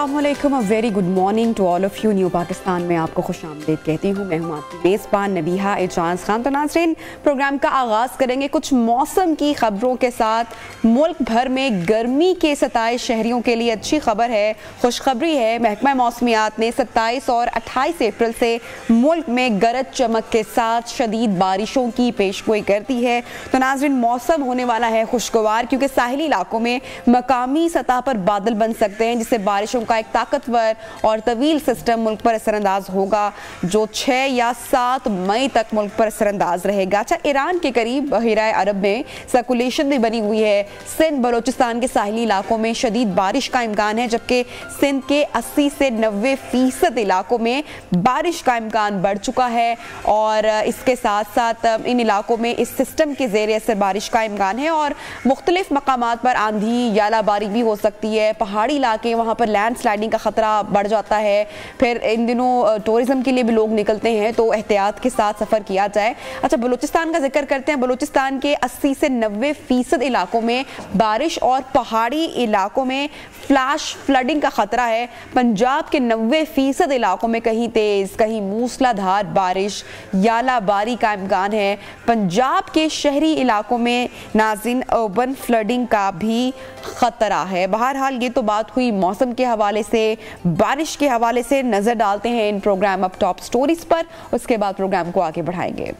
अस्सलामुअलैकुम, very good morning to all of you. New Pakistan में आपको खुशामदीद कहती हूँ। मैं हूँ आपकी मेज़बान नबीहा एजाज खान। तो नाज़रीन, प्रोग्राम का आगाज़ करेंगे कुछ मौसम की खबरों के साथ। मुल्क भर में गर्मी के 27 शहरियों के लिए अच्छी खबर है, खुशखबरी है। महकमा मौसमियात ने 27 और 28 अप्रैल से मुल्क में गरज चमक के साथ शदीद बारिशों की पेशगोई कर दी है। तो नाज़रीन, मौसम होने वाला है खुशगवार, क्योंकि साहिली इलाकों में मकामी सतह पर बादल बन सकते हैं, जिससे बारिशों का एक ताकतवर और तवील सिस्टम मुल्क पर असरअंदाज होगा, जो 6 या 7 मई तक मुल्क पर असरअंदाज रहेगा। अच्छा, ईरान के करीब बहिरा अरब में सर्कुलेशन भी बनी हुई है। सिंध बलोचिस्तान के साहिली इलाकों में शदीद बारिश का इम्कान है, जबकि सिंध के 80 से 90% इलाकों में बारिश का इम्कान बढ़ चुका है। और इसके साथ साथ इन इलाकों में इस सिस्टम के ज़ेरे असर बारिश का इम्कान है और मुख्तलिफ मकामात पर आंधी यालाबारी भी हो सकती है। पहाड़ी इलाके, वहाँ पर लैंड स्लाइडिंग का ख़तरा बढ़ जाता है। फिर इन दिनों टूरिज़म के लिए भी लोग निकलते हैं, तो एहतियात के साथ सफ़र किया जाए। अच्छा, बलूचिस्तान का जिक्र करते हैं। बलूचिस्तान के 80 से 90% इलाकों में बारिश और पहाड़ी इलाकों में फ्लैश फ्लडिंग का ख़तरा है। पंजाब के 90% इलाकों में कहीं तेज़ कहीं मूसलाधार बारिश यालाबारी का इम्कान है। पंजाब के शहरी इलाकों में नाज़रीन अर्बन फ्लडिंग का भी ख़तरा है। बहरहाल, ये तो बात हुई मौसम के हवाले से। बारिश के हवाले से नज़र डालते हैं इन प्रोग्राम अप टॉप स्टोरीज पर, उसके बाद प्रोग्राम को आगे बढ़ाएंगे।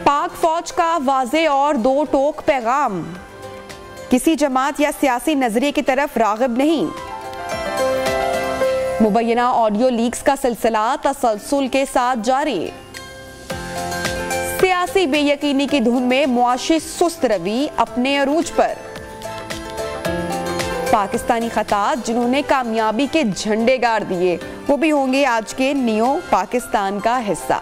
पाक फौज का वाज़े और दो टोक पैगाम, किसी जमात या सियासी नजरिए की तरफ राग़िब नहीं। मुबैना ऑडियो लीक्स का सिलसिला तसलसल के साथ जारी। सियासी बेयकीनी की धुन में मुआशी सुस्त रवि अपने अरूज पर। पाकिस्तानी खतात जिन्होंने कामयाबी के झंडे गाड़ दिए, वो भी होंगे आज के नियो पाकिस्तान का हिस्सा।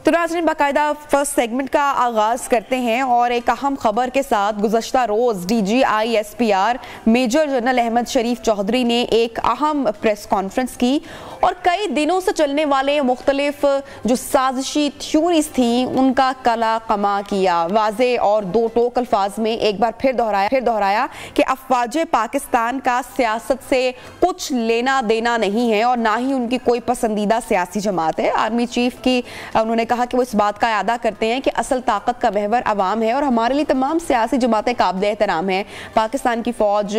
तो नाज़रीन, बाकायदा फर्स्ट सेगमेंट का आगाज़ करते हैं और एक अहम खबर के साथ। गुज़श्ता रोज़ DGISPR मेजर जनरल अहमद शरीफ चौधरी ने एक अहम प्रेस कॉन्फ्रेंस की और कई दिनों से चलने वाले मुख्तलिफ जो साजिशी थ्योरीज थी, उनका कला कमा किया। वाज़े और दो टोक अल्फाज में एक बार फिर दोहराया कि अफवाज पाकिस्तान का सियासत से कुछ लेना देना नहीं है और ना ही उनकी कोई पसंदीदा सियासी जमात है। आर्मी चीफ की उन्होंने कहा कि वो इस बात का अदा करते हैं कि असल ताकत का महवर अवाम है और हमारे लिए तमाम सियासी जमातें काबिल एहतराम हैं। पाकिस्तान की फ़ौज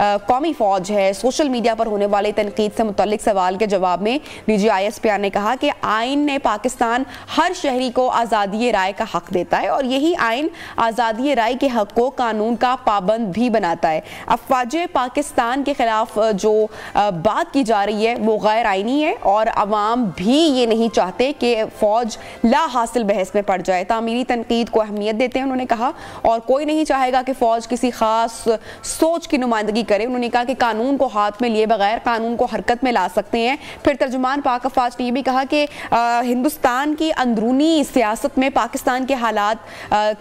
कौमी फ़ौज है। सोशल मीडिया पर होने वाले तनकीद से मुतल्लिक सवाल के जवाब में DGISPR ने कहा कि आइन ने पाकिस्तान हर शहरी को आज़ादी राय का हक देता है और यही आइन आज़ादी राय के हक को कानून का पाबंद भी बनाता है। अफवाज पाकिस्तान के खिलाफ जो बात की जा रही है वो गैर आइनी है और अवाम भी ये नहीं चाहते कि फ़ौज ला हासिल बहस में पड़ जाए। तामीरी तनकीद को अहमियत देते हैं उन्होंने कहा, और कोई नहीं चाहेगा कि फ़ौज किसी ख़ास सोच की नुमाइंदगी करे। उन्होंने कहा कि कानून को हाथ में लिए बगैर कानून को हरकत में ला सकते हैं। फिर तर्जुमान पाक अफवाज ने यह भी कहा कि हिंदुस्तान की अंदरूनी सियासत में पाकिस्तान के हालात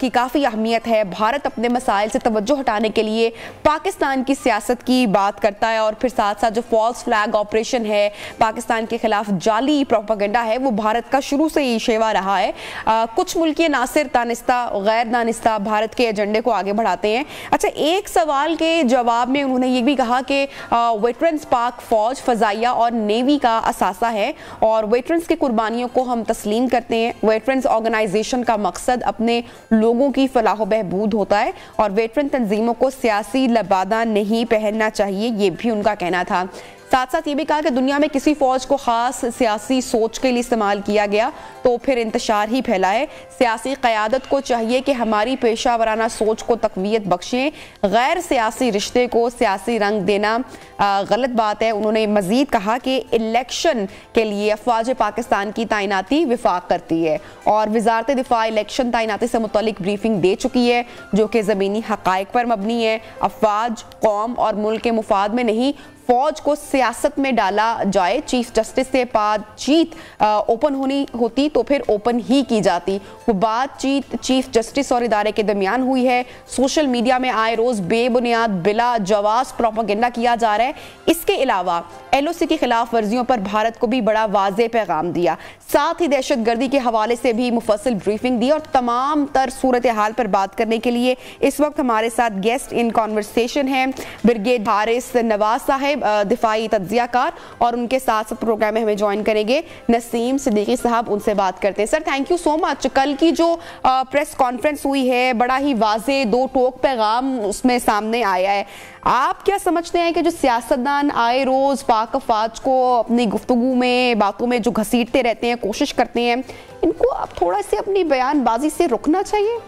की काफ़ी अहमियत है। भारत अपने मसाइल से तवज्जो हटाने के लिए पाकिस्तान की सियासत की बात करता है और फिर साथ साथ जो फॉल्स फ्लैग ऑपरेशन है, पाकिस्तान के खिलाफ जाली प्रोपेगेंडा है, वो भारत का शुरू से ही शेवा रहा है। कुछ मुल्की नासिर दानिस्ता गैर दानिस्ता भारत के एजेंडे को आगे बढ़ाते हैं। अच्छा, एक सवाल के जवाब में उन्होंने ये भी कहा कि वेटरन्स पाक फौज फजाइया और नेवी का असासा है और वेटरन्स की कुर्बानियों को हम तस्लीम करते हैं। वेटरन्स ऑर्गेनाइजेशन का मकसद अपने लोगों की फलाह बहबूद होता है और वेटरन तंजीमों को सियासी लबादा नहीं पहनना चाहिए, ये भी उनका कहना था। साथ साथ ये भी कहा कि दुनिया में किसी फौज को खास सियासी सोच के लिए इस्तेमाल किया गया तो फिर इंतशार ही फैला है। सियासी क़यादत को चाहिए कि हमारी पेशा वराना सोच को तक़वियत बख्शें, गैर सियासी रिश्ते को सियासी रंग देना गलत बात है। उन्होंने मज़ीद कहा कि इलेक्शन के लिए अफवाज पाकिस्तान की तैनाती विफाक करती है और वज़ारत दिफा इलेक्शन तैनाती से मुतल्लिक ब्रीफिंग दे चुकी है, जो कि ज़मीनी हक़ाइक़ पर मबनी है। अफवाज कौम और मुल्क के मुफाद में नहीं, फौज को सियासत में डाला जाए। चीफ जस्टिस से बातचीत ओपन होनी होती तो फिर ओपन ही की जाती। वो बातचीत चीफ जस्टिस और इदारे के दरमियान हुई है। सोशल मीडिया में आए रोज बेबुनियाद बिला जवाब प्रोपेगेंडा किया जा रहा है। इसके अलावा LOC की खिलाफ वर्जियों पर भारत को भी बड़ा वाज़ेह पैगाम दिया, साथ ही दहशतगर्दी के हवाले से भी मुफस्सिल ब्रीफिंग दी। और तमाम तर सूरत हाल पर बात करने के लिए इस वक्त हमारे साथ गेस्ट इन कॉन्वर्सेशन है ब्रिगेड हारिस नवाज साहब, दिफाई तज्जियाकार, और उनके साथ साथ प्रोग्राम में हमें ज्वाइन करेंगे नसीम सिद्दीकी साहब। उनसे बात करते हैं। Sir, thank you so much. कल की जो प्रेस कॉन्फ्रेंस हुई है, बड़ा ही वाज़ेह दो टोक पैगाम उसमें सामने आया है। आप क्या समझते हैं कि जो सियासतदान आए रोज पाक अफवाज को अपनी गुफ्तगू में बातों में जो घसीटते रहते हैं, कोशिश करते हैं, इनको अब थोड़ा से अपनी बयानबाजी से रुकना चाहिए?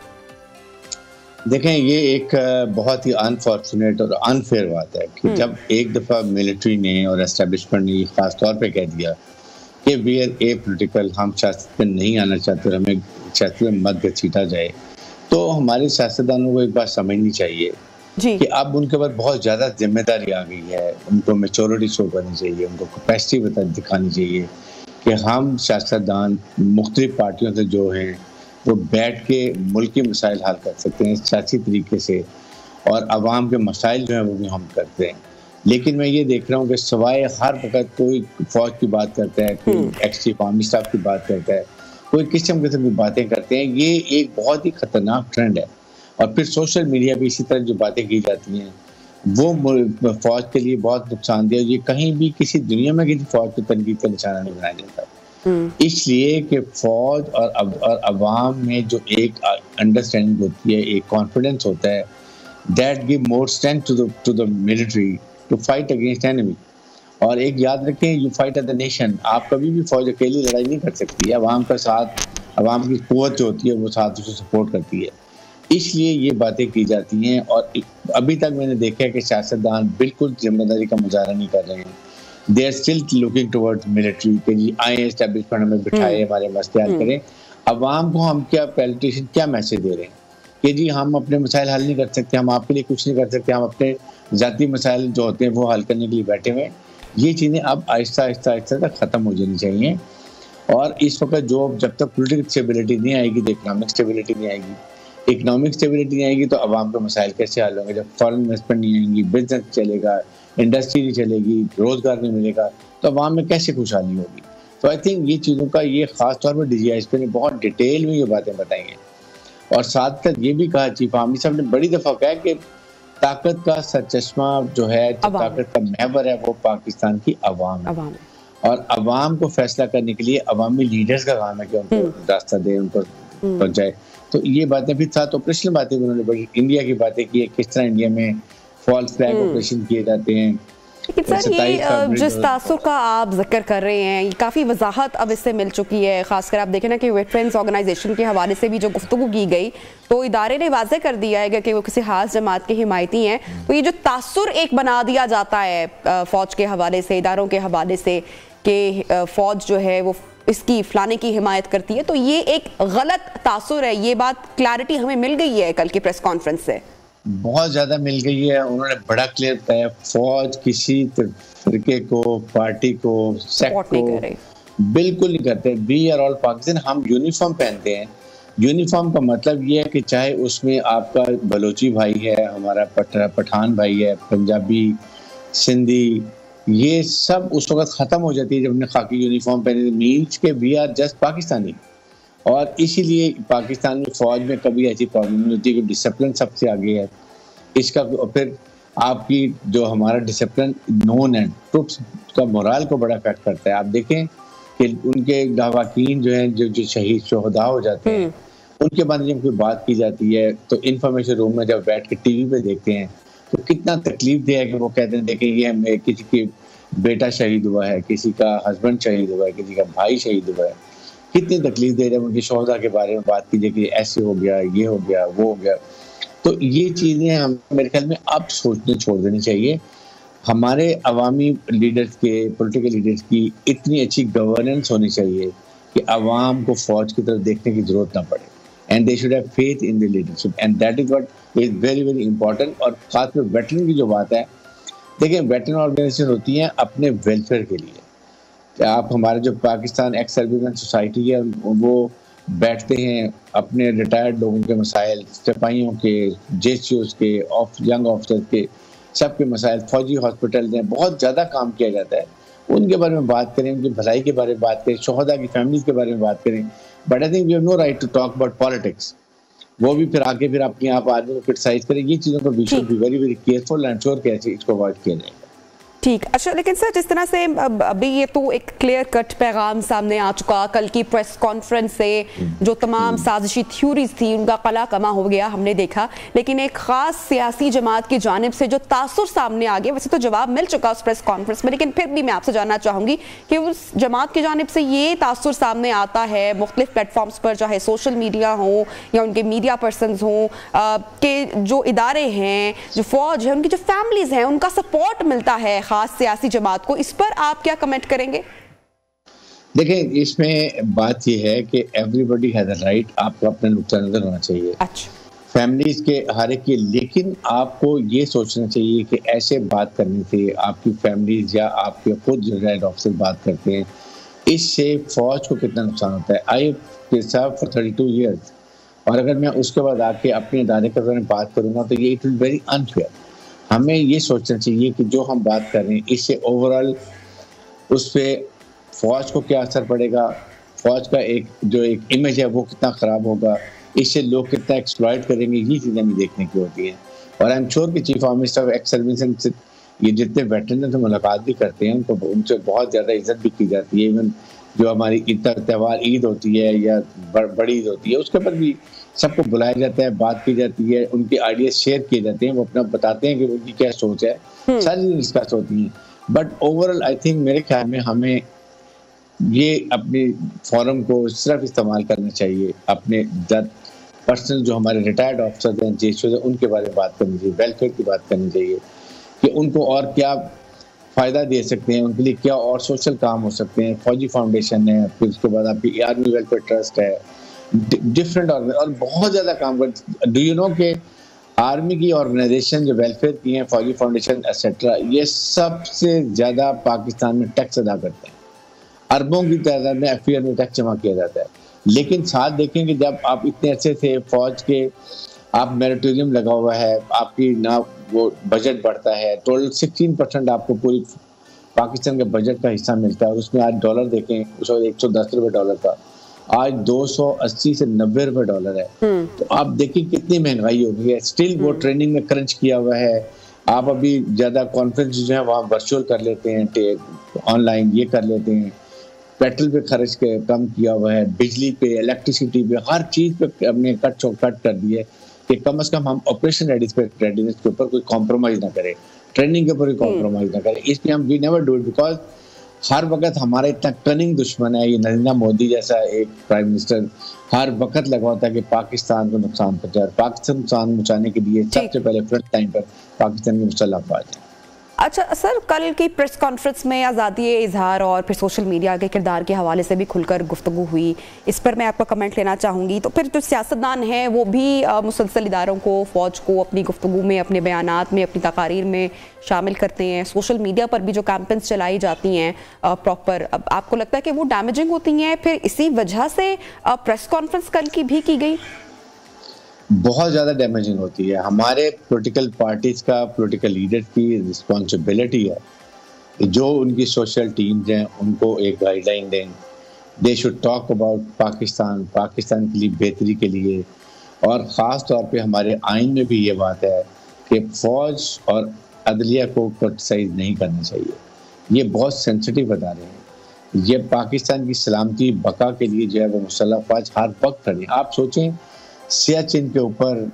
देखें, ये एक बहुत ही अनफॉर्चुनेट और अनफेयर बात है कि जब एक दफ़ा मिलिट्री ने और एस्टेब्लिशमेंट ने खास तौर पे कह दिया कि वी आर ए पोलिटिकल, हम सियासत में नहीं आना चाहते और हमें सियासत में मत घसीटा जाए, तो हमारे सियासतदानों को एक बात समझनी चाहिए कि अब उनके ऊपर बहुत ज़्यादा जिम्मेदारी आ गई है। उनको मैच्योरिटी शो करनी चाहिए, उनको कैपेसिटी दिखानी चाहिए कि हम सियासतदान मुख्तलिफ पार्टियों से जो हैं वो बैठ के मुल्क के मसाइल हल कर सकते हैं सियासी तरीके से, और आवाम के मसाइल जो हैं वो भी हम करते हैं। लेकिन मैं ये देख रहा हूँ कि सवाए हर वक्त कोई फौज की बात करता है, कोई एक्स चीफ आर्मी स्टाफ की बात करता है, कोई किस्म की बातें करते हैं। ये एक बहुत ही खतरनाक ट्रेंड है। और फिर सोशल मीडिया पे इसी तरह जो बातें की जाती हैं वो फौज के लिए बहुत नुकसानदेह है। ये कहीं भी किसी दुनिया में किसी फौज को तनकीद का निशाना नहीं बनाया जाता, इसलिए कि फौज और अवाम में जो एक अंडरस्टैंडिंग होती है, एक कॉन्फिडेंस होता है, that give more strength to the military to fight against enemy. और एक याद रखें, you fight as a nation. आप कभी भी फौज अकेली लड़ाई नहीं कर सकती है। अवाम का साथ, अवाम की कुव्वत जो होती है वो साथ उसे सपोर्ट करती है, इसलिए ये बातें की जाती हैं। और अभी तक मैंने देखा है कि सियासतदान बिल्कुल जिम्मेदारी का मुजाहरा नहीं कर रहे हैं। They are still looking towards military कि जी आए एस्टेब्लिशमेंट हमें बिठाए, हमारे मसले हल करें। अवाम को हम क्या पॉलिटिशियन क्या मैसेज दे रहे हैं कि जी हम अपने मसाइल हल नहीं कर सकते, हम आपके लिए कुछ नहीं कर सकते, हम अपने ज़ाती मसाइल जो होते हैं वो हल करने के लिए बैठे हुए। ये चीज़ें अब आहिस्ता आहिस्ता आहिस्ता तक ख़त्म हो जानी चाहिए। और इस वक्त जब तक पोलिटिकल स्टेबिलिटी नहीं आएगी तो इकनॉमिक स्टेबिलिटी नहीं आएगी। इकोनॉमिक स्टेबिलिटी नहीं आएगी तो अवाम के मसाइल कैसे हल होंगे? जब फॉरेन इन्वेस्टमेंट नहीं आएंगी, बिजनेस चलेगा, इंडस्ट्री नहीं चलेगी, रोजगार नहीं मिलेगा, तो अवाम में कैसे खुशहाली होगी? तो आई थिंक ये चीज़ों का ये खास तौर पर DGISP ने बहुत डिटेल में ये बातें बताई हैं। और साथ तक ये भी कहा, चीफ आर्मी साहब ने बड़ी दफ़ा कहा कि ताकत का सरचश्मा जो है, ताकत का महवर है, वो पाकिस्तान की अवाम है। और अवाम को फैसला करने के लिए अवामी लीडर्स का काम है कि उनको रास्ता दे, उनको पहुँचाए। तो ये बातें भी साथ ऑपरेशनल बातें भी उन्होंने बड़ी इंडिया की बातें की है, किस तरह इंडिया में फॉल्स फ्लैग ऑपरेशन किए जाते हैं। लेकिन सर, ये जिस तासुर का आप जिक्र कर रहे हैं, ये काफ़ी वजाहत अब इससे मिल चुकी है। खासकर आप देखें ना कि वेटरन्स ऑर्गेनाइजेशन के हवाले से भी जो गुफ्तगू की गई, तो इदारे ने वाज़ेह कर दिया है कि वो किसी खास जमात के हिमायती हैं। तो ये जो तासुर एक बना दिया जाता है फौज के हवाले से, इदारों के हवाले से, कि फौज जो है वो इसकी फलाने की हिमायत करती है, तो ये एक गलत तासुर है। ये बात क्लैरिटी हमें मिल गई है कल की प्रेस कॉन्फ्रेंस से, बहुत ज्यादा मिल गई है। उन्होंने बड़ा क्लियर बताया, फौज किसी फिरके को, पार्टी को, सेक्ट को बिल्कुल नहीं करते। We are all Pakistan. हम यूनिफॉर्म पहनते हैं। यूनिफॉर्म का मतलब ये है कि चाहे उसमें आपका बलोची भाई है, हमारा पठान भाई है, पंजाबी, सिंधी, ये सब उस वक्त ख़त्म हो जाती है जब हमने खाकी यूनिफॉर्म पहने। मीन्स के वी आर जस्ट पाकिस्तानी। और इसीलिए पाकिस्तान में फ़ौज में कभी ऐसी प्रॉब्लम नहीं होती कि डिसिप्लिन सबसे आगे है इसका। फिर आपकी जो हमारा डिसिप्लिन नोन है, ट्रुप्स का मोराल को बड़ा अफेक्ट करता है। आप देखें कि उनके दवाकीन जो हैं, जो शहीद शोहदा हो जाते हैं, उनके बारे में जब कोई बात की जाती है तो इंफॉर्मेशन रूम में जब बैठ के TV पे देखते हैं तो कितना तकलीफ दे है कि वो कहते हैं देखें ये हमें किसी की बेटा शहीद हुआ है, किसी का हस्बैंड शहीद हुआ है, किसी का भाई शहीद हुआ है, कितनी तकलीफ दे रहे हैं। उनकी शोहदा के बारे में बात कीजिए कि ऐसे हो गया, ये हो गया, वो हो गया। तो ये चीज़ें हम मेरे ख्याल में अब सोचने छोड़ देनी चाहिए। हमारे अवामी लीडर्स के, पॉलिटिकल लीडर्स की इतनी अच्छी गवर्नेंस होनी चाहिए कि अवाम को फौज की तरफ देखने की जरूरत ना पड़े। And they should have faith in the leadership, and that is what is very very important. और खास में वेटरन की जो बात है, देखिए वेटरन ऑर्गेनाइजेशन होती हैं अपने वेलफेयर के लिए। आप हमारे जो पाकिस्तान एक्स सर्विसमैन सोसाइटी है वो बैठते हैं अपने रिटायर्ड लोगों के मसाइल, सिपाहियों के, जेसीओस के, यंग ऑफिसर्स के, सबके मसाइल, फौजी हॉस्पिटल में बहुत ज़्यादा काम किया जाता है। उनके बारे में बात करें, उनकी भलाई के बारे में बात करें, शोहदा की फैमिलीज के बारे में बात करें। But I think we have no right to talk about politics. वो भी फिर आके फिर अपने आप आदमी को क्रिटिसाइज करें, ये चीज़ों को we should be very very careful and sure कैसे इसको अवॉइड किया जाए। ठीक, अच्छा, लेकिन सर जिस तरह से अभी ये तो एक क्लियर कट पैगाम सामने आ चुका, कल की प्रेस कॉन्फ्रेंस से जो तमाम साजिशी थ्योरीज थी उनका कला कमा हो गया हमने देखा, लेकिन एक खास सियासी जमात की जानिब से जो तासुर सामने आ गया, वैसे तो जवाब मिल चुका उस प्रेस कॉन्फ्रेंस में, लेकिन फिर भी मैं आपसे जानना चाहूंगी कि उस जमात की जानिब से ये तासुर सामने आता है मुख्तलिफ प्लेटफॉर्म्स पर, चाहे सोशल मीडिया हो या उनके मीडिया पर्सनस हों, के जो इदारे हैं, जो फौज है, उनकी जो फैमिलीज हैं, उनका सपोर्ट मिलता है खास सियासी जमात को, इस पर आप क्या कमेंट करेंगे? देखें, इसमें बात यह है कि एवरीबॉडी हैज अ राइट, आपको अपना नुक्ता नजर होना चाहिए। अच्छा, फैमिलीज के हर एक की, लेकिन आपको ये सोचना चाहिए कि ऐसे बात करने से आपकी फैमिलीज या आपके खुद जो रिटायर्ड ऑफिसर बात करते हैं, इससे फौज को कितना नुकसान होता है। आई सर्व फॉर 32 ईयर्स, और अगर मैं उसके बाद आके अपने इदारे के बारे में बात करूंगा तो ये इट विल वेरी अनफेयर। हमें ये सोचना चाहिए कि जो हम बात कर रहे हैं इससे ओवरऑल उस पर फौज को क्या असर पड़ेगा, फौज का एक इमेज है वो कितना ख़राब होगा, इससे लोग कितना एक्सप्लॉइट करेंगे, ये चीज़ें हमें देखने की होती हैं। और आई एम श्योर कि chief of minister ex serviceman से ये जितने वेटरन से मुलाकात भी करते हैं उनको उनसे बहुत ज़्यादा इज्जत भी की जाती है। इवन जो हमारी त्यौहार ईद होती है या बड़ी ईद होती है, उसके ऊपर भी सबको बुलाया जाता है, बात की जाती है, उनके आइडिया शेयर किए जाते हैं, वो अपना बताते हैं कि उनकी क्या सोच है, सारी डिस्कस होती है। बट ओवरऑल आई थिंक मेरे ख्याल में हमें ये अपने फोरम को सिर्फ इस्तेमाल करना चाहिए, अपने पर्सनल जो हमारे रिटायर्ड ऑफिसर्स हैं, जेसीओ हैं, उनके बारे में बात करनी चाहिए, वेलफेयर की बात करनी चाहिए कि उनको और क्या फ़ायदा दे सकते हैं, उनके लिए क्या और सोशल काम हो सकते हैं। फौजी फाउंडेशन है, फिर उसके बाद आपकी आर्मी वेलफेयर ट्रस्ट है, डिफरेंट और बहुत ज़्यादा काम करते। डू यू नो कि आर्मी की ऑर्गेनाइजेशन जो वेलफेयर की हैं, फौजी फाउंडेशन एक्सेट्रा, ये सबसे ज़्यादा पाकिस्तान में टैक्स अदा करते हैं। अरबों की तादाद में एफआईआर में टैक्स जमा किया जाता है। लेकिन साथ देखें कि जब आप इतने अच्छे थे फौज के, आप मेरिटोरियम लगा हुआ है, आपकी ना वो बजट बढ़ता है, टोटल 16% आपको पूरी पाकिस्तान के बजट का हिस्सा मिलता है। और उसमें आज डॉलर देखें, उस वक्त 110 रुपये डॉलर था, आज 280 से 90 रुपये डॉलर है। तो आप देखिए कितनी महंगाई हो गई है। स्टिल वो ट्रेनिंग में क्रंच किया हुआ है। आप अभी ज़्यादा कॉन्फ्रेंस जो है वहाँ वर्चुअल कर लेते हैं, ऑनलाइन ये कर लेते हैं, पेट्रोल पे खर्च कम किया हुआ है, बिजली पे, इलेक्ट्रिसिटी पे, हर चीज़ पे हमने कट कर दिए कि कम से कम हम ऑपरेशन रेडीनेस के ऊपर कोई कॉम्प्रोमाइज़ ना करें, ट्रेनिंग के ऊपर कोई कॉम्प्रोमाइज़ ना करें। इसलिए हम we never do it, because हर वक्त हमारा इतना कनिंग दुश्मन है ये नरेंद्र मोदी जैसा एक प्राइम मिनिस्टर, हर वक्त लगा होता है कि पाकिस्तान को नुकसान पहुंचाए। पाकिस्तान नुकसान पहुंचाने के लिए सबसे पहले फ्रंट लाइन पर पाकिस्तान की मुसल्लह अफवाज है। अच्छा सर, कल की प्रेस कॉन्फ्रेंस में आज़ादी इजहार और फिर सोशल मीडिया के किरदार के हवाले से भी खुलकर गुफ्तगू हुई, इस पर मैं आपका कमेंट लेना चाहूँगी। तो फिर जो सियासतदान हैं वो भी मुसलसल इदारों को, फ़ौज को अपनी गुफ्तगू में, अपने बयानात में, अपनी तकारीर में शामिल करते हैं। सोशल मीडिया पर भी जो कैंपेन्स चलाई जाती हैं प्रॉपर, अब आपको लगता है कि वो डैमेजिंग होती हैं? फिर इसी वजह से प्रेस कॉन्फ्रेंस कल की भी की गई? बहुत ज़्यादा डैमेजिंग होती है। हमारे पॉलिटिकल पार्टीज का, पॉलिटिकल लीडर्स की रिस्पॉन्सिबिलिटी है कि जो उनकी सोशल टीम्स हैं उनको एक गाइडलाइन दें। They should talk about Pakistan के लिए, बेहतरी के लिए। और ख़ास तौर पे हमारे आइन में भी ये बात है कि फ़ौज और अदलिया को क्रिटिसाइज नहीं करना चाहिए। ये बहुत सेंसिटिव बता रहे हैं। ये पाकिस्तान की सलामती बका के लिए जो है वो मुसल्लह अफवाज हर वक्त खड़ी। आप सोचें, सियाचिन के ऊपर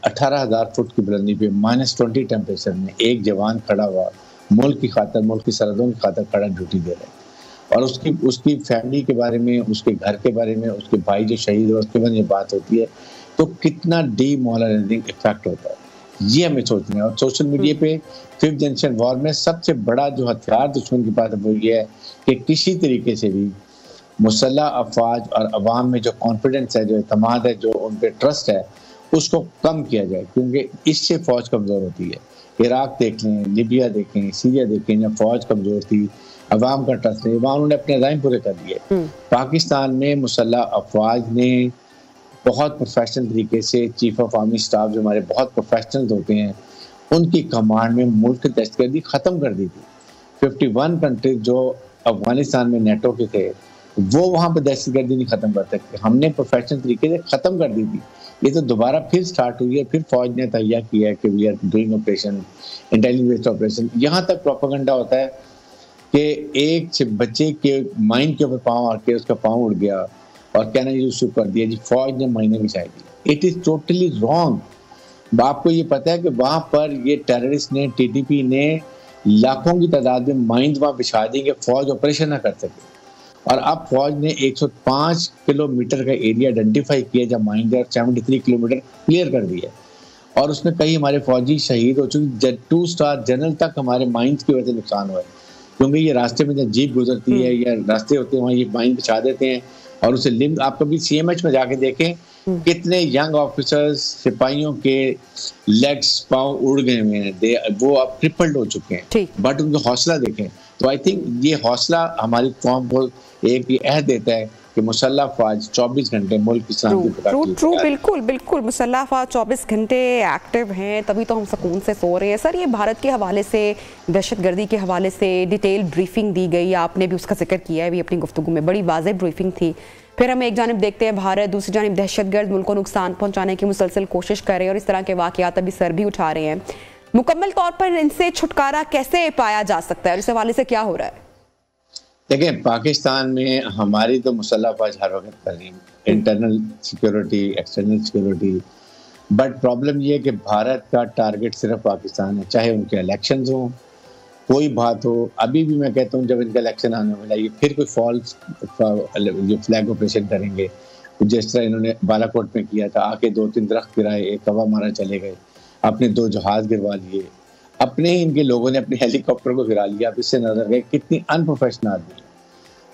18,000 फुट की बुलंदी पे -20 टेम्परेचर में एक जवान खड़ा हुआ, मुल्क की खातर, मुल्क की सरहदों की खातर खड़ा ड्यूटी दे रहा है। और उसकी फैमिली के बारे में, उसके घर के बारे में, उसके भाई जो शहीद हुआ उसके बारे में बात होती है तो कितना डीमोरलाइजिंग इफेक्ट होता है, ये हमें सोचना है। और सोशल मीडिया पे 5th जनरेशन वॉर में सबसे बड़ा जो हथियार दुश्मन के पास है वो ये है कि किसी तरीके से भी मुसल्लह अफवाज और अवाम में जो कॉन्फिडेंस है, जो एतमाद है, जो उन पर ट्रस्ट है, उसको कम किया जाए, क्योंकि इससे फौज कमज़ोर होती है। इराक देख लें, लिबिया देखें, सीरिया देखें, जब फौज कमजोर थी, अवाम का ट्रस्ट नहीं, वहाँ उन्होंने अपने अज़ाइम पूरे कर दिए। पाकिस्तान में मुसल्लह अफवाज ने बहुत प्रोफेशनल तरीके से, चीफ ऑफ आर्मी स्टाफ जो हमारे बहुत प्रोफेशनल होते हैं, उनकी कमांड में मुल्क दहशतगर्दी ख़त्म कर दी थी। 51 कंट्रीज जो अफगानिस्तान में नेटो के थे, वो वहाँ पर दहशतगर्दी नहीं ख़त्म कर सकते, हमने प्रोफेशनल तरीके से ख़त्म कर दी थी। ये तो दोबारा फिर स्टार्ट हुई है, फिर फौज ने तैयार किया है कि we are doing operation, intelligence operation. यहाँ तक प्रोपेगेंडा होता है कि एक बच्चे के माइंड के ऊपर पाँव आके उसका पाँव उड़ गया और कहना ये शुरू कर दिया जी फौज ने मायने बिछाई दी। It is totally wrong. आपको ये पता है कि वहाँ पर ये टेररिस्ट ने, टीटीपी ने लाखों की तादाद में माइंस वहाँ बिछा दी कि फौज ऑपरेशन ना कर सके। और अब फौज ने 105 किलोमीटर का एरिया आइडेंटिफाई किया जब माइंस 73 किलोमीटर क्लियर कर दिया और उसमें कई हमारे फौजी शहीद हो चुके। 2 स्टार जनरल तक हमारे माइंस की वजह से नुकसान हुआ है, क्योंकि ये रास्ते में जब जीप गुजरती है या रास्ते होते हैं वहाँ ये माइंस बिछा देते हैं और उसे लिंक। आप कभी CMH में जाके देखें कितने यंग ऑफिसर्स, सिपाहियों के लेग्स, पाँव उड़ गए हुए हैं, वो अब ट्रिपल्ड हो चुके हैं, बट उनका हौसला देखें। तो आई थिंक ये हौसला हमारी कौम को एक ये अहद देता है कि मुसल्लह अफवाज 24 घंटे मुल्क की सलामती ट्रू बिल्कुल बिल्कुल मुसल्लह अफवाज 24 घंटे एक्टिव हैं, तभी तो हम सुकून से सो रहे हैं। सर, ये भारत के हवाले से, दहशतगर्दी के हवाले से डिटेल ब्रीफिंग दी गई, आपने भी उसका जिक्र किया है भी अपनी गुफ्तगू में, बड़ी वाज़ेह ब्रीफिंग थी। फिर हम एक जानिब देखते हैं भारत, दूसरी जानिब दहशतगर्द मुल्क को नुकसान पहुंचाने की मुसलसल कोशिश कर रहे हैं और इस तरह के वाक़यात अभी सर भी उठा रहे हैं। मुकम्मल तौर पर इनसे छुटकारा कैसे पाया जा सकता है और इस हवाले से क्या हो रहा है? देखिए, पाकिस्तान में हमारी तो मुसल्लह अफवाज हर वक्त कर रही है, internal security, external security, but problem ये है कि भारत का टारगेट सिर्फ पाकिस्तान है, चाहे उनके इलेक्शंस हों, कोई बात हो। अभी भी मैं कहता हूँ जब इनका इलेक्शन आने वाला ये फिर कोई फॉल्स जो फ्लैग ऑपरेशन करेंगे, जिस तरह इन्होंने बालाकोट में किया था, आके 2-3 दरख्त गिराए, एक हवा मारा चले गए, अपने 2 जहाज गिरवा लिए, अपने ही इनके लोगों ने अपने हेलीकॉप्टर को गिरा लिया। आप इससे नजर गए कितनी अनप्रोफेशनल आदमी है।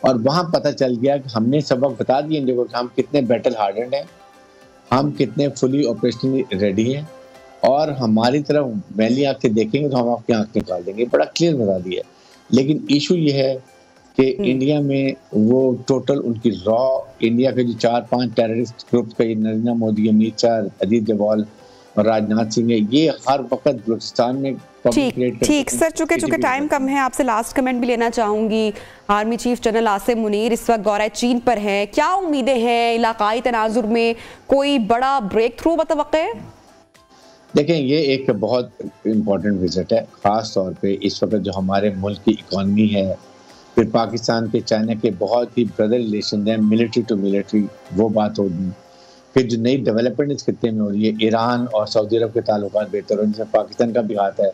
और वहाँ पता चल गया कि हमने सबक बता दिए इंडिया को कि हम कितने बैटल हार्डेंड हैं, हम कितने फुली ऑपरेशनली रेडी हैं, और हमारी तरफ मैली आँख से देखेंगे तो हम आपकी आँख निकाल देंगे, बड़ा क्लियर बता दिया। लेकिन इशू ये है कि इंडिया में वो टोटल उनकी रॉ, इंडिया के जो 4-5 टेररिस्ट ग्रुप का, नरेंद्र मोदी, अमित शाह, अजीत डोभाल और राजनाथ सिंह है, ये हर वक्त बलूचिस्तान में ठीक सर, चूंकि टाइम कम है, आपसे लास्ट कमेंट भी लेना चाहूंगी। Army chief general Asim Munir इस वक्त दौरे चीन पर हैं, क्या उम्मीदें हैं? इलाकाई तनाजुर में कोई बड़ा ब्रेक थ्रू मुतवक्किल है? देखें, ये एक बहुत इम्पोर्टेंट विजिट है, ख़ास तौर पे इस वक्त जो हमारे मुल्क की इकॉनमी है, फिर पाकिस्तान के चाइना के बहुत ही ब्रदर रिलेशन हैं, मिलिट्री टू मिलिट्री, वो बात होगी। फिर जो नई डेवलपमेंट इस खित्ते में हो रही है, ईरान और सऊदी अरब के ताल्लुकात बेहतर हो, जिसमें पाकिस्तान का भी हाथ है।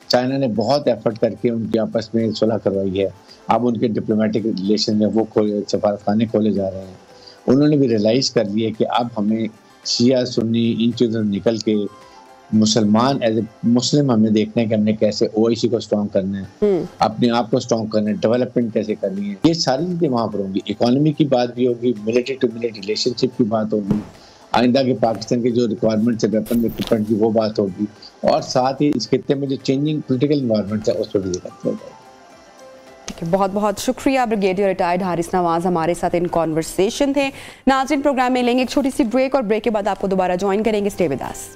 चाइना ने बहुत एफर्ट करके उनकी आपस में सुलह करवाई है, अब उनके डिप्लोमेटिक रिलेशन में वो सफारतखाने खोले जा रहे हैं। उन्होंने भी रियलाइज़ कर लिया कि अब हमें शिया सुन्नी इन चीज़ों से निकल के मुसलमान एज ए मुस्लिम हमें देखना है कि हमने कैसे OIC को स्ट्रॉन्ग करना है, अपने आप को स्ट्रॉन्ग करना है, डेवलपमेंट कैसे करनी है, ये सारी चीज़ें वहाँ पर होंगी। इकोनॉमी की बात भी होगी, मिलिट्री टू मिलिट्री रिलेशनशिप की बात होगी, आइंदा के पाकिस्तान के जो रिक्वायरमेंट्स है वेपन इक्विपमेंट की, वो बात होगी, और साथ ही इस खित्ते में जो चेंजिंग पॉलिटिकल एनवायरनमेंट है उस पर भी जिक्र किया जाएगा। बहुत बहुत शुक्रिया। ब्रिगेडियर रिटायर्ड हारिस नवाज हमारे साथ इन कॉन्वर्सेशन थे। नाज़रीन, प्रोग्राम में लेंगे एक छोटी सी ब्रेक और ब्रेक के बाद आपको दोबारा ज्वाइन करेंगे। Stay with us.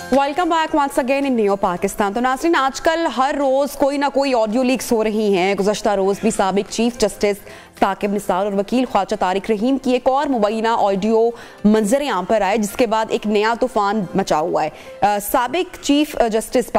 Welcome back once again in new Pakistan. तो नाज़रीन, आजकल हर रोज़ कोई ना कोई ऑडियो लीक्स हो रही हैं। गुज़श्ता रोज़ भी साबिक चीफ जस्टिस साकिब निसार और वकील ख्वाजा तारिक रहीम की एक और मुबैना ऑडियो मंजर आम पर आए, जिसके बाद एक नया तूफान मचा हुआ है। साबिक chief justice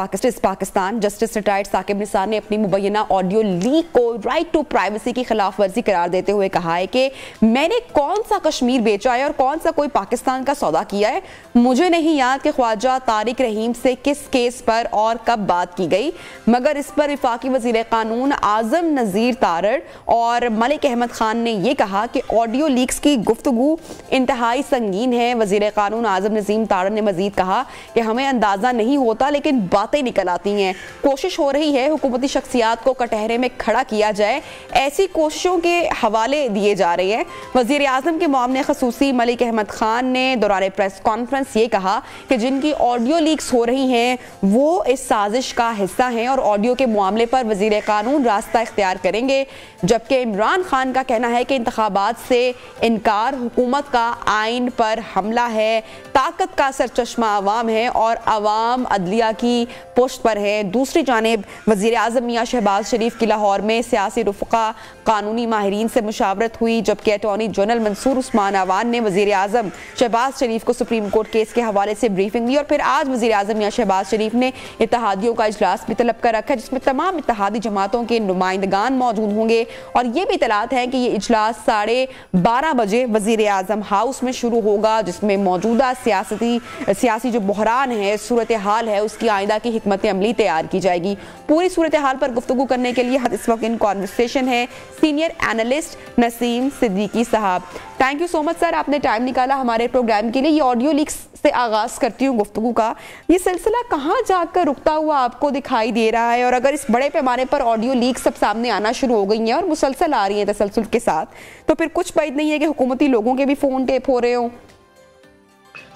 Pakistan justice retired Saqib Nisar ने अपनी मुबैना ऑडियो लीक को राइट टू प्राइवेसी की खिलाफ वर्जी करार देते हुए कहा है कि मैंने कौन सा कश्मीर बेचा है और कौन सा कोई पाकिस्तान का सौदा किया है। मुझे नहीं याद कि ख्वाजा तारिक रहीम से किस केस पर और कब बात की गई, मगर इस पर वफाकी वज़ीर कानून आज़म नज़ीर तारड़ और मलिक अहमद खान ने यह कहा कि ऑडियो लीक्स की गुफ्तगू इंतहाई संगीन है। वजीर कानून आजम नजीम तारण ने मजीद कहा कि हमें अंदाजा नहीं होता लेकिन बातें निकल आती हैं। कोशिश हो रही है हुकूमती शख्सियात को कटहरे में खड़ा किया जाए, ऐसी कोशिशों के हवाले दिए जा रहे हैं। वजीर आजम के मामले खसूसी मलिक अहमद खान ने दौरान प्रेस कॉन्फ्रेंस ये कहा कि जिनकी ऑडियो लीक्स हो रही हैं वो इस साजिश का हिस्सा हैं और ऑडियो के मामले पर वजीर कानून रास्ता इख्तियार करेंगे। जबकि इमरान खान का कहना है कि इंतखाबात से इनकार हुकूमत का आइन पर हमला है, ताकत का सरचश्मा अवाम है और अवाम अदलिया की पुश्त पर है। दूसरी जानिब वजीर आजम मियां शहबाज शरीफ की लाहौर में सियासी रुफ़क़ा कानूनी माहिरीन से मुशावरत हुई, जबकि अटॉर्नी जनरल मंसूर उस्मान अवान ने वजीर आजम शहबाज शरीफ को सुप्रीम कोर्ट केस के हवाले से ब्रीफिंग दी। और फिर आज वजीर आजम मियां शहबाज शरीफ ने इत्तेहादियों का इजलास भी तलब कर रखा है जिसमें तमाम इत्तेहादी जमातों के नुमाइंदगान मौजूद होंगे और ये भी इतलात है कि ये इजलास 12:30 बजे वजीर आजम हाउस में शुरू होगा, जिसमें मौजूदा सियासी जो बहरान है, सूरत हाल है, उसकी आइंदा की हिकमत अमली तैयार की जाएगी। पूरी सूरत हाल पर गुफ्तगू करने के लिए इस वक्त इन कॉन्वर्सेशन है सीनियर एनालिस्ट नसीम सिद्दीकी साहब। Thank you so much sir, आपने टाइम निकाला हमारे प्रोग्राम के लिए। ये ऑडियो लीक्स से आगाज करती हूँ गुफ्तगू का, ये सिलसिला कहाँ जाकर रुकता हुआ आपको दिखाई दे रहा है? और अगर इस बड़े पैमाने पर ऑडियो लीक्स सब सामने आना शुरू हो गई हैं और मुसलसल आ रही हैं तसलसल के साथ, तो फिर कुछ बात नहीं है कि हुकूमती लोगों के भी फोन टेप हो रहे हों।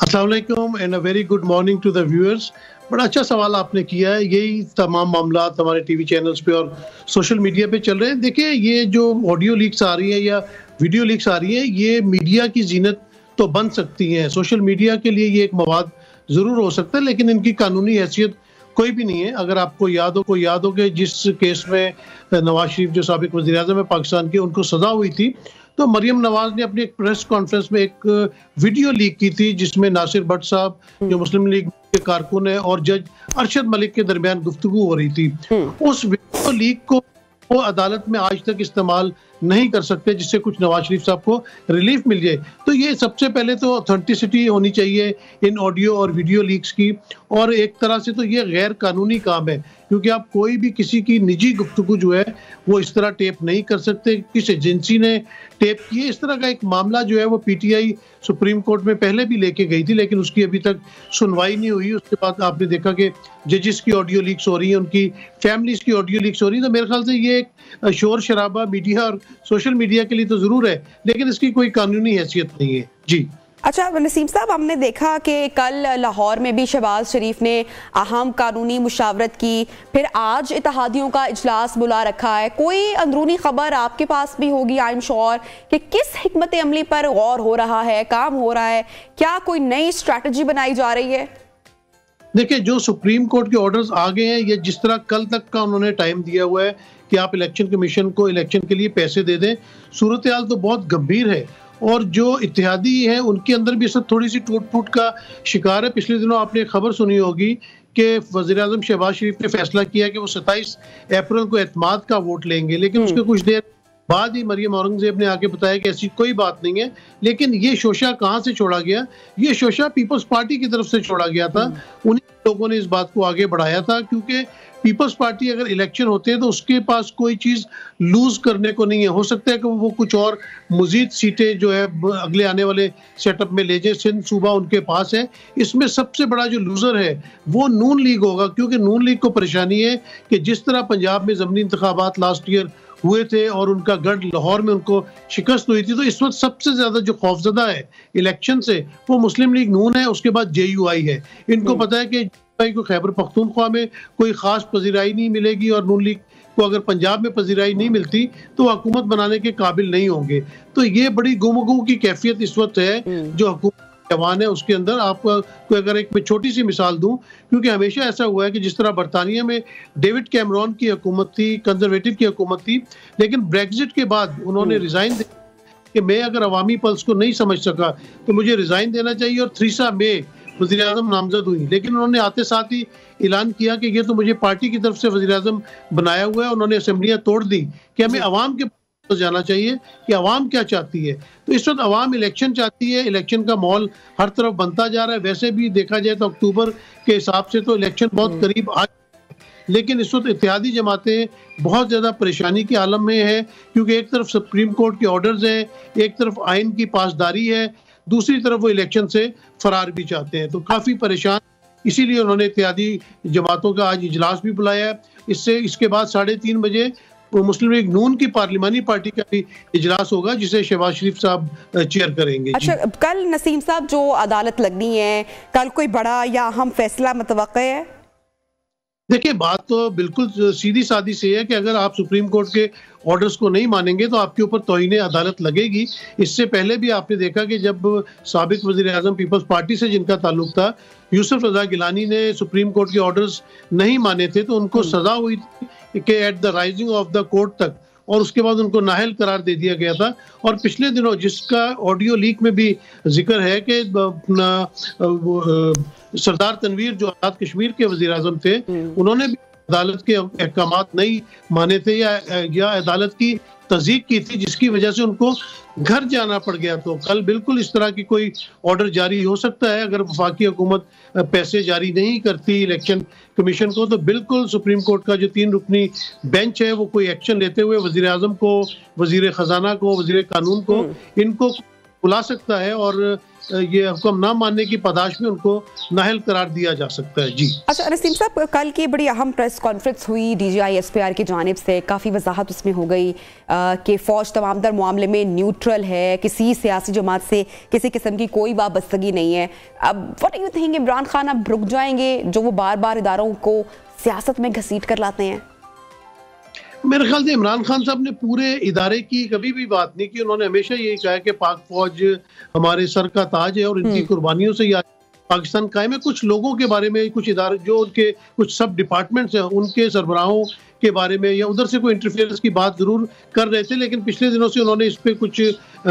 अस्सलाम वालेकुम and a very good morning to the viewers. बड़ा अच्छा सवाल आपने किया है। यही तमाम मामला हमारे टीवी चैनल्स पे और सोशल मीडिया पे चल रहे हैं। देखिए, ये जो ऑडियो लीक्स आ रही है या वीडियो लीक्स आ रही है, ये मीडिया की जीनत तो बन सकती हैं, सोशल मीडिया के लिए ये एक मवाद ज़रूर हो सकता है, लेकिन इनकी कानूनी हैसियत कोई भी नहीं है। अगर आपको याद हो कि जिस केस में नवाज शरीफ जो साबिक वज़ीर आज़म है पाकिस्तान के, उनको सज़ा हुई थी, तो मरियम नवाज ने अपनी एक प्रेस कॉन्फ्रेंस में एक वीडियो लीक की थी जिसमें नासिर भट्ट साहब जो मुस्लिम लीग के कारकुन है और जज अरशद मलिक के दरमियान गुफ्तगू हो रही थी। उस वीडियो लीक को वो अदालत में आज तक इस्तेमाल नहीं कर सकते जिससे कुछ नवाज शरीफ साहब को रिलीफ मिल जाए। तो ये सबसे पहले तो ऑथेंटिसिटी होनी चाहिए इन ऑडियो और वीडियो लीक्स की, और एक तरह से तो ये गैर कानूनी काम है क्योंकि आप कोई भी किसी की निजी गुफ्तगू जो है वो इस तरह टेप नहीं कर सकते। किस एजेंसी ने टेप किए, इस तरह का एक मामला जो है वो पीटीआई सुप्रीम कोर्ट में पहले भी लेके गई थी, लेकिन उसकी अभी तक सुनवाई नहीं हुई। उसके बाद आपने देखा कि जजेस की ऑडियो लीक्स हो रही हैं, उनकी फैमिलीज की ऑडियो लीक्स हो रही है। तो मेरे ख्याल से ये एक शोर शराबा मीडिया और सोशल मीडिया के लिए तो जरूर है, लेकिन इसकी कोई कानूनी हैसियत नहीं है। जी अच्छा नसीम साहब, हमने देखा कि कल लाहौर में भी शहबाज शरीफ ने अहम कानूनी मुशावरत की, फिर आज इत्तेहादियों का इजलास बुला रखा है। कोई अंदरूनी खबर आपके पास भी होगी आई एम श्योर कि किस हिकमत अमली पर गौर हो रहा है, काम हो रहा है, क्या कोई नई स्ट्रैटेजी बनाई जा रही है? देखिए, जो सुप्रीम कोर्ट के ऑर्डर्स आ गए हैं, ये जिस तरह कल तक का उन्होंने टाइम दिया हुआ है कि आप इलेक्शन कमीशन को इलेक्शन के लिए पैसे दे दें, सूरत हाल तो बहुत गंभीर है और जो इत्तेहादी हैं उनके अंदर भी सब थोड़ी सी टूट फूट का शिकार है। पिछले दिनों आपने खबर सुनी होगी कि वज़ीर आज़म शहबाज शरीफ ने फैसला किया कि वो 27 अप्रैल को एतमाद का वोट लेंगे, लेकिन उसके कुछ देर बाद ही मरियम औरंगजेब ने आके बताया कि ऐसी कोई बात नहीं है। लेकिन ये शोशा कहाँ से छोड़ा गया? ये शोशा पीपल्स पार्टी की तरफ से छोड़ा गया था। उन्हीं लोगों ने इस बात को आगे बढ़ाया था क्योंकि पीपल्स पार्टी अगर इलेक्शन होते हैं तो उसके पास कोई चीज़ लूज करने को नहीं है। हो सकता है कि वो कुछ और मजीद सीटें जो है अगले आने वाले सेटअप में ले जाए। सिंध सूबा उनके पास है। इसमें सबसे बड़ा जो लूजर है वो नून लीग होगा, क्योंकि नून लीग को परेशानी है कि जिस तरह पंजाब में ज़मीनी इंतखाबात लास्ट ईयर हुए थे और उनका गढ़ लाहौर में उनको शिकस्त हुई थी, तो इस वक्त सबसे ज्यादा जो खौफजदा है इलेक्शन से वो मुस्लिम लीग नून है, उसके बाद JUI है। इनको पता है कि JUI को खैबर पख्तूनख्वा में कोई खास पजीराई नहीं मिलेगी और नून लीग को अगर पंजाब में पजीराई नहीं मिलती तो हुकूमत बनाने के काबिल नहीं होंगे। तो ये बड़ी गुमगू की कैफियत इस वक्त है जो हुकूमत जवान है उसके अंदर। आपको अगर एक मैं छोटी सी मिसाल दूं, क्योंकि हमेशा ऐसा हुआ है कि जिस तरह बरतानिया में डेविड कैमरॉन की हुकूमत थी, कंजर्वेटिव की हुकूमत थी, लेकिन ब्रेक्जिट के बाद उन्होंने रिजाइन दे कि मैं अगर अवामी पल्स को नहीं समझ सका तो मुझे रिजाइन देना चाहिए, और थ्रीसा मे वज़ीर आज़म नामजद हुई। लेकिन उन्होंने आते साथ ही ऐलान किया कि ये तो मुझे पार्टी की तरफ से वज़ीर आज़म बनाया हुआ है। उन्होंने असेंबलियां तोड़ दी कि हमें अवाम के तो जाना चाहिए कि अवाम क्या चाहती है। तो इस वक्त अवाम इलेक्शन चाहती है, इलेक्शन का माहौल हर तरफ बनता जा रहा है। वैसे भी देखा जाए तो अक्टूबर के हिसाब से तो इलेक्शन बहुत करीब आ, लेकिन इस वक्त इत्तेहादी जमातें बहुत ज़्यादा परेशानी के आलम में है, क्योंकि एक तरफ सुप्रीम कोर्ट के ऑर्डर्स हैं, एक तरफ आइन की पासदारी है, दूसरी तरफ वो इलेक्शन से फरार भी चाहते हैं, तो काफ़ी परेशान। इसीलिए उन्होंने इत्तेहादी जमातों का आज इजलास भी बुलाया है। इसके बाद 3:30 बजे मुस्लिम लीग नून की पार्लिमानी पार्टी का भी इजलास होगा, जिसे शहबाज शरीफ साहब चेयर करेंगे। अच्छा, कल नसीम साहब जो अदालत लगनी है, कल कोई बड़ा या अहम फैसला मुतवक्का है? देखिए, बात तो बिल्कुल सीधी सादी से है कि अगर आप सुप्रीम कोर्ट के ऑर्डर्स को नहीं मानेंगे तो आपके ऊपर तौहीन अदालत लगेगी। इससे पहले भी आपने देखा कि जब साबिक वज़ीर आज़म पीपल्स पार्टी से जिनका ताल्लुक था, यूसुफ रज़ा गिलानी ने सुप्रीम कोर्ट के ऑर्डर्स नहीं माने थे, तो उनको सजा हुई थी कि at the rising of the court तक, और उसके बाद उनको नाअहल करार दे दिया गया था। और पिछले दिनों जिसका ऑडियो लीक में भी जिक्र है कि सरदार तनवीर जो आज़ाद कश्मीर के वज़ीर आज़म थे, उन्होंने भी अदालत के अहकामात नहीं माने थे या अदालत की तज़दीक की थी, जिसकी वजह से उनको घर जाना पड़ गया। तो कल बिल्कुल इस तरह की कोई ऑर्डर जारी हो सकता है। अगर वफाकी हुकूमत पैसे जारी नहीं करती इलेक्शन कमीशन को, तो बिल्कुल सुप्रीम कोर्ट का जो 3 रुकनी बेंच है वो कोई एक्शन लेते हुए वज़ीर आज़म को, वज़ीर ख़जाना को, वज़ीर कानून को, इनको बुला सकता है और ये हुक्म ना मानने की पादाश में उनको नाअहल करार दिया जा सकता है। जी अच्छा नसीम साहब, कल की बड़ी अहम प्रेस कॉन्फ्रेंस हुई DGI SPR की जानिब से, काफ़ी वजाहत उसमें हो गई कि फ़ौज तमाम दर मामले में न्यूट्रल है, किसी सियासी जमात से किसी किस्म की कोई वाबस्तगी नहीं है। अब what do you think, Imran Khan अब रुक जाएंगे जो वो बार बार इदारों को सियासत में घसीट कर लाते हैं? मेरे ख्याल से इमरान खान साहब ने पूरे इदारे की कभी भी बात नहीं की। उन्होंने हमेशा यही कहा कि पाक फौज हमारे सर का ताज है और इनकी कुर्बानियों से पाकिस्तान कायम है। कुछ लोगों के बारे में, कुछ इदारे जो उनके कुछ सब डिपार्टमेंट्स हैं, उनके सरबराहों के बारे में या उधर से कोई इंटरफेरेंस की बात जरूर कर रहे थे, लेकिन पिछले दिनों से उन्होंने इस पर कुछ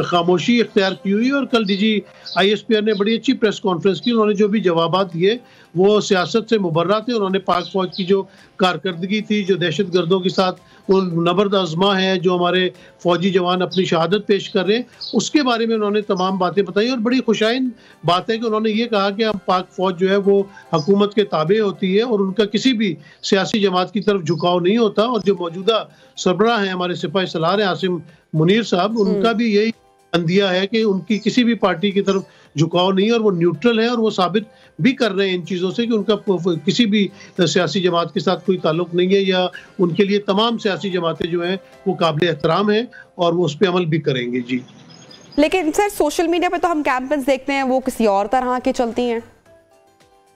खामोशी इख्तियार की हुई। और कल DGI SPR ने बड़ी अच्छी प्रेस कॉन्फ्रेंस की। उन्होंने जो भी जवाबात दिए वो सियासत से मुबर्रा थे। उन्होंने पाक फौज की जो कारकर्दगी थी, जो दहशत गर्दों के साथ वो नबर्द आजमा है, जो हमारे फौजी जवान अपनी शहादत पेश कर रहे हैं, उसके बारे में उन्होंने तमाम बातें बताई। और बड़ी खुशाइन बात है कि उन्होंने ये कहा कि हम पाक फौज जो है वो हुकूमत के ताबे होती है और उनका किसी भी सियासी जमात की तरफ झुकाव नहीं होता। और जो मौजूदा सरबराह हैं हमारे सिपाही सलार हैं आसिम मुनीर साहब, उनका भी यही अंदिया है कि उनकी किसी भी पार्टी की तरफ झुकाव नहीं है और वो न्यूट्रल है। और वो साबित भी कर रहे हैं इन चीज़ों से कि उनका किसी भी सियासी जमात के साथ कोई ताल्लुक नहीं है, या उनके लिए तमाम सियासी जमातें जो हैं वो काबिल एहतराम हैं और वो उस पर अमल भी करेंगे। जी लेकिन सर, सोशल मीडिया पे तो हम कैंपेन्स देखते हैं वो किसी और तरह के चलती हैं।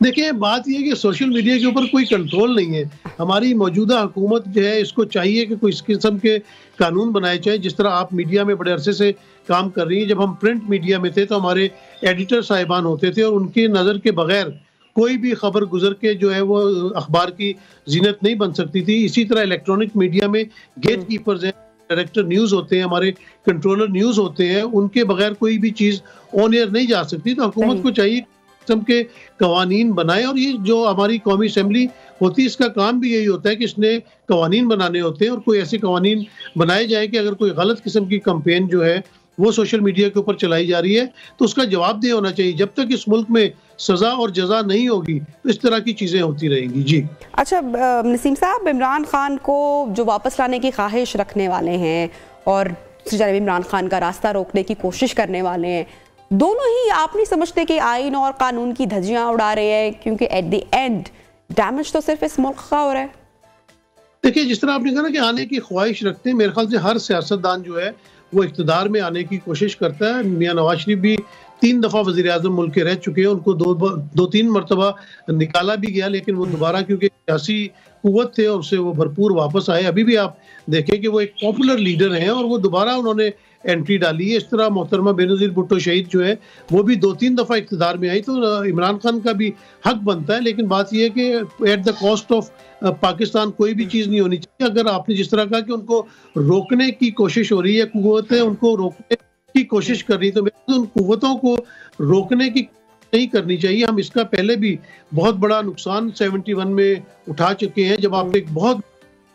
देखिए, बात यह है कि सोशल मीडिया के ऊपर कोई कंट्रोल नहीं है। हमारी मौजूदा हुकूमत जो है इसको चाहिए कि कोई इस किस्म के कानून बनाए जाए। जिस तरह आप मीडिया में बड़े अरसे से काम कर रही हैं, जब हम प्रिंट मीडिया में थे तो हमारे एडिटर साहिबान होते थे और उनकी नज़र के बगैर कोई भी खबर गुजर के जो है वो अखबार की जीनत नहीं बन सकती थी। इसी तरह इलेक्ट्रॉनिक मीडिया में गेट कीपर्स हैं, डायरेक्टर न्यूज़ होते हैं, हमारे कंट्रोलर न्यूज़ होते हैं, उनके बगैर कोई भी चीज़ ऑन एयर नहीं जा सकती। तो हुकूमत को चाहिए किस्म के कवानीन बनाए। और ये जो हमारी कौमी असेंबली होती है, इसका काम भी यही होता है कि इसने कवानीन बनाने होते हैं और कोई ऐसे कवानीन बनाए जाए कि अगर कोई गलत किस्म की कैंपेन जो है वो सोशल मीडिया के ऊपर चलाई जा रही है तो उसका जवाबदेह होना चाहिए। जब तक इस मुल्क में सजा और जजा नहीं होगी तो इस तरह की चीजें होती रहेंगी। जी अच्छा नसीम साहब, इमरान खान को जो वापस लाने की ख्वाहिश रखने वाले हैं और इमरान खान का रास्ता रोकने की कोशिश करने वाले हैं, दोनों ही आप नहीं समझते कि आइन और कानून की धज्जियां उड़ा रहे हैं? क्योंकि एट द एंड डैमेज तो सिर्फ इस मुल्क का हो रहा है। देखिए, जिस तरह आपने कहा ना कि आने की ख्वाहिश रखते हैं, मेरे ख्याल से हर सियासतदान जो है वो इख्तिदार में आने की कोशिश करता है। मियां नवाज शरीफ भी 3 दफ़ा वज़ीर आज़म मुल्क के रह चुके हैं, उनको 2-3 मरतबा निकाला भी गया, लेकिन वो दोबारा क्योंकि सियासी कुव्वत थे और उससे वो भरपूर वापस आए। अभी भी आप देखें कि वो एक पॉपुलर लीडर हैं और वो दोबारा उन्होंने एंट्री डाली है। इस तरह मोहतरमा बेनज़ीर भुट्टो शहीद जो है वो भी 2-3 दफ़ा इक़्तिदार में आई। तो इमरान खान का भी हक बनता है, लेकिन बात यह है कि at the cost of Pakistan कोई भी चीज़ नहीं होनी चाहिए। अगर आपने जिस तरह कहा कि उनको रोकने की कोशिश हो रही है, कुव्वतें उनको रोकने की कोशिश कर रही है, तो उन कुव्वतों को रोकने की नहीं करनी चाहिए। हम इसका पहले भी बहुत बड़ा नुकसान 71 में उठा चुके हैं, जब आप एक बहुत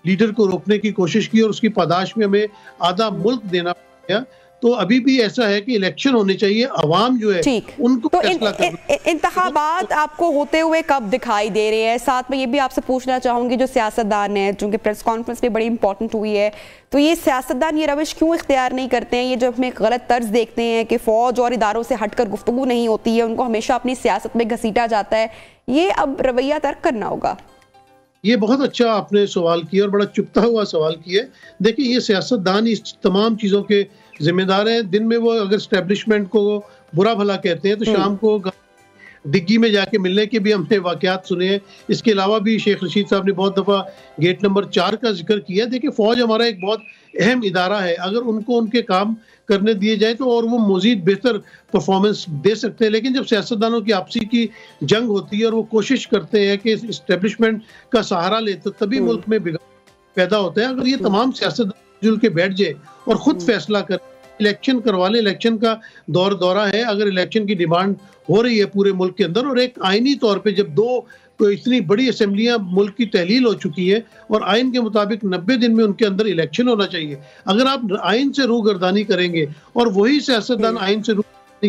लीडर को रोकने की कोशिश की और उसकी पादाश में हमें आधा मुल्क देना पड़ा। तो अभी भी ऐसा है कि इलेक्शन होने चाहिए, अवाम जो है उनको तो इंतखाबात आपको होते हुए कब दिखाई दे रहे हैं? साथ में ये भी आपसे पूछना चाहूंगी, जो सियासतदान है, चूंकि प्रेस कॉन्फ्रेंस भी बड़ी इंपॉर्टेंट हुई है, तो ये सियासतदान ये रविश क्यों इख्तियार नहीं करते हैं? ये जब हम एक गलत तर्ज देखते हैं कि फौज और इदारों से हटकर गुफ्तगू नहीं होती है, उनको हमेशा अपनी सियासत में घसीटा जाता है, ये अब रवैया तर्क करना होगा। ये बहुत अच्छा आपने सवाल किया और बड़ा चुपता हुआ सवाल किया। देखिए, ये सियासतदान इस तमाम चीज़ों के जिम्मेदार हैं। दिन में वो अगर एस्टेब्लिशमेंट को बुरा भला कहते हैं तो शाम को डिग्गी में जाके मिलने के भी हमने वाकयात सुने हैं। इसके अलावा भी शेख रशीद साहब ने बहुत दफ़ा गेट नंबर 4 का जिक्र किया। देखिए, फौज हमारा एक बहुत अहम इदारा है, अगर उनको उनके काम करने दिए जाए तो और वो मजीद बेहतर परफॉर्मेंस दे सकते हैं। लेकिन जब सियासतदानों की आपसी की जंग होती है और वो कोशिश करते हैं कि इस्टेब्लिशमेंट का सहारा ले, तो तभी मुल्क में बिगाड़ पैदा होता है। अगर ये तमाम सियासतदान जुल के बैठ जाए और खुद फैसला कर इलेक्शन करवा ले, इलेक्शन का दौरा है, अगर इलेक्शन की डिमांड हो रही है पूरे मुल्क के अंदर, और एक आईनी तौर पे जब तो इतनी बड़ी असेंबलियां मुल्क की तहलील हो चुकी है और आइन के मुताबिक 90 दिन में उनके अंदर इलेक्शन होना चाहिए। अगर आप आइन से रूगर्दानी करेंगे और वही सियासतदान आइन से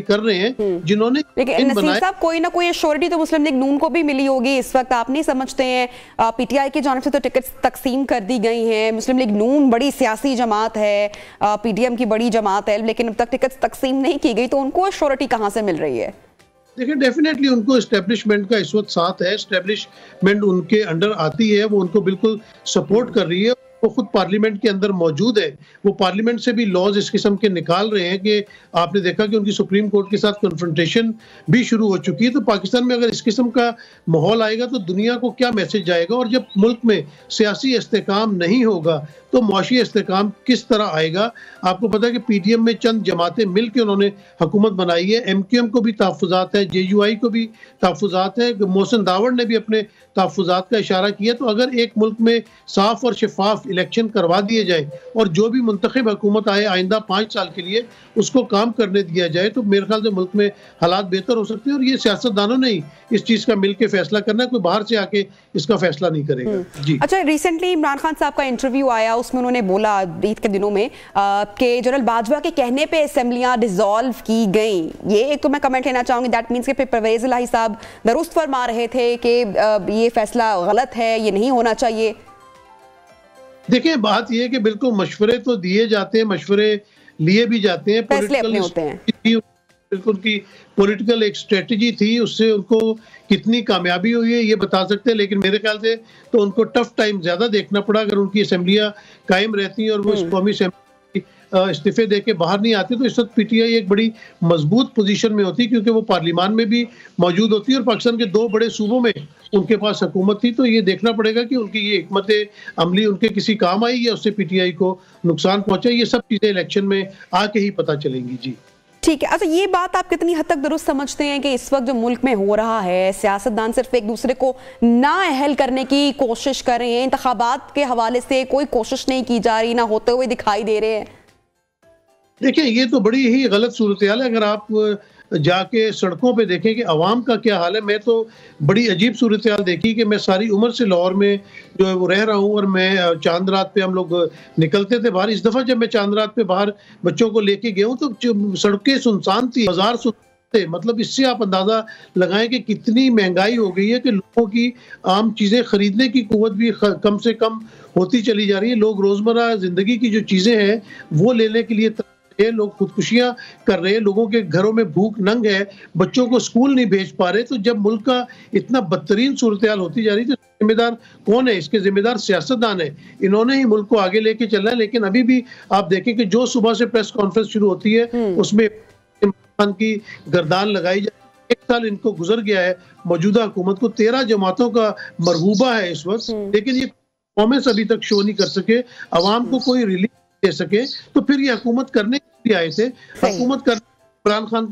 कर रहे हैं जिन्होंने, लेकिन नसीर साहब कोई ना कोई एश्योरिटी तो मुस्लिम लीग नून को भी मिली होगी इस वक्त, आप नहीं समझते हैं? पीटीआई की जानिब से तो टिकट तकसीम कर दी गई हैं, मुस्लिम लीग नून बड़ी सियासी जमात है, पीडीएम की बड़ी जमात है, लेकिन अब तक टिकट तकसीम नहीं की गई, तो उनको एश्योरिटी कहाँ से मिल रही है? देखिए, डेफिनेटली उनको एस्टेब्लिशमेंट का इस वक्त साथ है, एस्टेब्लिशमेंट उनके अंडर आती है, वो उनको बिल्कुल सपोर्ट कर रही है। वो खुद पार्लियामेंट के अंदर मौजूद है, वो पार्लियामेंट से भी लॉज इस किस्म के निकाल रहे हैं कि आपने देखा कि उनकी सुप्रीम कोर्ट के साथ कन्फ्रंटेशन भी शुरू हो चुकी है। तो पाकिस्तान में अगर इस किस्म का माहौल आएगा तो दुनिया को क्या मैसेज जाएगा? और जब मुल्क में सियासी इस्तेकाम नहीं होगा तो मुआशी इस्तेकाम किस तरह आएगा? आपको पता है कि पीटीएम में चंद जमातें मिल के उन्होंने हुकूमत बनाई है, एमक्यूएम को भी तहफ़्फ़ुज़ात है, जेयूआई को भी तहफ़्फ़ुज़ात है, मोहसिन दावड़ ने भी अपने तहफ़्फ़ुज़ात का इशारा किया। तो अगर एक मुल्क में साफ और शफाफ इलेक्शन करवा दिए जाए और जो भी मुंतखब हुकूमत आए आइंदा 5 साल के लिए उसको काम करने दिया जाए, तो मेरे ख्याल से मुल्क में हालात बेहतर हो सकते हैं। और ये सियासतदानों ने ही इस चीज़ का मिल के फैसला करना है, कोई बाहर से आके इसका फैसला नहीं करेगा। जी अच्छा, रिसेंटली इमरान खान साहब का इंटरव्यू आया, उसमें उन्होंने बोला ईद के दिनों में कि जनरल बाजवा के कहने पे असेंबलियां डिसॉल्व की गई। ये एक तो मैं कमेंट लेना चाहूंगी, दैट मींस कि परवेज इलाही साहब दुरुस्त फरमा रहे थे कि ये फैसला गलत है, ये नहीं होना चाहिए। देखिए, बात यह है कि बिल्कुल मशवरे तो दिए जाते हैं, मशवरे लिए भी जाते हैं, फैसले अपने होते हैं। बिल्कुल उनकी पॉलिटिकल एक स्ट्रेटजी थी, उससे उनको कितनी कामयाबी हुई है ये बता सकते हैं। लेकिन मेरे ख्याल से तो उनको टफ टाइम ज्यादा देखना पड़ा। अगर उनकी असेंबलियां कायम रहती और वो इस कौमी असेंबली इस्तीफे दे के बाहर नहीं आती तो इस वक्त पीटीआई एक बड़ी मजबूत पोजीशन में होती, क्योंकि वो पार्लियामान में भी मौजूद होती है और पाकिस्तान के 2 बड़े सूबों में उनके पास हुकूमत थी। तो ये देखना पड़ेगा कि उनकी ये हिकमत अमली उनके किसी काम आई या उससे पीटीआई को नुकसान पहुंचा। ये सब चीजें इलेक्शन में आके ही पता चलेंगी। जी ठीक है। अच्छा, ये बात आप कितनी हद तक दुरुस्त समझते हैं कि इस वक्त जो मुल्क में हो रहा है, सियासतदान सिर्फ एक दूसरे को नाअहल करने की कोशिश कर रहे हैं, इंतखाबात के हवाले से कोई कोशिश नहीं की जा रही, ना होते हुए दिखाई दे रहे हैं? देखिए, ये तो बड़ी ही गलत सूरत हाल है। अगर आप जाके सड़कों पे देखें कि अवाम का क्या हाल है, मैं तो बड़ी अजीब सूरत हाल देखी कि मैं सारी उम्र से लाहौर में जो है वो रह रहा हूँ और मैं चांद रात पे हम लोग निकलते थे बाहर। इस दफ़ा जब मैं चांद रात पे बाहर बच्चों को लेके गया हूँ तो सड़कें सुनसान थी, बाजार सुनसान थे। मतलब इससे आप अंदाज़ा लगाएं कि कितनी महंगाई हो गई है कि लोगों की आम चीज़ें खरीदने की कुव्वत भी कम से कम होती चली जा रही है। लोग रोज़मर्रा ज़िंदगी की जो चीज़ें हैं वो लेने के लिए लोग खुदकुशियां कर रहे हैं, लोगों के घरों में भूख नंग है, बच्चों को स्कूल नहीं भेज पा रहे। तो जब मुल्क का इतना बदतरीन सूरत हाल होती जा रही है तो जिम्मेदार कौन है? इसके जिम्मेदार सियासतदान है, इन्होंने ही मुल्क को आगे लेके चलना है। लेकिन अभी भी आप देखें कि जो सुबह से प्रेस कॉन्फ्रेंस शुरू होती है उसमें इमरान की गर्दान लगाई जाती है। 1 साल इनको गुजर गया है, मौजूदा हुकूमत को 13 जमातों का मरहूबा है इस वक्त, लेकिन ये परफॉर्मेंस अभी तक शो नहीं कर सके, अवाम को कोई रिलीफ दे सके। तो फिर ये हुकूमत करने के लिए आए थे, हुकूमत कर इमरान खान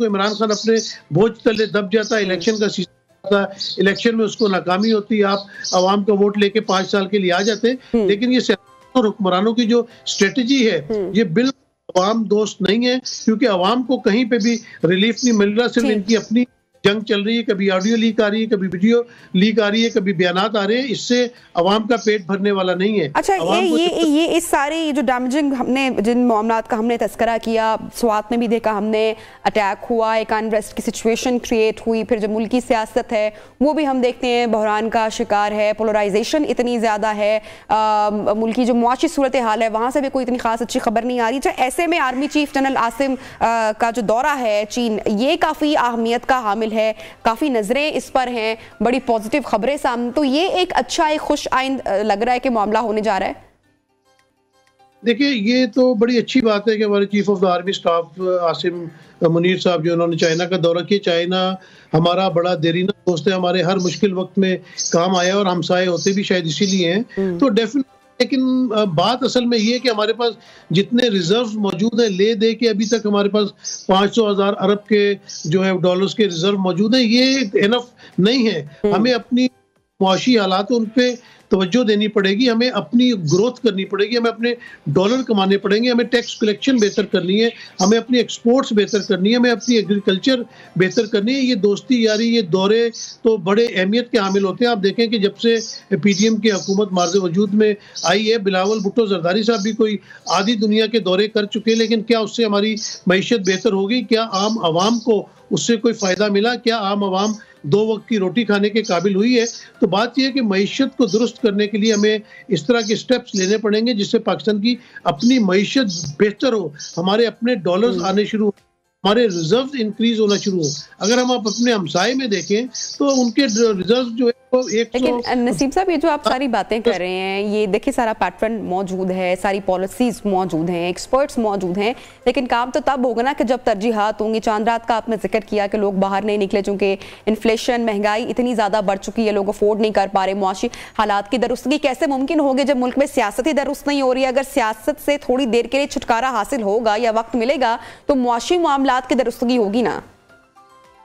अपने बोझ तले दब जाता, इलेक्शन का सीजन था, इलेक्शन में उसको नाकामी होती, आप अवाम का वोट लेके 5 साल के लिए आ जाते। लेकिन ये सियासत और हुक्मरानों की जो स्ट्रेटजी है ये बिल्कुल अवाम दोस्त नहीं है, क्योंकि अवाम को कहीं पे भी रिलीफ नहीं मिल रहा, सिर्फ इनकी अपनी जंग चल रही है, कभी ऑडियो लीक आ रही है, कभी वीडियो लीक आ रही है, कभी बयानात आ रहे हैं, इससे अवाम का पेट भरने वाला नहीं है। अच्छा, ये इस सारी जो डैमेजिंग हमने जिन मामलात का हमने तस्करा किया, स्वात में भी देखा हमने अटैक हुआ, एक अनरेस्ट की सिचुएशन क्रिएट हुई, फिर जो मुल्की सियासत है वो भी हम देखते हैं बहरान का शिकार है, पोलराइजेशन इतनी ज़्यादा है, मुल्की जो मुआशी सूरत हाल है वहाँ से भी कोई इतनी खास अच्छी खबर नहीं आ रही। अच्छा, ऐसे में आर्मी चीफ जनरल आसिम का जो दौरा है चीन, ये काफ़ी अहमियत का हामिल है, काफ़ी नज़रें इस पर हैं, बड़ी पॉजिटिव खबरें सामने, तो ये एक अच्छा एक खुश आइंद लग रहा है कि मामला होने जा रहा है। देखिए, ये तो बड़ी अच्छी बात है कि हमारे chief of the army staff Asim Munir साहब जो उन्होंने चाइना का दौरा किया। चाइना हमारा बड़ा देरीना दोस्त है, हमारे हर मुश्किल वक्त में काम आया और हमसाए होते भी शायद इसीलिए हैं। तो डेफिनेटली, लेकिन बात असल में ये है कि हमारे पास जितने रिजर्व मौजूद हैं, ले दे के अभी तक हमारे पास 500,000 अरब के जो है डॉलर्स के रिजर्व मौजूद हैं, ये इनफ नहीं है। हमें अपनी मुआशी हालात उन पे तवज्जो देनी पड़ेगी, हमें अपनी ग्रोथ करनी पड़ेगी, हमें अपने डॉलर कमाने पड़ेंगे, हमें टैक्स कलेक्शन बेहतर करनी है, हमें अपनी एक्सपोर्ट्स बेहतर करनी है, हमें अपनी एग्रीकल्चर बेहतर करनी है। ये दोस्ती यारी, ये दौरे तो बड़े अहमियत के हामिल होते हैं। आप देखें कि जब से पीडीएम की हुकूमत मार्ज वजूद में आई है, बिलावल भुट्टो जरदारी साहब भी कोई आधी दुनिया के दौरे कर चुके, लेकिन क्या उससे हमारी मईशत बेहतर होगी? क्या आम आवाम को उससे कोई फ़ायदा मिला? क्या आम आवाम 2 वक्त की रोटी खाने के काबिल हुई है? तो बात यह है कि मईशत को दुरुस्त करने के लिए हमें इस तरह के स्टेप्स लेने पड़ेंगे जिससे पाकिस्तान की अपनी मईशत बेहतर हो, हमारे अपने डॉलर्स आने शुरू हो, हमारे रिजर्व इंक्रीज होना शुरू हो। अगर हम अपने हमसाए में देखें तो उनके रिजर्व जो है वो लेकिन नसीम साहब, ये जो आप सारी बातें कर रहे हैं, ये देखिए सारा पैटर्न मौजूद है, सारी पॉलिसीज मौजूद हैं, एक्सपर्ट्स मौजूद हैं, लेकिन काम तो तब होगा ना कि जब तरजीहात होंगी। चांद रात का आपने जिक्र किया कि लोग बाहर नहीं निकले चूंकि इन्फ्लेशन, महंगाई इतनी ज़्यादा बढ़ चुकी है, लोग अफोर्ड नहीं कर पा रहे। मुआशी हालात की दुरुस्तगी कैसे मुमकिन होगी जब मुल्क में सियासती दुरुस्त नहीं हो रही है? अगर सियासत से थोड़ी देर के लिए छुटकारा हासिल होगा या वक्त मिलेगा तो मुआशी मामलात की दुरुस्तगी होगी ना।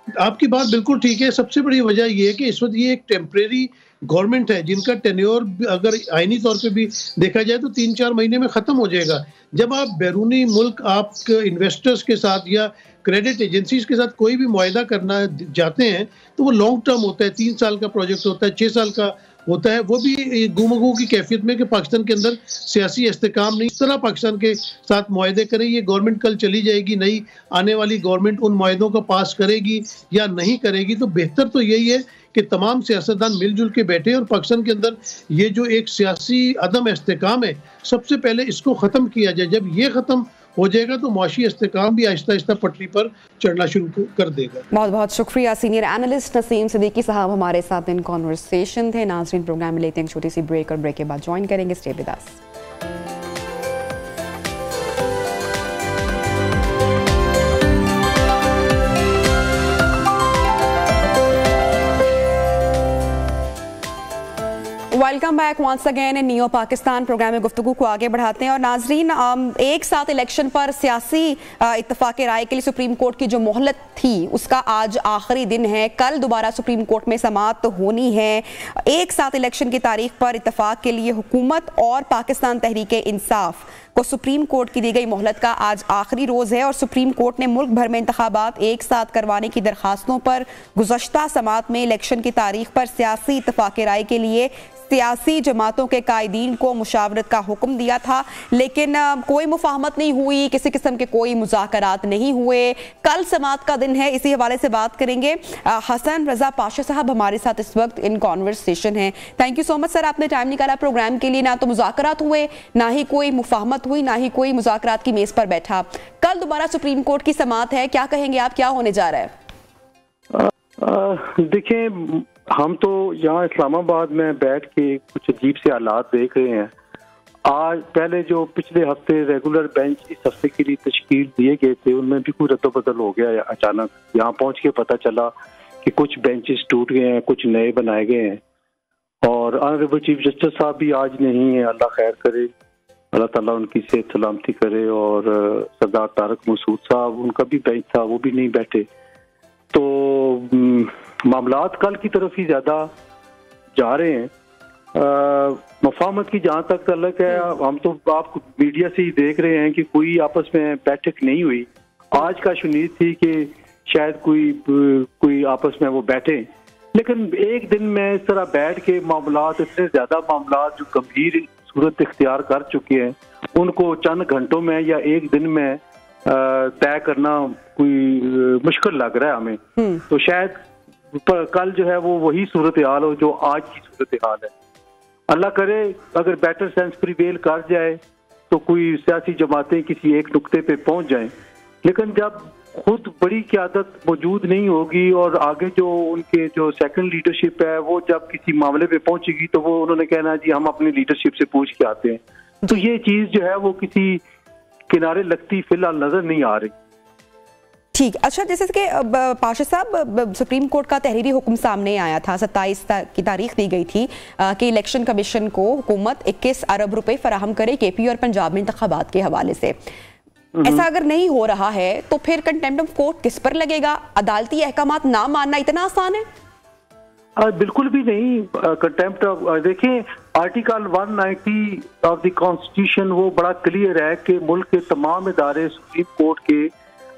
आपकी बात बिल्कुल ठीक है। सबसे बड़ी वजह यह है कि इस वक्त ये एक टेम्परेरी गवर्नमेंट है जिनका टेन्योर अगर आईनी तौर पे भी देखा जाए तो 3-4 महीने में ख़त्म हो जाएगा। जब आप बैरूनी मुल्क आप इन्वेस्टर्स के साथ या क्रेडिट एजेंसीज के साथ कोई भी मुआहदा करना जाते हैं तो वो लॉन्ग टर्म होता है, 3 साल का प्रोजेक्ट होता है, 6 साल का होता है, वो भी गुमगू की कैफियत में कि पाकिस्तान के अंदर सियासी इस्तेकाम नहीं। इस तरह पाकिस्तान के साथ मुआहदे करें। ये गवर्नमेंट कल चली जाएगी, नई आने वाली गवर्नमेंट उन मुआहदों को पास करेगी या नहीं करेगी, तो बेहतर तो यही है कि तमाम सियासतदान मिलजुल के बैठे और पाकिस्तान के अंदर ये जो एक सियासी अदम इस्तेकाम है, सबसे पहले इसको ख़त्म किया जाए। जब ये ख़त्म हो जाएगा तो मुआशी इस्तेकाम भी आहिस्ता आहिस्ता पटरी पर चढ़ना शुरू कर देगा। बहुत बहुत शुक्रिया। सीनियर एनालिस्ट नसीम सिद्दीकी साहब हमारे साथ इन कॉन्वर्सेशन थे। नाज़रीन, प्रोग्राम में लेते हैं छोटी सी ब्रेक और ब्रेक के बाद ज्वाइन करेंगे। Stay with us. Welcome back once again in neo Pakistan. Programme में गुफ्तगू को आगे बढ़ाते हैं और नाजरीन, एक साथ इलेक्शन पर सियासी इत्तफाक राय के लिए सुप्रीम कोर्ट की जो मोहलत थी उसका आज आखिरी दिन है। कल दोबारा सुप्रीम कोर्ट में समाअत होनी है। एक साथ इलेक्शन की तारीख पर इत्तफाक के लिए हुकूमत और पाकिस्तान तहरीक इंसाफ को सुप्रीम कोर्ट की दी गई मोहलत का आज आखिरी रोज़ है और सुप्रीम कोर्ट ने मुल्क भर में इंतखाबात एक साथ करवाने की दरखास्तों पर गुज़श्ता समाअत में इलेक्शन की तारीख पर सियासी इत्तफाक राय के लिए सियासी जमातों के कायदीन को मुशावरत का हुक्म दिया था, लेकिन कोई मुफाहमत नहीं हुई, किसी किस्म के कोई मुज़ाकरात नहीं हुए। कल समाअत का दिन है, इसी हवाले से बात करेंगे। हसन रजा पाशा साहब हमारे साथ इस वक्त इन कॉन्वर्सेशन हैं। Thank you so much sir, आपने टाइम निकाला प्रोग्राम के लिए। ना तो मुज़ाकरात हुए, ना ही कोई मुफाहमत हुई, ना ही कोई मुज़ाकरात की मेज़ पर बैठा। कल दोबारा सुप्रीम कोर्ट की समाअत है, क्या कहेंगे आप, क्या होने जा रहा है? देखिए, हम तो यहाँ इस्लामाबाद में बैठ के कुछ अजीब से हालात देख रहे हैं। आज पहले जो पिछले हफ्ते रेगुलर बेंच इस हफ्ते के लिए तश्कील दिए गए थे उनमें भी कोई रद्द-बदल हो गया। अचानक यहाँ पहुँच के पता चला कि कुछ बेंचेस टूट गए हैं, कुछ नए बनाए गए हैं और ऑनरेबल चीफ जस्टिस साहब भी आज नहीं है। अल्लाह खैर करे, अल्लाह ताला उनकी सेहत सलामती करे। और सरदार तारक मसूद साहब, उनका भी बेंच था, वो भी नहीं बैठे। तो मामलात कल की तरफ ही ज़्यादा जा रहे हैं। मफाहमत की जहाँ तक तल्लक है, हम तो आप मीडिया से ही देख रहे हैं कि कोई आपस में बैठक नहीं हुई। आज का शुनीद थी कि शायद कोई आपस में वो बैठे, लेकिन एक दिन में इस तरह बैठ के मामलात, इतने ज्यादा मामलात जो गंभीर सूरत इख्तियार कर चुके हैं, उनको चंद घंटों में या एक दिन में तय करना कोई मुश्किल लग रहा है हमें। तो शायद कल जो है वो वही सूरत हाल हो जो आज की सूरत हाल है। अल्लाह करे अगर बेटर सेंस प्रिवेल कर जाए तो कोई सियासी जमातें किसी एक नुक्ते पे पहुंच जाएं, लेकिन जब खुद बड़ी क़यादत मौजूद नहीं होगी और आगे जो उनके जो सेकंड लीडरशिप है वो जब किसी मामले पे पहुंचेगी तो वो उन्होंने कहना जी हम अपनी लीडरशिप से पूछ के आते हैं, तो ये चीज़ जो है वो किसी किनारे लगती फिलहाल नजर नहीं आ रही। ठीक, अच्छा, जैसे कि पाशा साहब, सुप्रीम कोर्ट का तहरीरी हुक्म सामने आया था, 27 की तारीख दी गई थी कि इलेक्शन कमीशन को हुकूमत 21 अरब रुपए फराहम करे केपी और पंजाब में इंतखाबात के हवाले से। ऐसा अगर नहीं हो रहा है तो फिर कंटेम्प्ट ऑफ कोर्ट किस पर लगेगा? अदालती अहकामात ना मानना इतना आसान है? बिल्कुल भी नहीं। कंटेम्प्ट ऑफ, देखें आर्टिकल 190 ऑफ द कॉन्स्टिट्यूशन वो बड़ा क्लियर है कि मुल्क के तमाम इदारे सुप्रीम कोर्ट के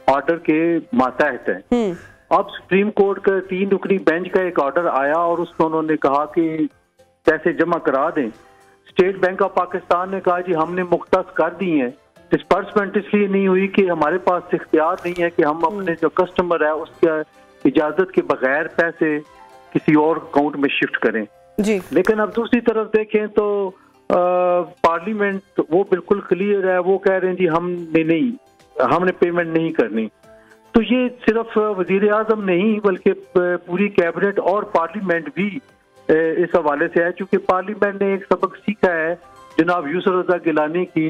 ऑर्डर के मातहत हैं। अब सुप्रीम कोर्ट का 3 रुकनी बेंच का एक ऑर्डर आया और उसमें उन्होंने कहा कि पैसे जमा करा दें। स्टेट बैंक ऑफ पाकिस्तान ने कहा जी हमने मुख्तस कर दी हैं। डिस्बर्समेंट इसलिए नहीं हुई कि हमारे पास इख्तियार नहीं है कि हम अपने जो कस्टमर है उसके इजाजत के बगैर पैसे किसी और अकाउंट में शिफ्ट करें जी। लेकिन अब दूसरी तरफ देखें तो पार्लियामेंट वो बिल्कुल क्लियर है, वो कह रहे हैं जी हमने पेमेंट नहीं करनी। तो ये सिर्फ वजीर आजम नहीं बल्कि पूरी कैबिनेट और पार्लियामेंट भी इस हवाले से है, क्योंकि पार्लियामेंट ने एक सबक सीखा है जनाब यूसुफ रजा गिलानी की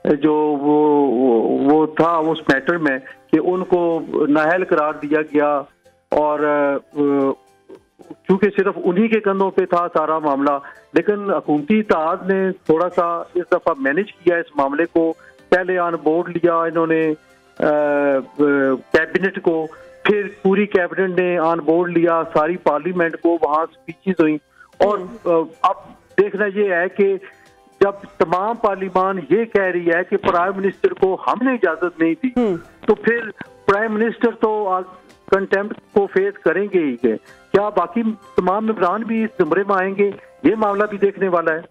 जो वो था उस मैटर में कि उनको नाअहल करार दिया गया और क्योंकि सिर्फ उन्हीं के कंधों पे था सारा मामला, लेकिन हुकूमती इत्तेहाद ने थोड़ा सा इस दफा मैनेज किया इस मामले को। पहले ऑन बोर्ड लिया इन्होंने कैबिनेट को, फिर पूरी कैबिनेट ने ऑन बोर्ड लिया सारी पार्लियामेंट को, वहाँ स्पीचेस हुई। और अब देखना ये है कि जब तमाम पार्लियामान ये कह रही है कि प्राइम मिनिस्टर को हमने इजाजत नहीं दी, तो फिर प्राइम मिनिस्टर तो कंटेम्प्ट को फेस करेंगे ही। क्या बाकी तमाम मेंबरान भी इस जुमरे में आएंगे? ये मामला भी देखने वाला है।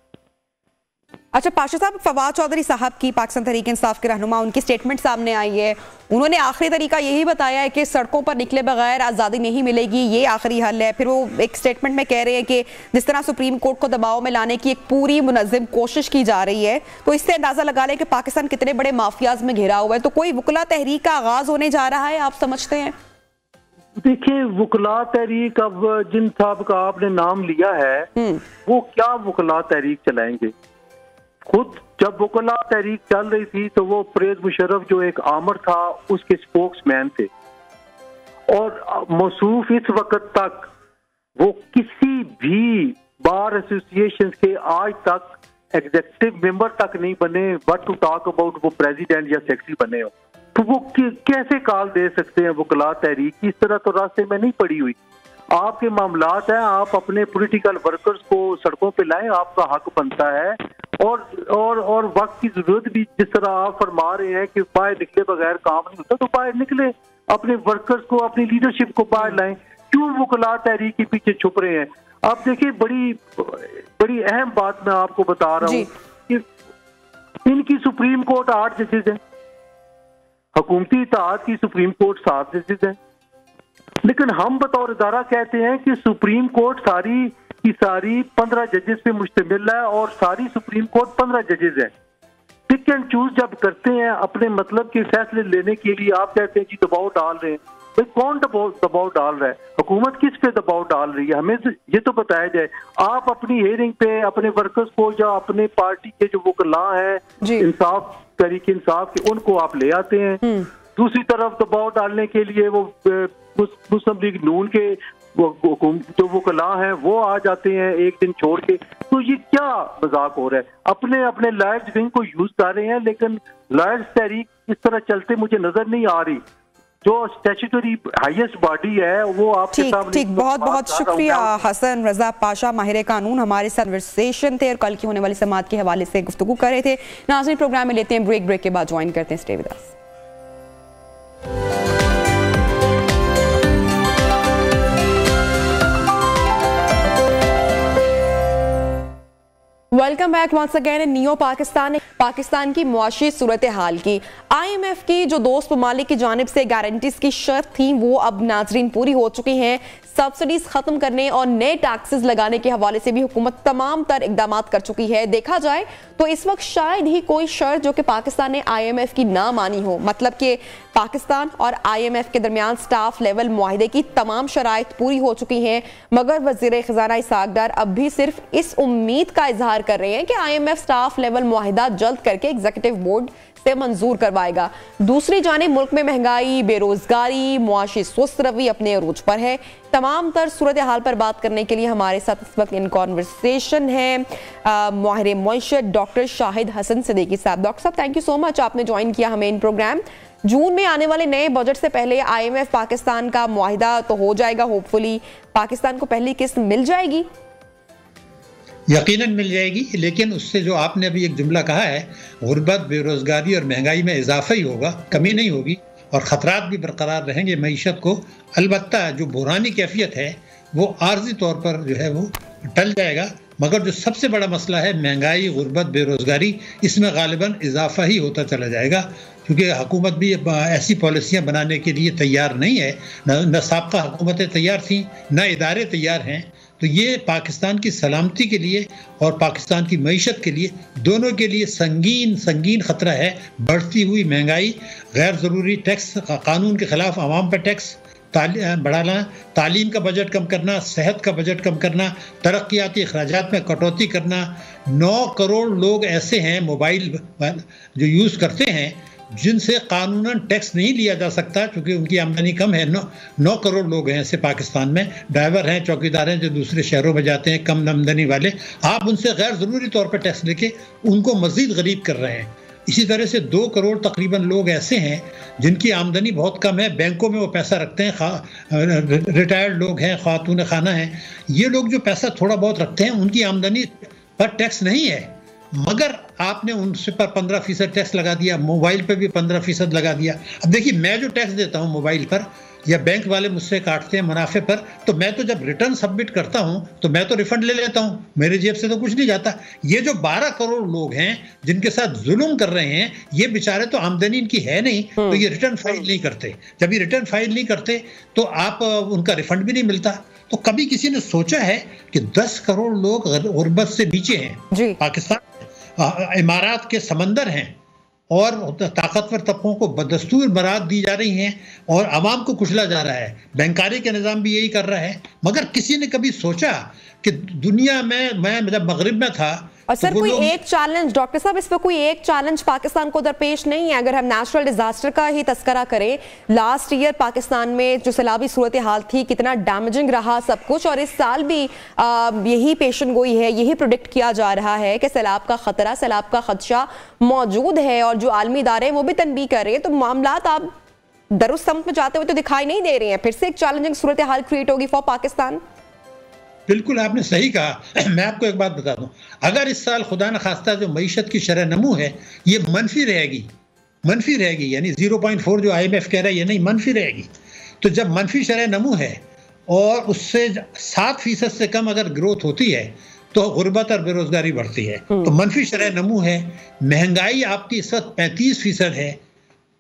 अच्छा पाशा साहब, फवाद चौधरी साहब की पाकिस्तान तहरीक इंसाफ के रहनुमा, उनकी स्टेटमेंट सामने आई है। उन्होंने आखिरी तरीका यही बताया है कि सड़कों पर निकले बगैर आज़ादी नहीं मिलेगी, ये आखिरी हल है। फिर वो एक स्टेटमेंट में कह रहे हैं कि जिस तरह सुप्रीम कोर्ट को दबाव में लाने की एक पूरी मुनज़्ज़म कोशिश की जा रही है, तो इससे अंदाजा लगा लें कि पाकिस्तान कितने बड़े माफियाज में घिरा हुआ है। तो कोई वकला तहरीक का आगाज होने जा रहा है, आप समझते हैं? देखिए, वकला तहरीक, अब जिन साहब का आपने नाम लिया है वो क्या वकला तहरीक चलाएंगे? खुद जब वकला तहरीक चल रही थी तो वो परवेज मुशर्रफ जो एक आमर था उसके स्पोक्समैन थे, और मौसूफ इस वक्त तक वो किसी भी बार एसोसिएशन के आज तक एग्जीक्यूटिव मेंबर तक नहीं बने, बट टू टॉक अबाउट वो प्रेसिडेंट या सेक्रेटरी बने हो। तो वो कैसे कॉल दे सकते हैं वकला तहरीक? इस तरह तो रास्ते में नहीं पड़ी हुई। आपके मामलात हैं, आप अपने पॉलिटिकल वर्कर्स को सड़कों पे लाएं, आपका हक बनता है। और वक्त की जरूरत भी, जिस तरह आप फरमा रहे हैं कि बाहर निकले बगैर काम नहीं होता, तो बाहर निकले, अपने वर्कर्स को, अपनी लीडरशिप को बाहर लाएं। क्यों वकला तहरीक के पीछे छुप रहे हैं? आप देखिए, बड़ी अहम बात मैं आपको बता रहा हूँ कि इनकी सुप्रीम कोर्ट 8 जजेस है, हुकूमती इत्तेहाद की सुप्रीम कोर्ट 7 जजेस है, लेकिन हम बतौर इदारा कहते हैं कि सुप्रीम कोर्ट सारी की सारी 15 जजेस पे मुश्तमिल है और सारी सुप्रीम कोर्ट 15 जजेस है। पिक एंड चूज जब करते हैं अपने मतलब के फैसले लेने के लिए, आप कहते हैं जी दबाव डाल रहे हैं। भाई कौन दबाव डाल रहा है? हुकूमत किस पे दबाव डाल रही है? हमें ये तो बताया जाए। आप अपनी हेयरिंग पे अपने वर्कर्स को या अपने पार्टी के जो वकला है इंसाफ तहरीक इंसाफ के, उनको आप ले आते हैं। दूसरी तरफ दबाव डालने के लिए वो मुस्लिम लीग नून के जो वकला हैं वो आ जाते हैं एक दिन छोड़ के। तो ये क्या मजाक हो रहा है? अपने लॉयर्स विंग को यूज कर रहे हैं, लेकिन लॉयर्स तहरीक इस तरह चलते मुझे नजर नहीं आ रही। जो स्टैट्यूटरी हाईएस्ट बॉडी है वो आपके सामने। ठीक, बहुत बहुत शुक्रिया हसन रजा पाशा, माहिर कानून, हमारे साथ कन्वर्सेशन थे और कल की होने वाली समाअत के हवाले से गुफ्तगू कर रहे थे। नाज़रीन, प्रोग्राम में लेते हैं ब्रेक के बाद ज्वाइन करते हैं। Stay with us. Welcome back once again in neo Pakistan. Pakistan की मुआशी सूरत हाल की IMF की जो दोस्त ममालिक की जानिब से गारंटीज की शर्त थी वो अब नाजरीन पूरी हो चुकी हैं। सब्सिडीज खत्म करने और नए टैक्सेस लगाने के हवाले से भी हुकूमत तमाम तर इकदाम कर चुकी है। देखा जाए तो इस वक्त शायद ही कोई शर्त जो कि पाकिस्तान ने IMF की ना मानी हो, मतलब कि पाकिस्तान और IMF के दरमियान स्टाफ लेवल मुआहिदे की तमाम शराइत पूरी हो चुकी हैं, मगर वज़ीर ख़ज़ाना इसहाक़ डार अब भी सिर्फ इस उम्मीद का इजहार कर रहे हैं कि IMF स्टाफ लेवल मुआहिदा जल्द करके एग्जीक्यूटिव बोर्ड से मंजूर करवाएगा। दूसरी जानिब मुल्क में महंगाई, बेरोजगारी, मुआशी सुस्त रवि अपने अरूज पर है। तमाम तर सूरत हाल पर बात करने के लिए हमारे साथ इस वक्त इन कॉन्वर्सेशन है माहिर मईशत डॉक्टर शाहिद हसन सिद्दीकी साहब। डॉक्टर साहब, थैंक यू सो मच, आपने ज्वाइन किया हमें इन प्रोग्राम। जून में आने वाले नए बजट से पहले IMF पाकिस्तान का मुआहिदा तो हो जाएगा, होपफुली पाकिस्तान को पहली किस्त मिल जाएगी? यकीनन मिल जाएगी, लेकिन उससे जो आपने अभी एक जुमला कहा है, गुर्बत, बेरोजगारी और महंगाई में इजाफा ही होगा, कमी नहीं होगी, और ख़तरात भी बरकरार रहेंगे मईशत को। अलबत्ता जो बुरानी कैफियत है वो आर्जी तौर पर जो है वो टल जाएगा, मगर जो सबसे बड़ा मसला है महंगाई, गुर्बत, बेरोजगारी, इसमें गालिबन इजाफा ही होता चला जाएगा, क्योंकि हुकूमत भी ऐसी पॉलिसियाँ बनाने के लिए तैयार नहीं है। न साबका हुकूमतें तैयार थीं, न इदारे तैयार हैं। तो ये पाकिस्तान की सलामती के लिए और पाकिस्तान की मईशत के लिए, दोनों के लिए संगीन ख़तरा है। बढ़ती हुई महंगाई, गैर ज़रूरी टैक्स, कानून के ख़िलाफ़ आवाम पर टैक्स बढ़ाना, तालीम का बजट कम करना, सेहत का बजट कम करना, तरक्याती अखराजात में कटौती करना। 9 करोड़ लोग ऐसे हैं मोबाइल जो यूज़ करते हैं जिनसे कानूनन टैक्स नहीं लिया जा सकता, क्योंकि उनकी आमदनी कम है। 9 करोड़ लोग हैं ऐसे पाकिस्तान में, ड्राइवर हैं, चौकीदार हैं, जो दूसरे शहरों में जाते हैं, कम आमदनी वाले। आप उनसे गैर ज़रूरी तौर पर टैक्स लेके उनको मज़ीद गरीब कर रहे हैं। इसी तरह से 2 करोड़ तकरीबन लोग ऐसे हैं जिनकी आमदनी बहुत कम है, बैंकों में वो पैसा रखते हैं, रिटायर्ड लोग हैं, खातून खाना हैं। ये लोग जो पैसा थोड़ा बहुत रखते हैं उनकी आमदनी पर टैक्स नहीं है, मगर आपने उनसे पर 15% टैक्स लगा दिया, मोबाइल पर भी 15% लगा दिया। अब देखिए, मैं जो टैक्स देता हूँ मोबाइल पर, या बैंक वाले मुझसे काटते हैं मुनाफे पर, तो मैं तो जब रिटर्न सबमिट करता हूं तो मैं तो रिफंड ले लेता हूं, मेरे जेब से तो कुछ नहीं जाता। ये जो 12 करोड़ लोग हैं जिनके साथ जुल्म कर रहे हैं, ये बेचारे तो आमदनी इनकी है नहीं, तो ये रिटर्न फाइल नहीं करते। जब ये रिटर्न फाइल नहीं करते तो आप उनका रिफंड भी नहीं मिलता। तो कभी किसी ने सोचा है कि 10 करोड़ लोग गुर्बत से नीचे हैं पाकिस्तान, इमारात के समंदर हैं, और ताकतवर तबकों को बदस्तूर बरात दी जा रही हैं और आवाम को कुचला जा रहा है। बैंकारी का निज़ाम भी यही कर रहा है। मगर किसी ने कभी सोचा कि दुनिया में, मैं जब मगरिब में था, और सर कोई एक चैलेंज, डॉक्टर साहब, इस पर कोई एक चैलेंज पाकिस्तान को दरपेश नहीं है? अगर हम नेचुरल डिजास्टर का ही तस्करा करें, लास्ट ईयर पाकिस्तान में जो सैलाबी सूरत हाल थी, कितना डैमेजिंग रहा सब कुछ, और इस साल भी यही पेशन गोई है, यही प्रोडिक्ट किया जा रहा है कि सैलाब का खतरा, सैलाब का खदशा मौजूद है, और जो आलमी इदारे हैं वो भी तनबीह कर रहे हैं। तो मामलात आप दरुस्त समत में जाते हुए तो दिखाई नहीं दे रहे हैं। फिर से एक चैलेंजिंग सूरत हाल क्रिएट होगी फॉर पाकिस्तान। बिल्कुल आपने सही कहा। मैं आपको एक बात बता दूं, अगर इस साल खुदा न खास्ता जो मईशत की शरह नमू है ये मनफी रहेगी, यानी 0.4 जो IMF कह रहा है, ये नहीं, मनफी रहेगी। तो जब मनफी शरह नमू है और उससे 7% से कम अगर ग्रोथ होती है तो गुर्बत और बेरोजगारी बढ़ती है। तो मनफी शरह नमू है, महंगाई आपकी इस वक्त 35% है।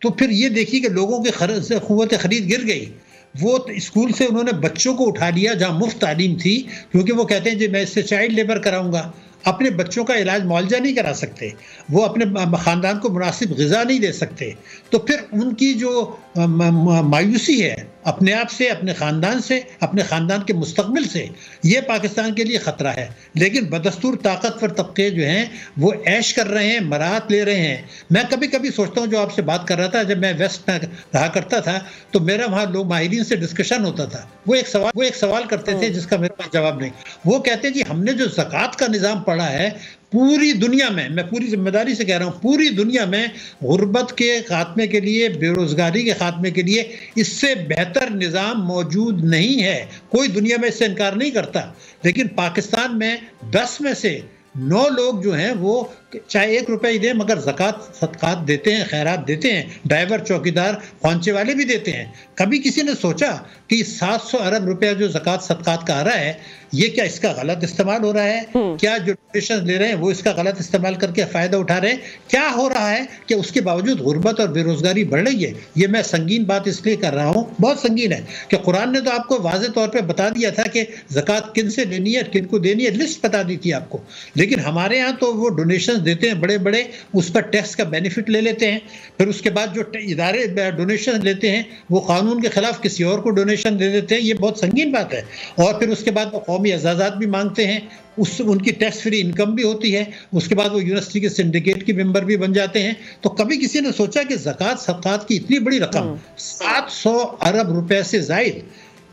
तो फिर ये देखिए कि लोगों की क़ुव्वत खरीद गिर गई। वो स्कूल से उन्होंने बच्चों को उठा लिया जहाँ मुफ्त तालीम थी, क्योंकि वो कहते हैं जी मैं इससे चाइल्ड लेबर कराऊंगा। अपने बच्चों का इलाज मुआवजा नहीं करा सकते, वो अपने ख़ानदान को मुनासिब ग़िज़ा नहीं दे सकते। तो फिर उनकी जो मायूसी है अपने आप से, अपने ख़ानदान से, अपने ख़ानदान के मुस्तक़बिल से, ये पाकिस्तान के लिए ख़तरा है। लेकिन बदस्तूर ताकतवर तबके जो हैं वो ऐश कर रहे हैं, मराहत ले रहे हैं। मैं कभी कभी सोचता हूँ, जो आपसे बात कर रहा था, जब मैं वेस्ट में रहा करता था तो मेरा वहाँ लोग माहिरीन से डिस्कशन होता था। वो एक सवाल करते थे जिसका मेरे पास जवाब नहीं। वो कहते हैं जी हमने जो ज़कात का निज़ाम पढ़ा है, पूरी दुनिया में, मैं पूरी जिम्मेदारी से कह रहा हूँ, पूरी दुनिया में गुर्बत के खात्मे के लिए, बेरोजगारी के खात्मे के लिए इससे बेहतर निज़ाम मौजूद नहीं है। कोई दुनिया में इससे इनकार नहीं करता। लेकिन पाकिस्तान में 10 में से 9 लोग जो हैं वो चाहे 1 रुपया ही दें मगर ज़कात सदकात देते हैं, खैरात देते हैं, ड्राइवर, चौकीदार, खौंचे वाले भी देते हैं। कभी किसी ने सोचा कि 700 अरब रुपया जो ज़कात सदकात का आ रहा है, ये क्या इसका गलत इस्तेमाल हो रहा है? क्या जो डोनेशन ले रहे हैं वो इसका गलत इस्तेमाल करके फ़ायदा उठा रहे हैं? क्या हो रहा है कि उसके बावजूद गुर्बत और बेरोज़गारी बढ़ रही है? ये मैं संगीन बात इसलिए कर रहा हूँ, बहुत संगीन है कि कुरान ने तो आपको वाज़े तौर पर बता दिया था कि ज़कात किन से लेनी है, किन को देनी है, लिस्ट बता दी थी आपको। लेकिन हमारे यहाँ तो वो डोनेशन देते हैं बड़े बड़े, उस पर टैक्स का बेनिफिट ले लेते हैं, फिर उसके बाद जो इदारे डोनेशन लेते हैं वो कानून के खिलाफ किसी और को डोनेशन दे देते हैं। ये बहुत संगीन बात है। और फिर उसके बाद वो कौमी एजाज़ात भी मांगते हैं, उनकी टैक्स फ्री इनकम भी होती है, उसके बाद वो यूनिवर्सिटी के सिंडिकेट के मेंबर भी बन जाते हैं। तो कभी किसी ने सोचा कि ज़कात सदकात की इतनी बड़ी रकम 700 अरब रुपए से ज़ायद,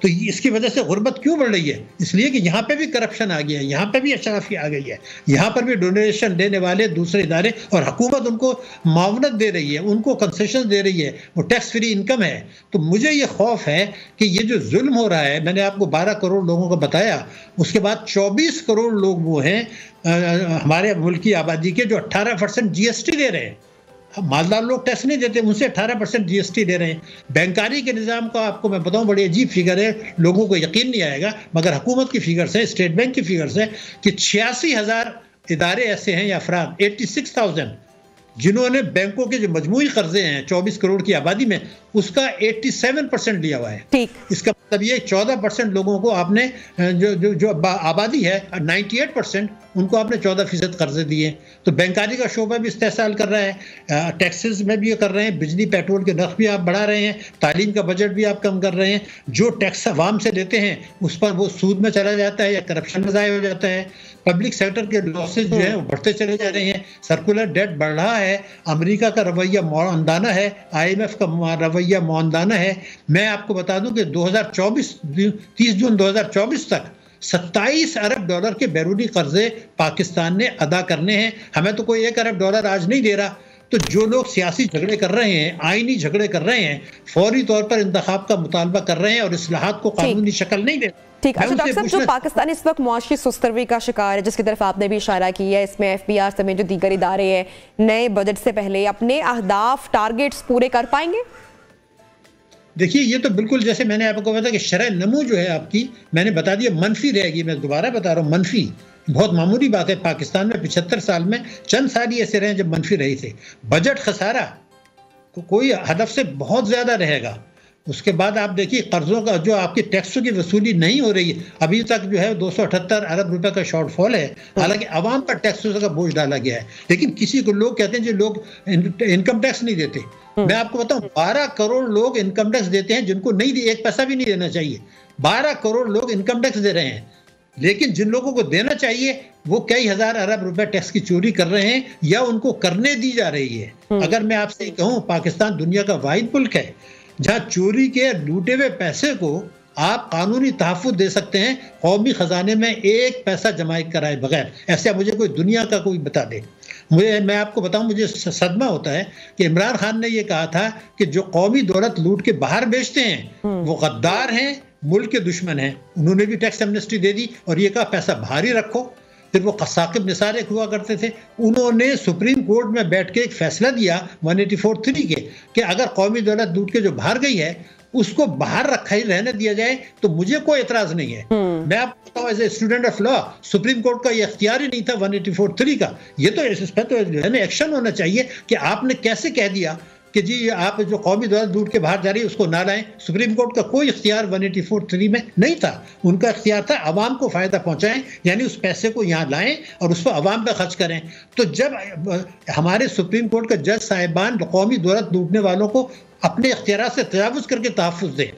तो इसकी वजह से गुर्बत क्यों बढ़ रही है? इसलिए कि यहाँ पे भी करप्शन आ गया है, यहाँ पे भी अशराफी आ गई है, यहाँ पर भी डोनेशन देने वाले दूसरे इदारे और हुकूमत उनको मावनत दे रही है, उनको कंसेशन दे रही है, वो टैक्स फ्री इनकम है। तो मुझे ये खौफ है कि ये जो जुल्म हो रहा है, मैंने आपको 12 करोड़ लोगों को बताया, उसके बाद 24 करोड़ लोग वो हैं हमारे मुल्क की आबादी के जो 18% GST दे रहे हैं। मालदार लोग टैक्स नहीं देते, उनसे 18% GST दे रहे हैं। बैंकारी के निज़ाम का आपको मैं बताऊं बड़ी अजीब फिगर है, लोगों को यकीन नहीं आएगा, मगर हुकूमत की फिगर्स है, स्टेट बैंक की फिगर्स है कि 86,000 इदारे ऐसे हैं या अफराद, 86,000, जिन्होंने बैंकों के जो मजमूई कर्जे हैं 24 करोड़ की आबादी में, उसका 87% लिया हुआ है। ठीक, इसका मतलब ये 14% लोगों को आपने जो आबादी है 98%, उनको आपने 14% कर्जे दिए। तो बैंकारी का शोबा भी इस्तेहसाल कर रहा है, टैक्सेस में भी कर रहे हैं, बिजली पेट्रोल के नर्ख भी आप बढ़ा रहे हैं, तालीम का बजट भी आप कम कर रहे हैं। जो टैक्स अवाम से लेते हैं उस पर वो सूद में चला जाता है या करप्शन में ज़ाया हो जाता है। पब्लिक सेक्टर के लॉसेज जो है वो बढ़ते चले जा रहे हैं, सर्कुलर डेट बढ़ रहा है, अमेरिका का रवैया मौनदाना है, IMF का रवैया मौनदाना है। मैं आपको बता दूं कि 30 जून 2024 तक 27 अरब डॉलर के बैरूनी कर्जे पाकिस्तान ने अदा करने हैं। हमें तो कोई 1 अरब डॉलर आज नहीं दे रहा। तो जो लोग सियासी झगड़े कर रहे हैं, आईनी झगड़े कर रहे हैं, फौरी तौर पर इंतखाब का मुतालबा कर रहे हैं और इस्लाहात को कानूनी शक्ल नहीं दे। ठीक, अच्छा डॉक्टर साहब, जो पाकिस्तान इस वक्त मुआशी सुस्तरवी का शिकार है, जिसकी तरफ आपने भी इशारा किया है, इसमें FBR समेत जो दीगर इदारे हैं नए बजट से पहले अपने अहदाफ टारगेट्स पूरे कर पाएंगे? देखिए, ये तो बिल्कुल जैसे मैंने आपको बताया कि शरह नमू जो है आपकी, मैंने बता दिया, मनफी रहेगी। मैं दोबारा बता रहा हूँ, मनफी बहुत मामूली बात है। पाकिस्तान में 75 साल में चंद साल ही ऐसे रहे जब मनफी रही थे। बजट खसारा कोई हदफ से बहुत ज्यादा रहेगा। उसके बाद आप देखिए कर्जों का जो आपकी टैक्सों की वसूली नहीं हो रही है, अभी तक जो है 278 अरब रुपए का शॉर्टफॉल है। हालांकि आवाम पर टैक्सों का बोझ डाला गया है, लेकिन किसी को लोग कहते हैं जो लोग इनकम टैक्स नहीं देते। मैं आपको बताऊं 12 करोड़ लोग इनकम टैक्स देते हैं जिनको नहीं, 1 पैसा भी नहीं देना चाहिए। 12 करोड़ लोग इनकम टैक्स दे रहे हैं, लेकिन जिन लोगों को देना चाहिए वो कई हजार अरब रुपए टैक्स की चोरी कर रहे हैं या उनको करने दी जा रही है। अगर मैं आपसे कहूं, पाकिस्तान दुनिया का वाहिद मुल्क है जहां चोरी के लूटे हुए पैसे को आप कानूनी तहफ़्फ़ुज़ दे सकते हैं, कौमी खजाने में 1 पैसा जमा कराए बगैर। ऐसा मुझे कोई दुनिया का कोई बता दे। मैं आपको बताऊं, मुझे सदमा होता है कि इमरान खान ने यह कहा था कि जो कौमी दौलत लूट के बाहर बेचते हैं वो गद्दार हैं, मुल्क के दुश्मन हैं। उन्होंने भी टैक्स एमनेस्टी दे दी और ये कहा पैसा बाहर ही रखो। फिर वो साकिब निसार एक हुआ करते थे, उन्होंने सुप्रीम कोर्ट में बैठ के एक फैसला दिया 184(3) के कि अगर कौमी दौलत लूट के जो बाहर गई है उसको बाहर रखा ही रहने दिया जाए तो मुझे कोई एतराज नहीं है। मैं आपको बताऊं, as a student of law, supreme court का ये इख्तियार ही नहीं था 184(3) का। ये तो इस पर तो एक्शन होना चाहिए कि आपने कैसे कह दिया कि जी आप जो कौमी दौलत लूट के बाहर जा रही है उसको ना लाएं। सुप्रीम कोर्ट का कोई इख्तियार 184(3) में नहीं था। उनका इख्तियार था अवाम को फ़ायदा पहुंचाएं, यानी उस पैसे को यहाँ लाएं और उसको अवाम पर खर्च करें। तो जब हमारे सुप्रीम कोर्ट के जज साहिबान कौमी दौलत लूटने वालों को अपने इख्तियार से तजावुज़ करके तहफ़्फ़ुज़ दें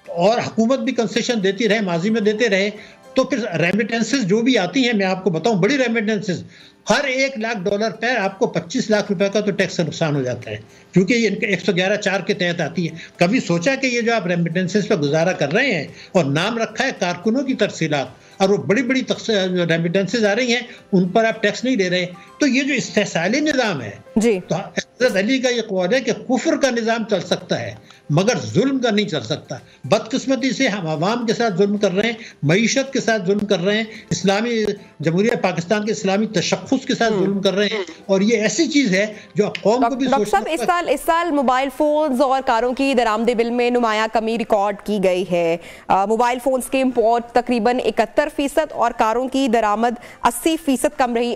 और हुकूमत भी कंसेशन देती रहे, माजी में देते रहे, तो फिर रेमिटेंसेस जो भी आती हैं, मैं आपको बताऊं, बड़ी रेमिटेंसेस, हर 1 लाख डॉलर पर आपको 25 लाख रुपए का तो टैक्स का नुकसान हो जाता है, क्योंकि ये 111(4) के तहत आती है। कभी सोचा कि ये जो आप रेमिटेंसेस पर गुजारा कर रहे हैं और नाम रखा है कारकुनों की तरसीलात, और वो बड़ी बड़ी रेमिटेंसेज आ रही हैं, उन पर आप टैक्स नहीं दे रहे। तो ये जो इस्तेहसाली निज़ाम है जी, तो हज़रत अली का ये क़ौल है कि कुफ्र का निज़ाम चल सकता है मगर जुल्म का नहीं चल सकता। बदकिस्मती से हम आवाम के साथ जुल्म कर रहे हैं, मईशत के साथ जुल्म कर रहे हैं, इस्लामी जमहूरिया पाकिस्तान के इस्लामी तशख्खुस के साथ जुल्म कर रहे हैं, और ये ऐसी चीज़ है जो कौम को भी डॉक्टर साहब इस साल मोबाइल फ़ोन्स और कारों की दरामदी बिल में नुमाया कमी रिकॉर्ड की गई है। मोबाइल फ़ोन्स के इम्पोर्ट तकरीबन 71% और कारों की दरामद 80% कम रही।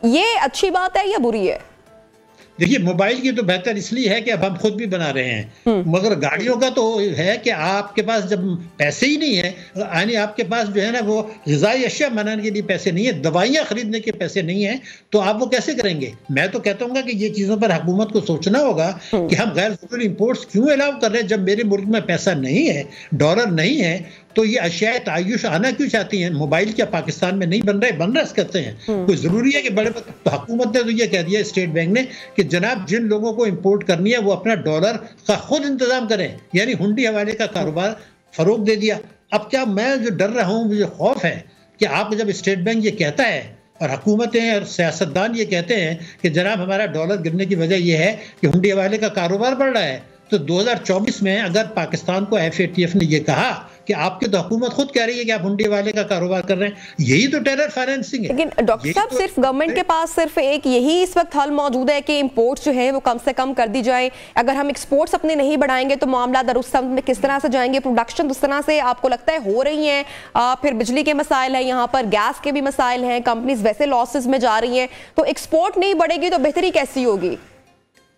ये अच्छी बात है या बुरी है? देखिए, मोबाइल की तो बेहतर इसलिए है कि अब हम खुद भी बना रहे हैं, मगर गाड़ियों का तो है कि आपके पास जब पैसे ही नहीं है, यानी आपके पास जो है ना वो ग़िज़ाई अशिया बनाने के लिए पैसे नहीं है, दवाइयाँ खरीदने के पैसे नहीं है, तो आप वो कैसे करेंगे? मैं तो कहता हूँ कि ये चीज़ों पर हुकूमत को सोचना होगा कि हम गैर ज़रूरी इम्पोर्ट्स क्यों अलाउ कर रहे हैं जब मेरे मुल्क में पैसा नहीं है, डॉलर नहीं है, तो ये अशिया तायुश आना क्यों चाहती हैं? मोबाइल क्या पाकिस्तान में नहीं बन रहे कहते हैं? कोई ज़रूरी है कि बड़े? तो हुकूमत ने तो ये कह दिया, स्टेट बैंक ने, कि जनाब जिन लोगों को इंपोर्ट करनी है वो अपना डॉलर का खुद इंतजाम करें, यानी हुंडी हवाले का कारोबार फरोग दे दिया। अब क्या मैं जो डर रहा हूँ, मुझे खौफ है कि आप जब स्टेट बैंक ये कहता है और हुकूमतें और सियासतदान ये कहते हैं कि जनाब हमारा डॉलर गिरने की वजह यह है कि हुंडी हवाले का कारोबार बढ़ रहा है, तो 2024 में अगर पाकिस्तान को FATF ने ये कहा कि आपकी तो हुकूमत खुद कह रही है कि आप हुंडी वाले का कारोबार कर रहे हैं, यही तो टेरर फाइनेंसिंग है। लेकिन डॉक्टर साहब, सिर्फ गवर्नमेंट के पास सिर्फ एक यही इस वक्त हल मौजूद है कि इंपोर्ट्स जो है वो कम से कम कर दी जाए। अगर हम एक्सपोर्ट्स अपने नहीं बढ़ाएंगे तो मामला दरुस्त में किस तरह से जाएंगे? प्रोडक्शन उस तरह से आपको लगता है हो रही है? फिर बिजली के मसाइल हैं, यहाँ पर गैस के भी मसाइल हैं, कंपनीज वैसे लॉसेज में जा रही हैं, तो एक्सपोर्ट नहीं बढ़ेगी तो बेहतरी कैसी होगी?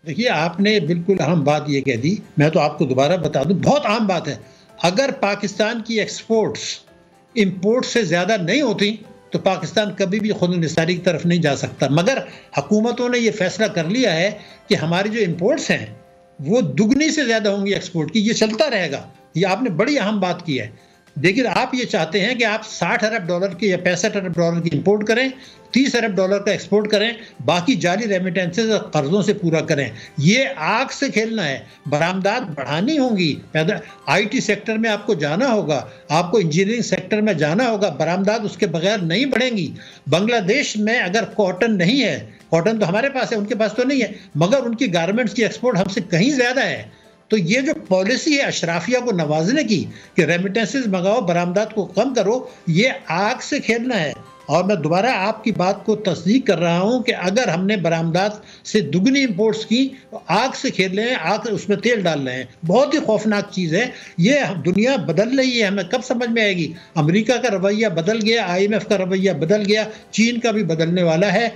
देखिए, आपने बिल्कुल अहम बात ये कह दी, मैं तो आपको दोबारा बता दूं, बहुत अहम बात है। अगर पाकिस्तान की एक्सपोर्ट्स इंपोर्ट से ज़्यादा नहीं होती तो पाकिस्तान कभी भी खुद निसारी की तरफ नहीं जा सकता, मगर हुकूमतों ने ये फैसला कर लिया है कि हमारी जो इंपोर्ट्स हैं वो दुगनी से ज़्यादा होंगी एक्सपोर्ट की। ये चलता रहेगा, ये आपने बड़ी अहम बात की है। लेकिन आप ये चाहते हैं कि आप 60 अरब डॉलर की या 65 अरब डॉलर की इंपोर्ट करें, 30 अरब डॉलर का एक्सपोर्ट करें, बाकी जाली रेमिटेंसेज और कर्जों से पूरा करें। ये आग से खेलना है। बरामदात बढ़ानी होंगी, IT सेक्टर में आपको जाना होगा, आपको इंजीनियरिंग सेक्टर में जाना होगा, बरामदात उसके बगैर नहीं बढ़ेंगी। बांग्लादेश में अगर कॉटन नहीं है, कॉटन तो हमारे पास है, उनके पास तो नहीं है, मगर उनकी गारमेंट्स की एक्सपोर्ट हमसे कहीं ज़्यादा है। तो ये जो पॉलिसी है अशराफिया को नवाजने की कि रेमिटेंसेस मंगाओ, बरामदात को कम करो, ये आग से खेलना है। और मैं दोबारा आपकी बात को तस्दीक कर रहा हूं कि अगर हमने बरामदात से दुगनी इंपोर्ट्स की तो आग से खेल रहे हैं, आग उसमें तेल डाल रहे हैं। बहुत ही खौफनाक चीज़ है। ये दुनिया बदल रही है, हमें कब समझ में आएगी? अमेरिका का रवैया बदल गया, IMF का रवैया बदल गया, चीन का भी बदलने वाला है।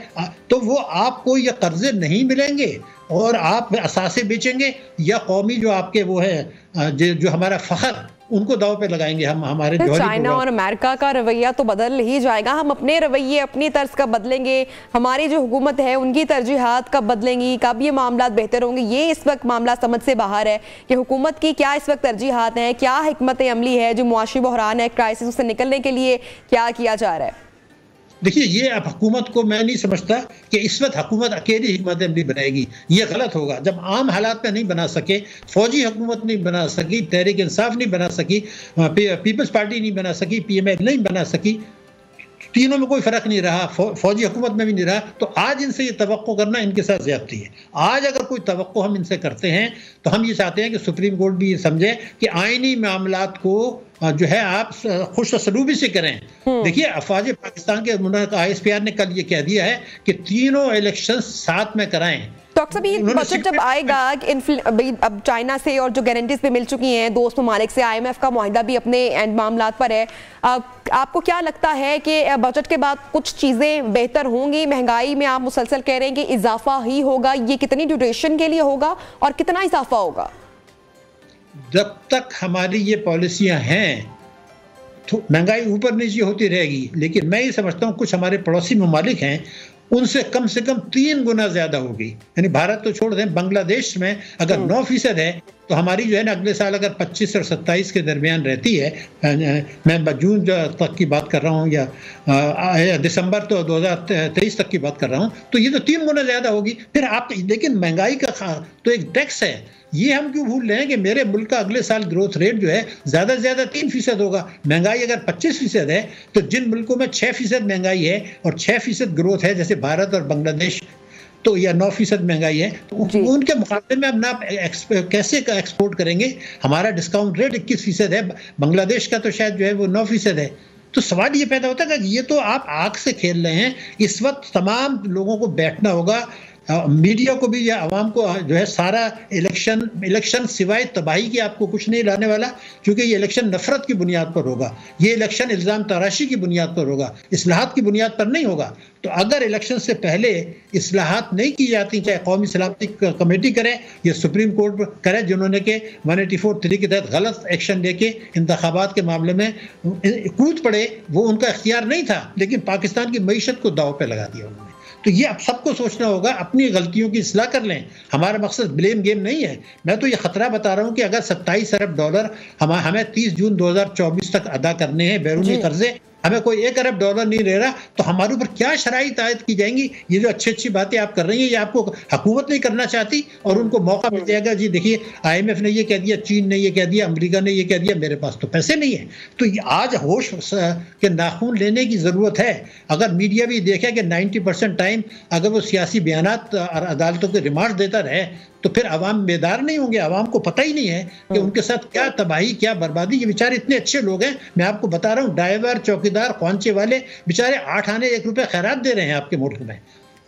तो वो आपको ये कर्जे नहीं मिलेंगे और आप असासे बेचेंगे या कौमी जो आपके वो है जो हमारा फ़ख्र, उनको दाव पे लगाएंगे हम। हमारे चाइना और अमेरिका का रवैया तो बदल ही जाएगा, हम अपने रवैये अपनी तर्ज का बदलेंगे। हमारी जो हुकूमत है उनकी तरजीहात कब बदलेंगी, कब ये मामला बेहतर होंगे, ये इस वक्त मामला समझ से बाहर है कि हुकूमत की क्या इस वक्त तरजीहात हैं, क्या हिकमत अमली है, जो मुआशी बहरान है, क्राइसिस से निकलने के लिए क्या किया जा रहा है। देखिए, ये अब हुकूमत को मैं नहीं समझता कि इस वक्त हुकूमत अकेली हिकमत अमली बनाएगी, ये गलत होगा। जब आम हालात में नहीं बना सके, फौजी हुकूमत नहीं बना सकी, तहरीक इंसाफ नहीं बना सकी, पीपल्स पार्टी नहीं बना सकी, PML नहीं बना सकी, तीनों में कोई फर्क नहीं रहा, फौजी हुकूमत में भी नहीं रहा, तो आज इनसे ये तवक्को करना इनके साथ ज़्यादती है। आज अगर कोई तवक्को हम इनसे करते हैं तो हम ये चाहते हैं कि सुप्रीम कोर्ट भी ये समझे कि आईनी मामलात को जो है आप खुश सलूबी से करें। देखिए, अफवाज पाकिस्तान के ISPR ने कल ये कह दिया है कि तीनों इलेक्शन साथ में कराएं। डॉक्टर साहब, ये बजट जब आएगा, अब चाइना से और जो गारंटीज भी मिल चुकी हैं दोस्त ममालिक से, IMF का मुआहिदा भी अपने एंड मामलात पर है, आपको क्या लगता है कि बजट के बाद कुछ चीज़ें बेहतर होंगी? महंगाई में आप मुसलसल कह रहे हैं कि इजाफा ही होगा, ये कितनी ड्यूरेशन के लिए होगा और कितना इजाफा होगा? जब तक हमारी ये पॉलिसियां हैं तो महंगाई ऊपर नीचे होती रहेगी, लेकिन मैं ये समझता हूँ कुछ हमारे पड़ोसी ममालिक हैं उनसे कम 3 गुना ज्यादा होगी। यानी भारत तो छोड़ दें, बांग्लादेश में अगर 9% है तो हमारी जो है ना अगले साल अगर 25 और 27 के दरमियान रहती है, मैं जून तक की बात कर रहा हूँ या दिसंबर तो 2023 तक की बात कर रहा हूँ, तो ये तो 3 गुना ज़्यादा होगी। फिर आप, लेकिन महंगाई का तो एक टैक्स है, ये हम क्यों भूल रहे हैं कि मेरे मुल्क का अगले साल ग्रोथ रेट जो है ज़्यादा से ज़्यादा 3% होगा। महंगाई अगर 25% है तो जिन मुल्कों में 6% महंगाई है और 6% ग्रोथ है, जैसे भारत और बांग्लादेश, तो या 9% महंगाई है, तो उनके मुकाबले में हम ना कैसे एक्सपोर्ट करेंगे। हमारा डिस्काउंट रेट 21% है, बांग्लादेश का तो शायद जो है वो 9% है। तो सवाल ये पैदा होता है कि ये तो आप आग से खेल रहे हैं। इस वक्त तमाम लोगों को बैठना होगा, मीडिया को भी या आवाम को जो है सारा इलेक्शन सिवाय तबाही की आपको कुछ नहीं लाने वाला, क्योंकि ये इलेक्शन नफरत की बुनियाद पर होगा, ये इलेक्शन इल्ज़ाम तराशी की बुनियाद पर होगा, इस्लाहात की बुनियाद पर नहीं होगा। तो अगर इलेक्शन से पहले इस्लाहात नहीं की जाती, चाहे कौमी सलामती कमेटी करे या सुप्रीम कोर्ट करे, जिन्होंने के 184(3) के तहत गलत एक्शन लेके इंतखाबात के मामले में कूद पड़े, वो उनका इख्तियार नहीं था, लेकिन पाकिस्तान की मईशत को दाव पे लगा दिया उन्होंने। तो ये अब सबको सोचना होगा, अपनी गलतियों की इस्लाह कर लें। हमारा मकसद ब्लेम गेम नहीं है। मैं तो ये खतरा बता रहा हूँ कि अगर 27 अरब डॉलर हमें 30 जून 2024 तक अदा करने हैं बैरूनी कर्जे, हमें कोई 1 अरब डॉलर नहीं ले रहा, तो हमारे ऊपर क्या शराइत आयद की जाएंगी। ये जो अच्छी अच्छी बातें आप कर रही हैं, ये आपको हुकूमत नहीं करना चाहती और उनको मौका मिल जाएगा। जी देखिए, IMF ने ये कह दिया, चीन ने ये कह दिया, अमेरिका ने ये कह दिया, मेरे पास तो पैसे नहीं है। तो आज होश के नाखून लेने की ज़रूरत है। अगर मीडिया भी देखे कि 90% टाइम अगर वो सियासी बयानात और अदालतों के रिमांड देता रहे, तो फिर अवाम बेदार नहीं होंगे। अवाम को पता ही नहीं है कि उनके साथ क्या तबाही, क्या बर्बादी। ये बेचारे इतने अच्छे लोग हैं, मैं आपको बता रहा हूँ, ड्राइवर, चौकीदार, ख्वांचे वाले बेचारे 8 आने 1 रुपये खैरात दे रहे हैं आपके मुल्क में।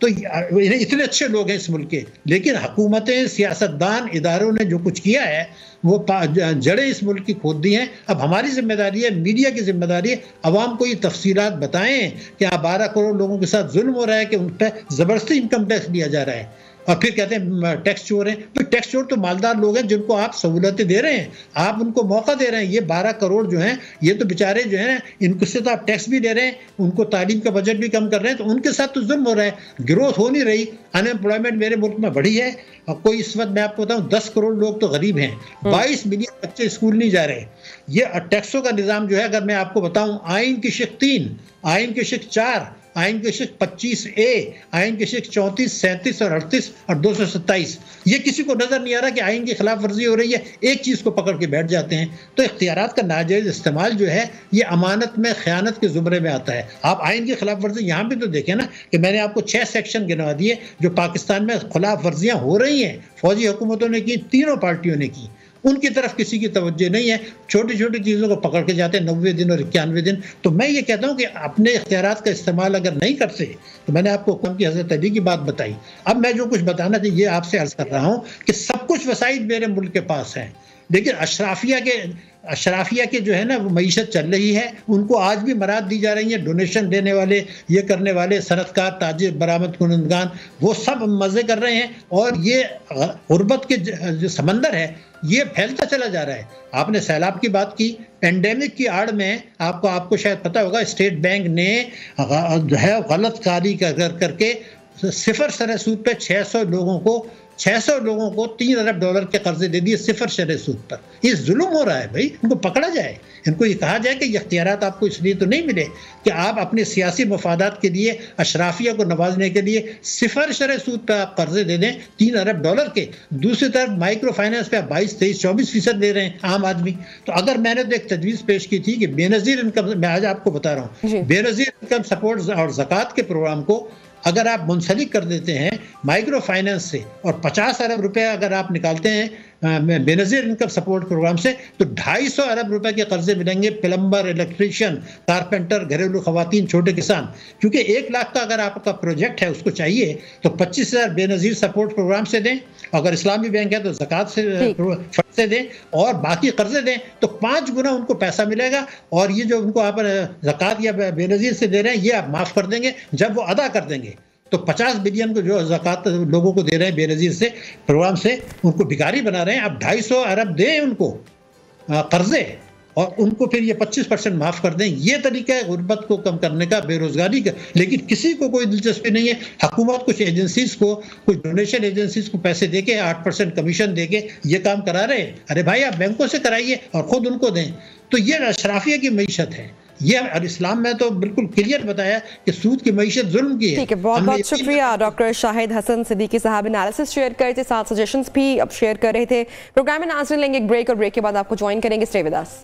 तो इतने अच्छे लोग हैं इस मुल्क के, लेकिन हुकूमतें, सियासतदान, इदारों ने जो कुछ किया है वो जड़ें इस मुल्क की खोद दी हैं। अब हमारी जिम्मेदारी है, मीडिया की जिम्मेदारी है, अवाम को ये तफसीलात बताएं कि 12 करोड़ लोगों के साथ जुल्म हो रहा है, कि उन पर ज़बरदस्ती इनकम टैक्स लिया जा रहा है, और फिर कहते हैं टैक्स चोर हैं। तो टैक्स चोर तो मालदार लोग हैं जिनको आप सहूलतें दे रहे हैं, आप उनको मौका दे रहे हैं। ये 12 करोड़ जो हैं, ये तो बेचारे जो हैं, इनको से तो आप टैक्स भी दे रहे हैं, उनको तालीम का बजट भी कम कर रहे हैं, तो उनके साथ तो जुल्म हो रहा है। ग्रोथ हो नहीं रही, अनएम्प्लॉयमेंट मेरे मुल्क में बढ़ी है, और कोई इस वक्त मैं आपको बताऊं 10 करोड़ लोग तो गरीब हैं, 22 मिलियन बच्चे स्कूल नहीं जा रहे। ये टैक्सों का निज़ाम जो है, अगर मैं आपको बताऊं, आइन की शिक 3, आइन की शिक 4, आइन के शिक 25A, आइन के शिक 34, 37 और 38 और 227, ये किसी को नजर नहीं आ रहा कि आइन की खिलाफ वर्जी हो रही है। एक चीज को पकड़ के बैठ जाते हैं। तो इख्तियारात का नाजायज इस्तेमाल जो है, ये अमानत में खयानत के जुमरे में आता है। आप आइन की खिलाफ वर्जी यहाँ भी तो देखें ना, कि मैंने आपको 6 सेक्शन गिनवा दिए जो पाकिस्तान में खिलाफ वर्जियाँ हो रही हैं, फौजी हुकूमतों ने की, तीनों पार्टियों ने की, उनकी तरफ किसी की तवज्जो नहीं है। छोटी छोटी चीज़ों को पकड़ के जाते हैं 90 दिन और 91 दिन। तो मैं ये कहता हूँ कि अपने इख्तियारात का इस्तेमाल अगर नहीं करते, तो मैंने आपको हुक्म की हज़रत अली की बात बताई। अब मैं जो कुछ बताना चाहिए आपसे अर्ज कर रहा हूँ कि सब कुछ वसाइल मेरे मुल्क के पास हैं, लेकिन अशराफिया के जो है ना, वो मईशत चल रही है, उनको आज भी मराद दी जा रही है। डोनेशन देने वाले, ये करने वाले, सनतकार, ताजिर, बरामद कुनंदगान, वो सब मज़े कर रहे हैं, और ये गुर्बत के जो समंदर है, ये फैलता चला जा रहा है। आपने सैलाब की बात की, पेंडेमिक की आड़ में आपको शायद पता होगा, स्टेट बैंक ने जो है गलत कारी करके 0 शरह सूद पे 600 लोगों को 3 अरब डॉलर के कर्जे दे दिए 0 शरह सूद पर। ये जुल्म हो रहा है भाई, इनको पकड़ा जाए। इनको ये कहा जाए कि ये इख्तियारात आपको इसलिए तो नहीं मिले कि आप अपने सियासी मफादात के लिए, अशराफिया को नवाजने के लिए 0 शरह सूद पर आप कर्जे दे दें 3 अरब डॉलर के। दूसरी तरफ माइक्रो फाइनेंस पे आप 22, 23, 24% दे रहे हैं आम आदमी। तो अगर मैंने तो एक तजवीज़ पेश की थी कि बेनज़ीर इनकम, मैं आज आपको बता रहा हूँ, बेनज़ीर इनकम सपोर्ट और ज़कात के प्रोग्राम को अगर आप मुंसलिक कर देते हैं माइक्रो फाइनेंस से, और 50 अरब रुपए अगर आप निकालते हैं बेनज़ीर इनकम सपोर्ट प्रोग्राम से, तो 250 अरब रुपए के कर्जे मिलेंगे प्लम्बर, इलेक्ट्रीशियन, कारपेंटर, घरेलू खवातीन, छोटे किसान। क्योंकि 1 लाख का अगर आपका प्रोजेक्ट है, उसको चाहिए तो 25,000 बेनज़ीर सपोर्ट प्रोग्राम से दें, अगर इस्लामी बैंक है तो ज़कात से फंड से दें, और बाकी कर्जे दें, तो 5 गुना उनको पैसा मिलेगा। और ये जो उनको आप ज़कात या बेनज़ीर से दे रहे हैं, ये आप माफ़ कर देंगे जब वो अदा कर देंगे। तो 50 बिलियन को जो ज़कात लोगों को दे रहे हैं बेनज़ीर से प्रोग्राम से, उनको भिखारी बना रहे हैं। अब 250 अरब दें उनको कर्जे, और उनको फिर ये 25% माफ कर दें। ये तरीका है गुर्बत को कम करने का, बेरोजगारी का। लेकिन किसी को कोई दिलचस्पी नहीं है। हुकूमत कुछ एजेंसीज को, कुछ डोनेशन एजेंसीज को पैसे देके 8% कमीशन देके ये काम करा रहे हैं। अरे भाई आप बैंकों से कराइए और खुद उनको दें। तो ये अशराफिया की मईशत है। ये और इस्लाम में तो बिल्कुल क्लियर बताया कि सूद की मईशत जुल्म की है। ठीक है, बहुत बहुत शुक्रिया डॉक्टर शाहिद हसन सिद्दीकी साहब। एनालिसिस शेयर कर रहे थे, साथ सजेशंस भी अब शेयर कर रहे थे। प्रोग्राम में नाज़रीन लेंगे एक ब्रेक और ब्रेक के बाद आपको ज्वाइन करेंगे। Stay with us.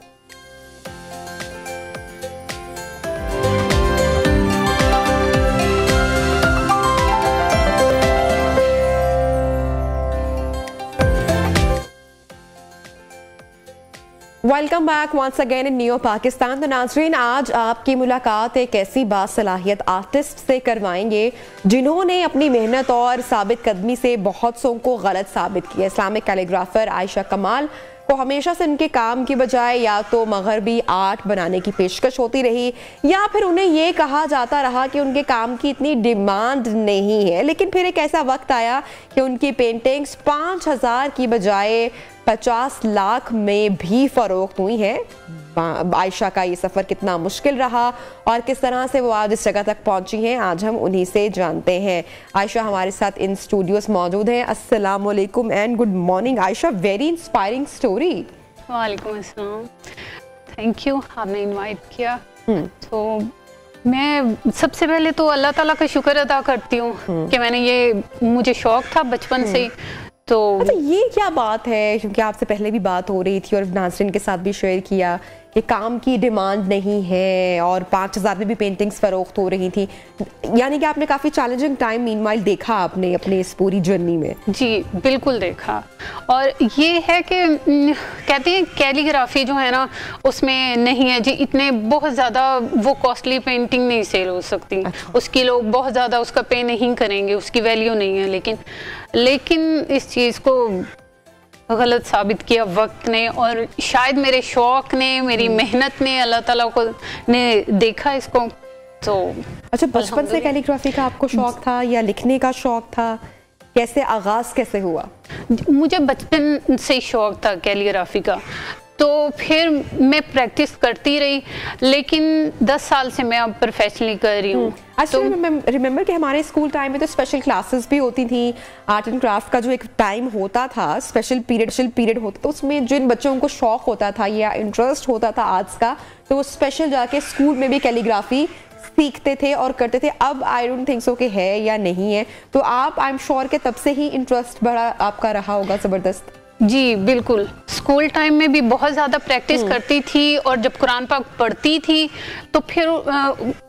Welcome back once again in new Pakistan. तो नाज़रीन, आज आपकी मुलाकात एक ऐसी बासलाहियत आर्टिस्ट से करवाएंगे जिन्होंने अपनी मेहनत और साबित कदमी से बहुत सौ को गलत साबित किया। इस्लामिक कैलीग्राफर आयशा कमाल को हमेशा से उनके काम की बजाय या तो मगरबी आर्ट बनाने की पेशकश होती रही या फिर उन्हें ये कहा जाता रहा कि उनके काम की इतनी डिमांड नहीं है। लेकिन फिर एक ऐसा वक्त आया कि उनकी पेंटिंग्स 5,000 की बजाय 50 लाख में भी फरोख्त हुई है। आयशा का ये सफ़र कितना मुश्किल रहा और किस तरह से वो आज इस जगह तक पहुंची हैं, आज हम उन्हीं से जानते हैं। आयशा हमारे साथ इन स्टूडियोस मौजूद हैं। अस्सलाम वालेकुम and good morning Ayesha, very inspiring story. वालेकुम अस्सलाम, थैंक यू, आपने इनवाइट किया। तो मैं सबसे पहले तो अल्लाह ताला का शुक्र अदा करती हूँ कि मुझे शौक था बचपन से। तो अच्छा, ये क्या बात है, क्योंकि आपसे पहले भी बात हो रही थी और नाज़रीन के साथ भी शेयर किया कि काम की डिमांड नहीं है और 5,000 में भी पेंटिंग्स फरोख्त हो रही थी, यानी कि आपने काफ़ी चैलेंजिंग टाइम मीनवाइल देखा आपने अपने इस पूरी जर्नी में। जी बिल्कुल देखा। और ये है कि कहते हैं कैलीग्राफी जो है ना उसमें नहीं है जी, इतने बहुत ज़्यादा वो कॉस्टली पेंटिंग नहीं सेल हो सकती। अच्छा। उसकी लोग बहुत ज़्यादा उसका पे नहीं करेंगे, उसकी वैल्यू नहीं है। लेकिन इस चीज़ को गलत साबित किया वक्त ने और शायद मेरे शौक ने, मेरी मेहनत ने, अल्लाह ताला को ने देखा इसको। तो अच्छा, बचपन से कैलीग्राफी का आपको शौक था या लिखने का शौक था? कैसे आगाज कैसे हुआ? मुझे बचपन से शौक था कैलीग्राफी का, तो फिर मैं प्रैक्टिस करती रही। लेकिन 10 साल से मैं अब प्रोफेशनली कर रही हूँ। अच्छा, रिमेम्बर कि हमारे स्कूल टाइम में तो स्पेशल क्लासेस भी होती थी। आर्ट एंड क्राफ्ट का जो एक टाइम होता था, स्पेशल पीरियड होता था, उसमें जिन बच्चों को शौक होता था या इंटरेस्ट होता था आर्ट्स का, तो वो स्पेशल जाके स्कूल में भी कैलीग्राफी सीखते थे और करते थे। अब आई डोंट थिंक सो कि है या नहीं है। तो आप, आई एम श्योर कि तब से ही इंटरेस्ट बड़ा आपका रहा होगा ज़बरदस्त। जी बिल्कुल, स्कूल टाइम में भी बहुत ज़्यादा प्रैक्टिस करती थी और जब कुरान पाक पढ़ती थी तो फिर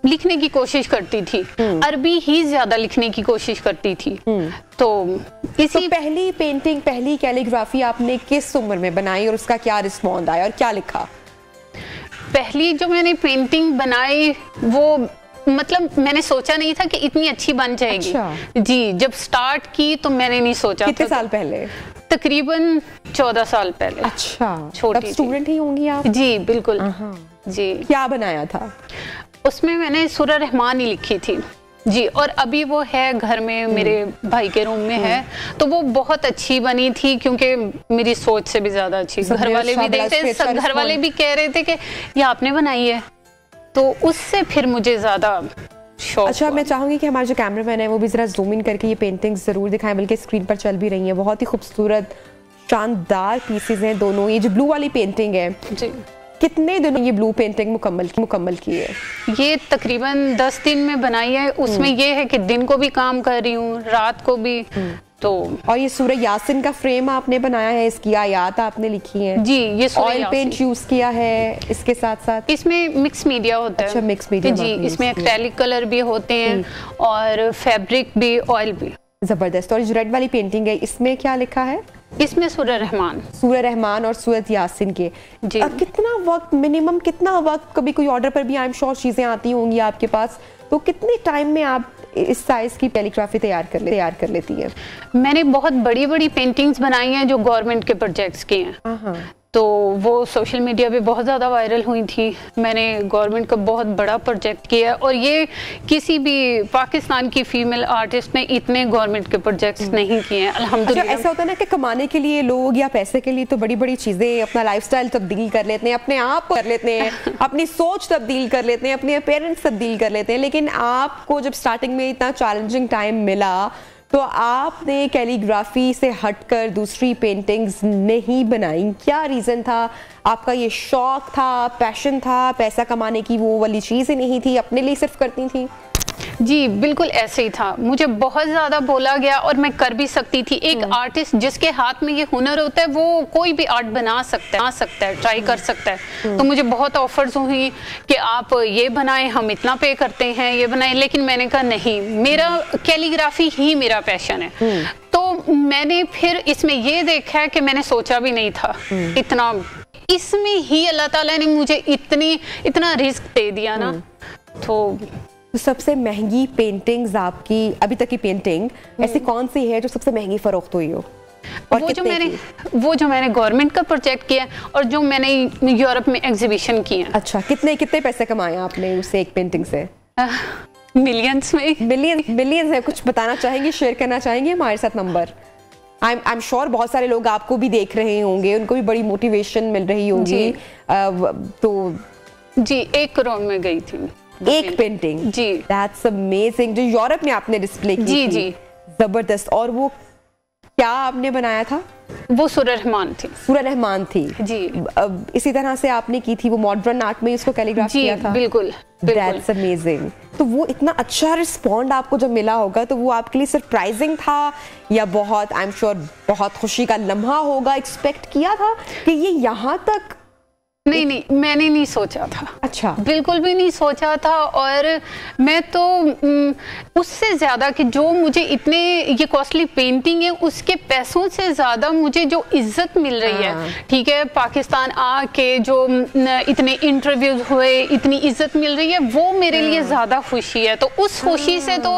लिखने की कोशिश करती थी। अरबी ही ज़्यादा लिखने की कोशिश करती थी। तो इसी पहली पेंटिंग, पहली कैलीग्राफी आपने किस उम्र में बनाई और उसका क्या रिस्पॉन्स आया और क्या लिखा? पहली जो मैंने पेंटिंग बनाई वो मतलब मैंने सोचा नहीं था कि इतनी अच्छी बन जाएगी। अच्छा। जी, जब स्टार्ट की तो मैंने नहीं सोचा। कितने साल पहले? तकरीबन 14 साल पहले। अच्छा, छोटी स्टूडेंट ही होंगी आप? जी बिल्कुल। जी, क्या बनाया था उसमें? मैंने सूरह रहमान ही लिखी थी जी, और अभी वो है घर में, मेरे भाई के रूम में है। तो वो बहुत अच्छी बनी थी क्योंकि मेरी सोच से भी ज्यादा अच्छी। घर वाले भी देखते, सब घर वाले भी कह रहे थे कि ये आपने बनाई है, तो उससे फिर मुझे ज्यादा शौक। अच्छा, मैं चाहूंगी कि हमारे जो कैमरामैन है वो भी जरा जूम इन करके ये पेंटिंग्स जरूर दिखाएं, बल्कि स्क्रीन पर चल भी रही है। बहुत ही खूबसूरत शानदार पीसेस हैं दोनों। ये जो ब्लू वाली पेंटिंग है जी, कितने दिनों ये ब्लू पेंटिंग मुकम्मल की है? ये तकरीबन 10 दिन में बनाई है। उसमें ये है कि दिन को भी काम कर रही हूँ, रात को भी। तो और ये सूरह यासिन का फ्रेम आपने बनाया है, इसकी आयात आपने लिखी है? जी, ये ऑयल पेंट यूज किया है इसके साथ साथ? इसमें मिक्स मीडिया होता है। अच्छा, मिक्स मीडिया जी, इसमें एक्रेलिक कलर भी होते हैं और फैब्रिक भी, ऑयल भी। जबरदस्त। और जो रेड वाली पेंटिंग है इसमें क्या लिखा है? इसमें सूरह रहमान और सूरत यासिन के। कितना वक्त, मिनिमम कितना वक्त, कभी कोई ऑर्डर पर भी आई एम श्योर चीजें आती होंगी आपके पास, तो कितने टाइम में आप इस साइज की कैलीग्राफी तैयार कर लेती है? मैंने बहुत बड़ी पेंटिंग्स बनाई हैं जो गवर्नमेंट के प्रोजेक्ट्स की हैं। तो वो सोशल मीडिया पे बहुत ज़्यादा वायरल हुई थी। मैंने गवर्नमेंट का बहुत बड़ा प्रोजेक्ट किया और ये किसी भी पाकिस्तान की फीमेल आर्टिस्ट ने इतने गवर्नमेंट के प्रोजेक्ट्स नहीं किए हैं अल्हम्दुलिल्लाह। ऐसा होता है ना कि कमाने के लिए लोग या पैसे के लिए तो बड़ी बड़ी चीज़ें, अपना लाइफस्टाइल तब्दील कर लेते हैं, अपने आप कर लेते हैं, अपनी सोच तब्दील कर लेते हैं, अपने पेरेंट्स तब्दील कर लेते हैं, लेकिन आपको जब स्टार्टिंग में इतना चैलेंजिंग टाइम मिला तो आपने कैलीग्राफी से हटकर दूसरी पेंटिंग्स नहीं बनाई। क्या रीज़न था? आपका ये शौक था, पैशन था, पैसा कमाने की वो वाली चीज़ ही नहीं थी, अपने लिए सिर्फ करती थी? जी बिल्कुल ऐसे ही था। मुझे बहुत ज़्यादा बोला गया और मैं कर भी सकती थी। एक आर्टिस्ट जिसके हाथ में ये हुनर होता है वो कोई भी आर्ट बना सकता है, ट्राई कर सकता है। तो मुझे बहुत ऑफर्स हुई कि आप ये बनाएं, हम इतना पे करते हैं, ये बनाएं, लेकिन मैंने कहा नहीं, मेरा कैलीग्राफी ही मेरा पैशन है। तो मैंने फिर इसमें ये देखा है कि मैंने सोचा भी नहीं था इतना, इसमें ही अल्लाह ताला ने मुझे इतना रिस्क दे दिया ना। तो सबसे महंगी पेंटिंग्स आपकी अभी तक की पेंटिंग ऐसी कौन सी है जो सबसे महंगी फरोख्त हुई हो? और वो जो मैंने गवर्नमेंट का प्रोजेक्ट किया और जो मैंने यूरोप में एग्जीबिशन किया। अच्छा, कितने पैसे कमाए आपने उससे, एक पेंटिंग से? मिलियंस में। मिलियंस है। कुछ बताना चाहेंगे, शेयर करना चाहेंगे हमारे साथ नंबर? आई एम श्योर बहुत सारे लोग आपको भी देख रहे होंगे, उनको भी बड़ी मोटिवेशन मिल रही होगी। तो जी 1 करोड़ में गई थी एक पेंटिंग। जी दैट्स अमेजिंग, जो यूरोप में आपने डिस्प्ले की जी थी। जी जबरदस्त। और वो क्या आपने बनाया था? वो सूरह रहमान थी जी। इसी तरह से आपने की थी वो मॉडर्न आर्ट में इसको कैलीग्राफ किया था? बिल्कुल। That's amazing. तो वो इतना अच्छा रिस्पॉन्ड आपको जब मिला होगा तो वो आपके लिए सरप्राइजिंग था या बहुत, आई एम श्योर बहुत खुशी का लम्हा होगा? एक्सपेक्ट किया था कि ये यहाँ तक? नहीं, मैंने नहीं सोचा था। अच्छा, बिल्कुल भी नहीं सोचा था। और मैं तो उससे ज़्यादा कि जो मुझे इतने ये कॉस्टली पेंटिंग है उसके पैसों से ज़्यादा मुझे जो इज्जत मिल रही है, ठीक है, पाकिस्तान आके जो इतने इंटरव्यूज हुए, इतनी इज्जत मिल रही है, वो मेरे लिए ज़्यादा खुशी है। तो उस खुशी से तो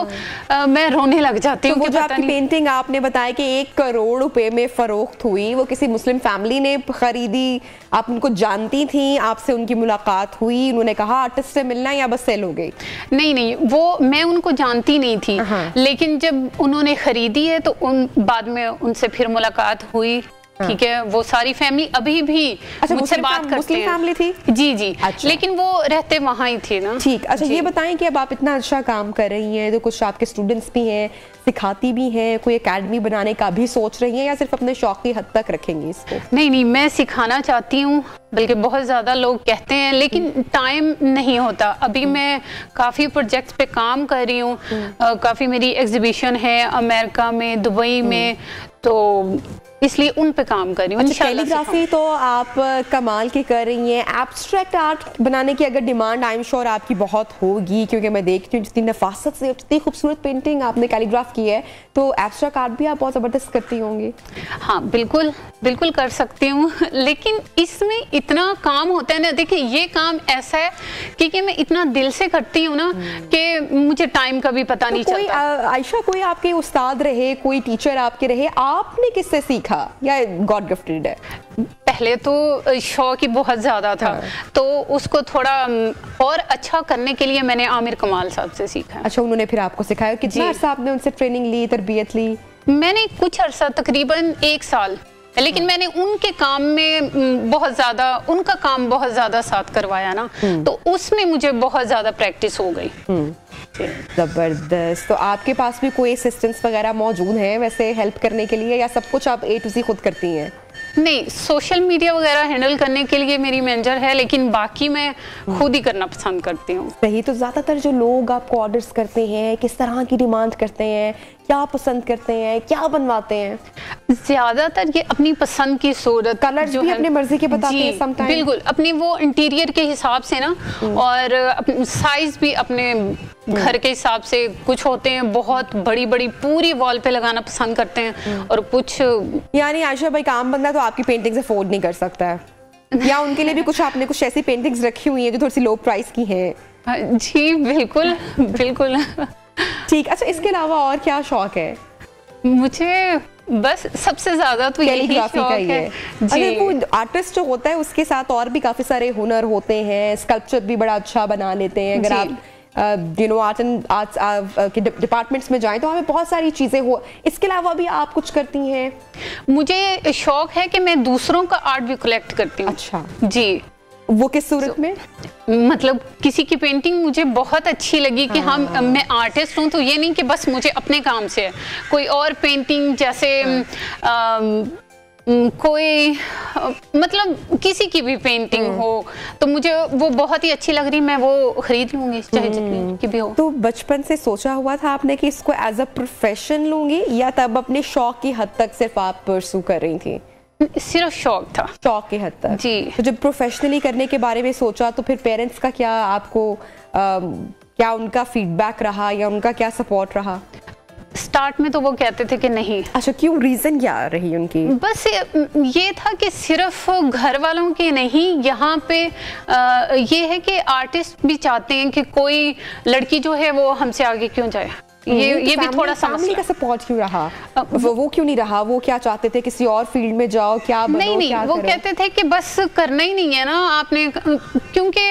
मैं रोने लग जाती हूँ। वो जो आपकी पेंटिंग आपने बताया कि 1 करोड़ रुपए में फरोख्त हुई, वो किसी मुस्लिम फैमिली ने खरीदी, आप उनको जानती थी, आपसे उनकी मुलाकात हुई, उन्होंने कहा आर्टिस्ट से मिलना, या बस सेल हो गई? नहीं, वो मैं उनको जानती नहीं थी, लेकिन जब उन्होंने खरीदी है तो बाद में उनसे फिर मुलाकात हुई। ठीक है, वो सारी फैमिली अभी भी मुझसे बात करते हैं। मुस्लिम फैमिली थी? जी। अच्छा। लेकिन वो रहते वहाँ ही थे ना। ठीक। अच्छा, ये बताएं कि अब आप इतना अच्छा काम कर रही हैं तो कुछ आपके स्टूडेंट्स भी हैं, सिखाती भी हैं, कोई एकेडमी बनाने का भी सोच रही हैं या सिर्फ अपने शौक की हद तक रखेंगी इसको? नहीं, मैं सिखाना चाहती हूँ, बल्कि बहुत ज़्यादा लोग कहते हैं, लेकिन टाइम नहीं होता। अभी मैं काफ़ी प्रोजेक्ट्स पे काम कर रही हूँ, काफ़ी मेरी एग्जीबिशन है अमेरिका में, दुबई में, तो इसलिए उन पे काम कर रही हूँ। अच्छा, कैलीग्राफी तो आप कमाल की कर रही हैं। एब्स्ट्रैक्ट आर्ट बनाने की अगर डिमांड आई एम श्योर आपकी बहुत होगी, क्योंकि मैं देखती हूँ जितनी नफासत से, जितनी खूबसूरत पेंटिंग आपने कैलीग्राफ की है, तो एब्स्ट्रैक्ट आर्ट भी आप बहुत ज़बरदस्त करती होंगी। हाँ बिल्कुल कर सकती हूँ, लेकिन इसमें इतना काम होता है ना। देखिए, ये काम ऐसा है क्योंकि मैं इतना दिल से करती हूँ ना कि मुझे टाइम का भी पता नहीं चलता। आयशा, कोई आपके उस्ताद रहे, कोई टीचर आपके रहे, आपने किससे सीखा या गॉड गिफ्टेड है? पहले तो शौक ही बहुत ज़्यादा था, तो उसको थोड़ा और अच्छा करने के लिए मैंने आमिर कमाल साहब से सीखा। अच्छा, उन्होंने फिर आपको सिखाया? कितना अर्सा आपने उनसे ट्रेनिंग ली, तरबियत ली? मैंने कुछ अर्सा, तकरीबन 1 साल, लेकिन मैंने उनके काम में उनका काम बहुत ज़्यादा साथ करवाया ना, तो उसमें मुझे बहुत ज़्यादा प्रैक्टिस हो गई। जबरदस्त। तो आपके पास भी कोई असिस्टेंट्स वगैरह मौजूद हैं वैसे हेल्प करने के लिए, या सब कुछ आप A to Z खुद करती हैं? नहीं, सोशल मीडिया वगैरह हैंडल करने के लिए मेरी मैनेजर है, लेकिन बाकी मैं खुद ही करना पसंद करती हूँ। सही। तो ज़्यादातर जो लोग आपको ऑर्डर्स करते हैं, किस तरह की डिमांड करते हैं, क्या पसंद करते हैं, क्या बनवाते हैं? ज्यादातर ये अपनी पसंद की सूरत, कलर जो है अपनी मर्जी के बताते हैं समटाइम। बिल्कुल, अपनी वो इंटीरियर के हिसाब से ना, और साइज भी अपने घर के हिसाब से। कुछ होते हैं बहुत बड़ी पूरी वॉल पे लगाना पसंद करते हैं, और कुछ, यानी आयशा भाई काम बंदा तो आपकी पेंटिंग्स अफोर्ड नहीं कर सकता है, या उनके लिए भी कुछ आपने कुछ ऐसी पेंटिंग्स रखी हुई हैं जो थोड़ी सी लो प्राइस की हैं? जी बिल्कुल। ठीक। अच्छा, इसके अलावा और क्या शौक है? मुझे बस सबसे ज्यादा तो यही कैलीग्राफी शौक का ही है। जी। अगर वो आर्टिस्ट जो होता है उसके साथ और भी काफी सारे हुनर होते हैं, स्कल्पचर भी बड़ा अच्छा बना लेते हैं। अगर जी। आप आर्ट एंड आर्ट्स के डिपार्टमेंट्स में जाएं तो हमें बहुत सारी चीजें हो। इसके अलावा भी आप कुछ करती हैं? मुझे शौक है कि मैं दूसरों का आर्ट भी कलेक्ट करती हूँ। अच्छा जी। वो किस सूरत में? मतलब किसी की पेंटिंग मुझे बहुत अच्छी लगी कि हाँ मैं आर्टिस्ट हूँ, तो ये नहीं कि बस मुझे अपने काम से है। कोई और पेंटिंग जैसे कोई मतलब किसी की भी पेंटिंग हो तो मुझे वो बहुत ही अच्छी लग रही, मैं वो खरीद लूंगी चाहे जितनी की भी हो। तो बचपन से सोचा हुआ था आपने कि इसको एज अ प्रोफेशन लूंगी, या तब अपने शौक की हद तक सिर्फ आप परसू कर रही थी? सिर्फ शौक था। शौक की हद तक जी। तो जब प्रोफेशनली करने के बारे में सोचा तो फिर पेरेंट्स का क्या आपको क्या उनका फीडबैक रहा या उनका क्या सपोर्ट रहा? स्टार्ट में तो वो कहते थे कि नहीं। अच्छा, क्यों? रीजन क्या रही उनकी? बस ये था कि सिर्फ घर वालों के नहीं, यहाँ पे ये है कि आर्टिस्ट भी चाहते हैं कि कोई लड़की जो है वो हमसे आगे क्यों जाए। ये भी थोड़ा फैमिली का सपोर्ट क्यों रहा? वो क्यों नहीं रहा? वो क्या चाहते थे किसी और फील्ड में जाओ, क्या बनो, नहीं क्या वो करो? कहते थे कि बस करना ही नहीं है ना आपने, क्योंकि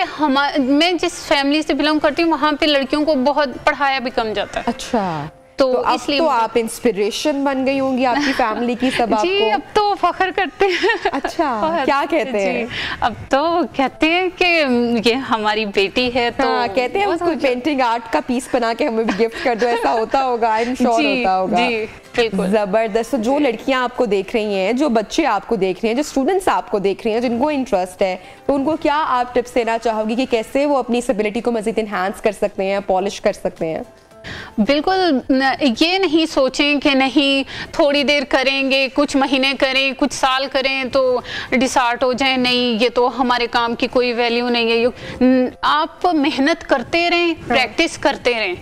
मैं जिस फैमिली से बिलोंग करती हूँ वहाँ पे लड़कियों को बहुत पढ़ाया भी कम जाता है। अच्छा, तो इसलिए तो आप इंस्पिरेशन बन गई होंगी आपकी फैमिली की सब आपको। जी, अब तो फख्र करते हैं। अच्छा, क्या कहते हैं? अब तो कहते हैं कि ये हमारी बेटी है, तो हाँ, कहते हैं उसको पेंटिंग आर्ट का पीस बना के हमें भी गिफ्ट कर दो, ऐसा होता होगा, आई एम श्योर होता होगा। जी बिल्कुल। जबरदस्त। तो जो लड़कियां आपको देख रही हैं, जो बच्चे आपको देख रहे हैं, जो स्टूडेंट्स आपको देख रहे हैं, जिनको इंटरेस्ट है, तो उनको क्या आप टिप्स देना चाहोगी कि कैसे वो अपनी इस एबिलिटी को मजीद एनहांस कर सकते हैं, पॉलिश कर सकते हैं? बिल्कुल, ये नहीं सोचें कि नहीं थोड़ी देर करेंगे, कुछ महीने करें, कुछ साल करें तो डिसार्ट हो जाए, नहीं ये तो हमारे काम की कोई वैल्यू नहीं है। आप मेहनत करते रहें, प्रैक्टिस करते रहें,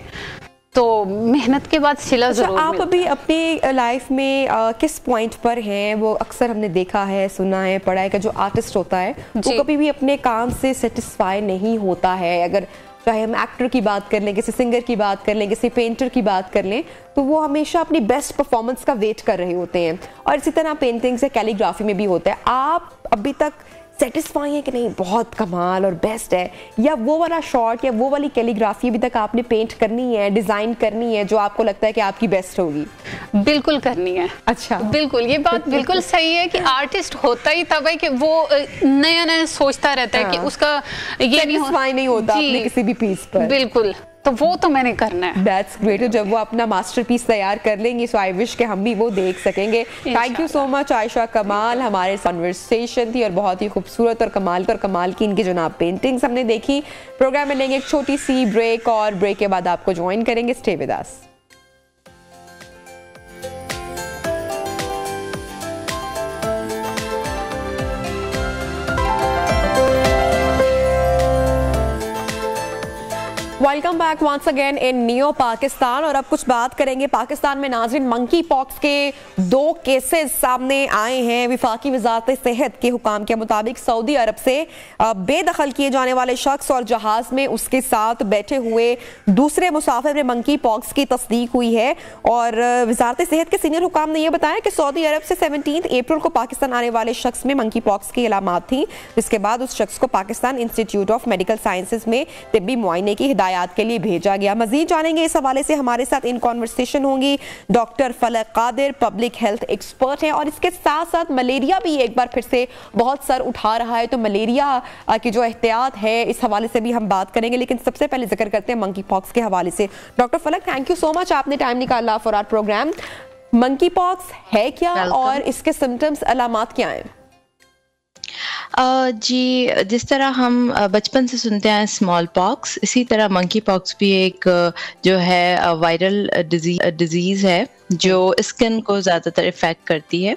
तो मेहनत के बाद सिला जरूर आप मिलता। अभी अपनी लाइफ में किस पॉइंट पर हैं? वो अक्सर हमने देखा है, सुना है, पढ़ा है कि जो आर्टिस्ट होता है वो कभी भी अपने काम से सेटिस्फाई नहीं होता है। अगर चाहे हम एक्टर की बात कर लें, किसी सिंगर की बात कर लें, किसी पेंटर की बात कर लें, तो वो हमेशा अपनी बेस्ट परफॉर्मेंस का वेट कर रहे होते हैं। और इसी तरह पेंटिंग्स या कैलीग्राफी में भी होता है। आप अभी तक सेटिस्फाई है कि नहीं बहुत कमाल और बेस्ट है, या वो वाला शॉट या वो वाली कैलीग्राफी अभी तक आपने पेंट करनी है, डिजाइन करनी है, जो आपको लगता है कि आपकी बेस्ट होगी? बिल्कुल करनी है। अच्छा, बिल्कुल, ये बात बिल्कुल सही है कि आर्टिस्ट होता ही तब है कि वो नया नया सोचता रहता है कि उसका ये नहीं होता अपने किसी भी पीस पर। बिल्कुल, तो वो तो मैंने करना है। That's great। तो जब वो अपना मास्टरपीस तैयार कर लेंगी सो आई विश कि हम भी वो देख सकेंगे। Thank you so much Ayesha कमाल, हमारे कन्वर्सेशन थी और बहुत ही खूबसूरत और कमाल की इनकी जनाब पेंटिंग्स हमने देखी। प्रोग्राम में लेंगे एक छोटी सी ब्रेक और ब्रेक के बाद आपको ज्वाइन करेंगे। Stay with us. Welcome back once again in neo Pakistan. और अब कुछ बात करेंगे पाकिस्तान में नाज़रीन मंकी पॉक्स के 2 केसेस सामने आए हैं। विफाकी वजारत सेहत के हुकाम के मुताबिक सऊदी अरब से बेदखल किए जाने वाले शख्स और जहाज में उसके साथ बैठे हुए दूसरे मुसाफिर में मंकी पॉक्स की तस्दीक हुई है। और वजारत सेहत के सीनियर हुकाम ने यह बताया कि सऊदी अरब से 17 अप्रैल को पाकिस्तान आने वाले शख्स में मंकी पॉक्स की अलामात थी, जिसके बाद उस शख्स को Pakistan institute of medical sciences में तिब्बी मुआयने की हिदायत के लिए भेजा गया। मजीद जानेंगे इस हवाले से हमारे साथ इन कॉन्वर्सेशन होंगी डॉक्टर फलक कादिर, पब्लिक हेल्थ एक्सपर्ट हैं। और इसके साथ साथ मलेरिया भी एक बार फिर से बहुत सर उठा रहा है, तो मलेरिया की जो एहतियात है इस हवाले से भी हम बात करेंगे। लेकिन सबसे पहले जिक्र करते हैं मंकी पॉक्स के हवाले से। Doctor Falak, thank you so much, आपने टाइम निकाला for our programme. Monkey pox है क्या और इसके सिम्टम्स, अलामात क्या हैं? जी, जिस तरह हम बचपन से सुनते हैं स्मॉल पॉक्स, इसी तरह मंकी पॉक्स भी एक जो है वायरल डिजीज़ है जो स्किन को ज़्यादातर इफ़ेक्ट करती है।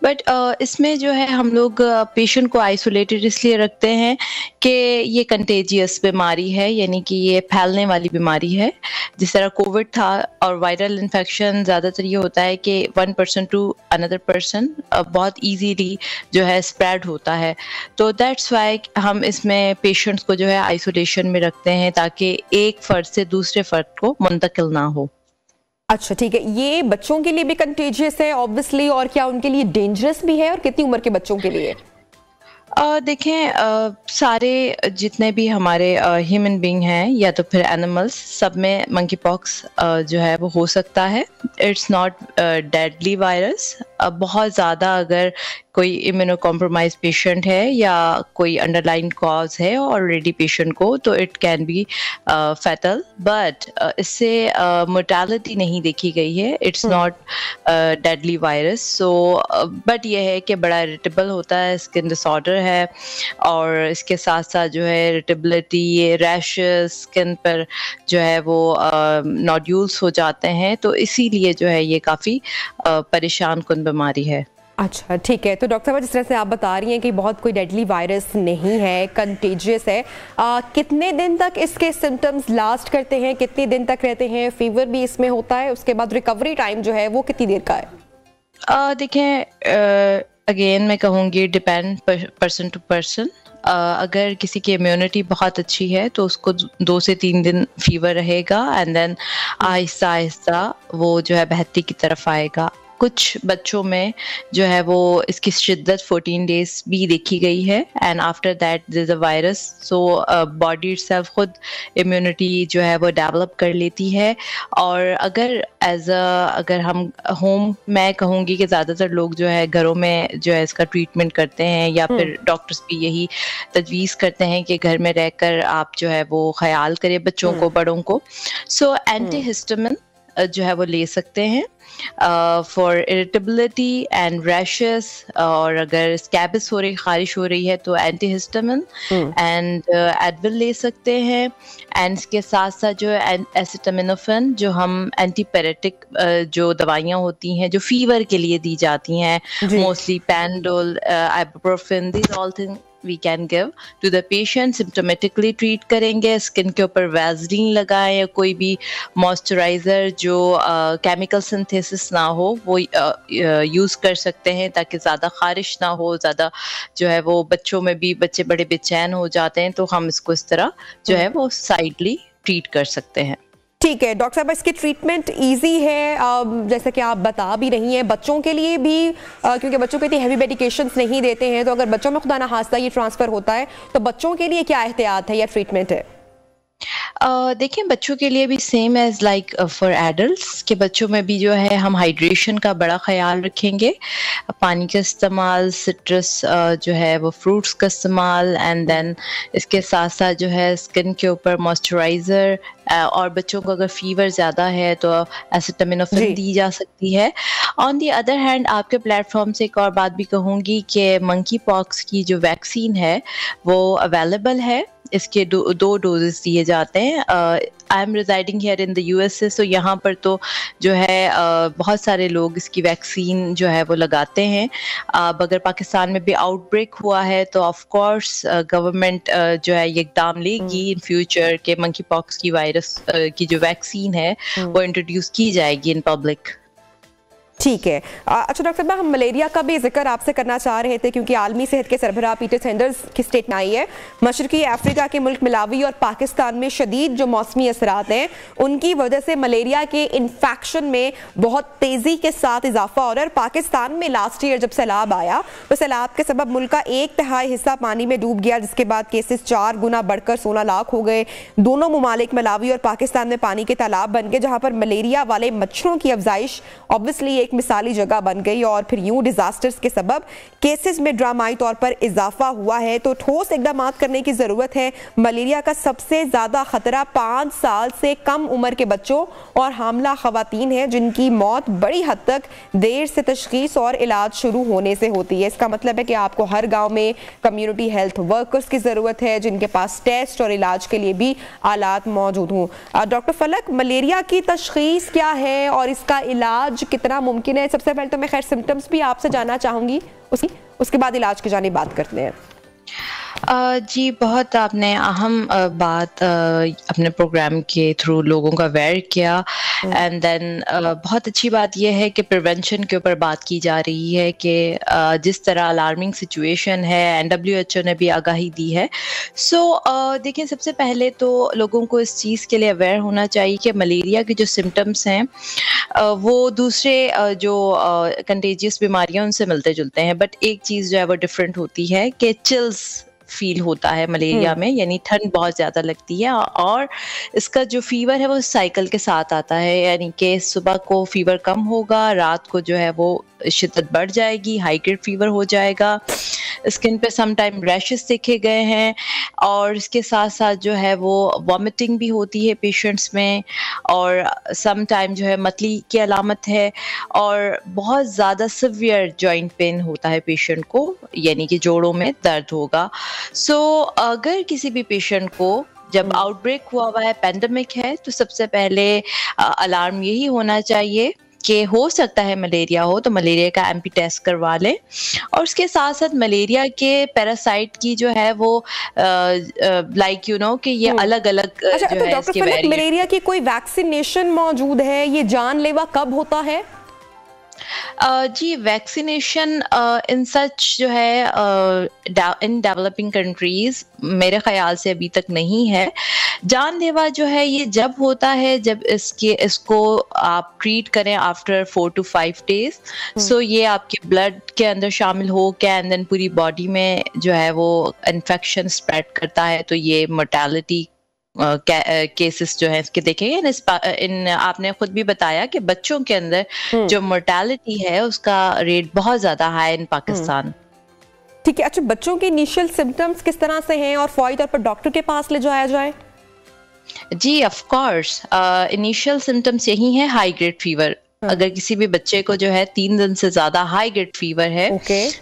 बट इसमें जो है हम लोग पेशेंट को आइसोलेटेड इसलिए रखते हैं कि ये कंटेजियस बीमारी है, यानी कि ये फैलने वाली बीमारी है। जिस तरह कोविड था और वायरल इन्फेक्शन ज़्यादातर ये होता है कि 1 पर्सन टू अनदर पर्सन बहुत ईजीली जो है स्प्रेड होता है। तो दैट्स वाई हम इसमें पेशेंट्स को जो है आइसोलेशन में रखते हैं ताकि एक फर्द से दूसरे फर्द को मुंतकिल ना हो। अच्छा ठीक है, ये बच्चों के लिए भी कंटेजियस है ऑब्वियसली, और क्या उनके लिए डेंजरस भी है, और कितनी उम्र के बच्चों के लिए? देखें, सारे जितने भी हमारे ह्यूमन बीइंग हैं या तो फिर एनिमल्स, सब में मंकी पॉक्स जो है वो हो सकता है। It's not deadly virus. बहुत ज़्यादा अगर कोई इम्यूनो कॉम्प्रोमाइज पेशेंट है या कोई अंडरलाइन कॉज है ऑलरेडी पेशेंट को, तो it can be fatal, but इससे मोर्टेलिटी नहीं देखी गई है। It's not deadly virus. So but यह है कि बड़ा इरिटेबल होता है, स्किन डिसऑर्डर है, और इसके साथ साथ जो है इरिटेबिलिटी, ये रैशेस स्किन पर जो है वो नोड्यूल्स हो जाते हैं, तो इसीलिए जो है ये काफ़ी परेशान कुन बीमारी है। अच्छा ठीक है, तो डॉक्टर साहब जिस तरह से आप बता रही हैं कि बहुत कोई डेडली वायरस नहीं है, कंटेजियस है, कितने दिन तक इसके सिम्टम्स लास्ट करते हैं, कितने दिन तक रहते हैं? फीवर भी इसमें होता है, उसके बाद रिकवरी टाइम जो है वो कितनी देर का है? देखें, अगेन मैं कहूँगी डिपेंड पर्सन टू पर्सन। अगर किसी की इम्यूनिटी बहुत अच्छी है तो उसको 2 से 3 दिन फीवर रहेगा, एंड देन आहिस्ता आहिस्ता वो जो है बेहतरी की तरफ आएगा। कुछ बच्चों में जो है वो इसकी शिद्दत 14 डेज भी देखी गई है, and after that there is a virus, so body itself खुद इम्यूनिटी जो है वो डेवलप कर लेती है। और अगर हम होम, मैं कहूँगी कि ज़्यादातर लोग जो है घरों में जो है इसका ट्रीटमेंट करते हैं, या फिर डॉक्टर्स भी यही तजवीज़ करते हैं कि घर में रहकर आप जो है वो ख्याल करें बच्चों को, बड़ों को। सो एंटीहिस्टामिन जो है वो ले सकते हैं फॉर इरिटेबिलिटी एंड रैशेस, और अगर स्कैबिस हो रही, खारिश हो रही है, तो एंटीहिस्टामिन एंड एडविल ले सकते हैं। एंड इसके साथ साथ जो एसिटामिनोफेन, जो हम एंटीपेरेटिक जो दवाइयाँ होती हैं जो फीवर के लिए दी जाती हैं, mostly Panadol, ibuprofen, these all thing we can give to the patient, symptomatically treat करेंगे। स्किन के ऊपर वैसलीन लगाएं, या कोई भी मॉइस्चराइज़र जो केमिकल सिंथेसिस ना हो वो यूज़ कर सकते हैं, ताकि ज़्यादा खारिश ना हो। ज़्यादा जो है वो बच्चों में भी, बच्चे बड़े बेचैन हो जाते हैं, तो हम इसको इस तरह जो है वो साइडली ट्रीट कर सकते हैं। ठीक है डॉक्टर साहब, इसकी ट्रीटमेंट इजी है जैसे कि आप बता भी रही हैं, बच्चों के लिए भी क्योंकि बच्चों को इतनी हैवी मेडिकेशंस नहीं देते हैं, तो अगर बच्चों में खुदा ना खास्ता ये ट्रांसफ़र होता है तो बच्चों के लिए क्या एहतियात है या ट्रीटमेंट है? देखिए, बच्चों के लिए भी same as like for adults, के बच्चों में भी जो है हम हाइड्रेशन का बड़ा ख्याल रखेंगे, पानी का इस्तेमाल, सिट्रस जो है वो फ्रूट्स का इस्तेमाल, एंड देन इसके साथ साथ जो है स्किन के ऊपर मॉइस्चराइज़र, और बच्चों को अगर फीवर ज़्यादा है तो एसिटामिनोफेन दी जा सकती है। ऑन दी अदर हैंड, आपके प्लेटफॉर्म से एक और बात भी कहूँगी कि मंकी पॉक्स की जो वैक्सीन है वो अवेलेबल है। इसके दो डोजेस दिए जाते हैं। I am residing here in the USA, so यहाँ पर तो जो है बहुत सारे लोग इसकी वैक्सीन जो है वो लगाते हैं। अब अगर पाकिस्तान में भी आउटब्रेक हुआ है तो ऑफ कोर्स गवर्नमेंट जो है ये इकदाम लेगी इन फ्यूचर के मंकी पॉक्स की वायरस की जो वैक्सीन है वो इंट्रोड्यूस की जाएगी इन पब्लिक। ठीक है। अच्छा डॉक्टर साहब, हम मलेरिया का भी जिक्र आपसे करना चाह रहे थे, क्योंकि आलमी सेहत के सरबराह पीटर सेंडर्स की स्टेटमेंट आई है, मशरकी अफ्रीका के मुल्क मलावी और पाकिस्तान में शदीद जो मौसमी असरात हैं उनकी वजह से मलेरिया के इन्फेक्शन में बहुत तेज़ी के साथ इजाफा हो रहा है। पाकिस्तान में लास्ट ईयर जब सैलाब आया तो सैलाब के सबब मुल्क का 1/3 हिस्सा पानी में डूब गया, जिसके बाद केसेस 4 गुना बढ़कर 16 लाख हो गए। दोनों ममालिक मलावी और पाकिस्तान में पानी के तालाब बन गए, जहाँ पर मलेरिया वाले मच्छरों की अफजाइश ऑब्वियसली एक मिसाली जगह बन गई, और फिर यूं डिजास्टर्स के सबब केसेस में ड्रामाई तौर पर इजाफा हुआ है। तो ठोस इकदाम करने की जरूरत है। मलेरिया का सबसे ज्यादा खतरा 5 साल से कम उम्र के बच्चों और हामला खवातीन है, जिनकी मौत बड़ी हद तक देर से तशखीस और इलाज शुरू होने से होती है। इसका मतलब है कि आपको हर गांव में कम्युनिटी हेल्थ वर्कर्स की जरूरत है, जिनके पास टेस्ट और इलाज के लिए भी आलात मौजूद हों। डॉक्टर फलक, मलेरिया की तशखीस क्या है और इसका इलाज कितना मुमकिन है? सबसे पहले तो मैं खैर सिम्टम्स भी आपसे जानना चाहूंगी, उसके बाद इलाज की जाने बात करते हैं। जी, बहुत आपने अहम बात अपने प्रोग्राम के थ्रू लोगों का अवेयर किया एंड देन बहुत अच्छी बात यह है कि प्रिवेंशन के ऊपर बात की जा रही है कि जिस तरह अलार्मिंग सिचुएशन है WHO ने भी आगाही दी है। सो देखिए, सबसे पहले तो लोगों को इस चीज़ के लिए अवेयर होना चाहिए कि मलेरिया के जो सिम्टम्स हैं वो दूसरे जो कंटेजियस बीमारियां उनसे मिलते जुलते हैं, बट एक चीज़ जो है वो डिफरेंट होती है कि चिल्स फील होता है मलेरिया में, यानी ठंड बहुत ज़्यादा लगती है और इसका जो फीवर है वो साइकिल के साथ आता है, यानी कि सुबह को फीवर कम होगा, रात को जो है वो शिद्दत बढ़ जाएगी, हाई ग्रेड फीवर हो जाएगा, स्किन पे सम टाइम रैशेस देखे गए हैं और इसके साथ साथ जो है वो वॉमिटिंग भी होती है पेशेंट्स में और सम टाइम जो है मतली की अलामत है और बहुत ज़्यादा सिवियर जॉइंट पेन होता है पेशेंट को, यानी कि जोड़ों में दर्द होगा। सो अगर किसी भी पेशेंट को जब आउटब्रेक हुआ है, पेंडेमिक है, तो सबसे पहले अलार्म यही होना चाहिए कि हो सकता है मलेरिया हो तो मलेरिया का एमपी टेस्ट करवा लें और उसके साथ साथ मलेरिया के पैरासाइट की जो है वो लाइक कि ये अलग अलग अच्छा, तो डॉक्टर फलक, मलेरिया की कोई वैक्सीनेशन मौजूद है? ये जानलेवा कब होता है? जी, वैक्सीनेशन इन सच जो है इन डेवलपिंग कंट्रीज मेरे ख्याल से अभी तक नहीं है। जानलेवा जो है ये जब होता है जब इसको आप ट्रीट करें आफ्टर 4 to 5 days। सो ये आपके ब्लड के अंदर शामिल हो के एंड देन पूरी बॉडी में जो है वो इन्फेक्शन स्प्रेड करता है, तो ये मोर्टेलिटी केसेस जो है इसके देखेंगे। इन आपने खुद भी बताया कि बच्चों के अंदर जो मोर्टेलिटी है उसका रेट बहुत ज्यादा हाई इन पाकिस्तान। ठीक है, अच्छा, बच्चों के इनिशियल सिम्टम्स किस तरह से हैं और फौरी तौर पर डॉक्टर के पास ले जाया जाए? जी, ऑफ कोर्स इनिशियल सिम्टम्स यही है हाई ग्रेड फीवर। अगर किसी भी बच्चे को जो है 3 दिन से ज्यादा हाई ग्रेड फीवर है,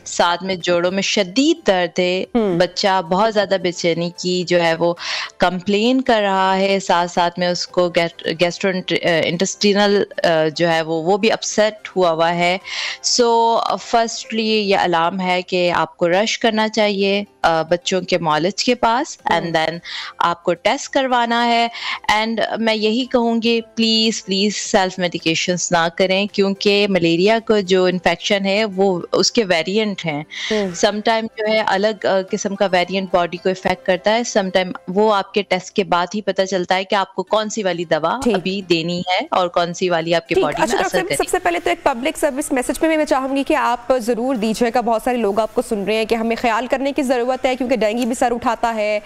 साथ में जोड़ों में शदीद दर्द है, बच्चा बहुत ज्यादा बेचैनी की जो है वो कंप्लेन कर रहा है, साथ साथ में उसको गैस्ट्रो इंटेस्टिनल जो है वो भी अपसेट हुआ है। सो फर्स्टली ये अलार्म है कि आपको रश करना चाहिए बच्चों के मॉलिज के पास एंड देन आपको टेस्ट करवाना है। एंड मैं यही कहूँगी प्लीज सेल्फ मेडिकेशंस ना करें, क्योंकि मलेरिया का जो इन्फेक्शन है वो उसके वेरिएंट हैं। समटाइम जो है अलग किस्म का वेरिएंट बॉडी को इफेक्ट करता है, समटाइम वो आपके टेस्ट के बाद ही पता चलता है कि आपको कौन सी वाली दवा अभी देनी है और कौन सी वाली आपके बॉडी में असर करेगी। सबसे पहले तो एक पब्लिक सर्विस मैसेज पे मैं चाहूंगी कि आप जरूर दीजिएगा, बहुत सारे लोग आपको सुन रहे हैं कि हमें ख्याल करने की जरूरत है क्योंकि डेंगू भी सर उठाता है,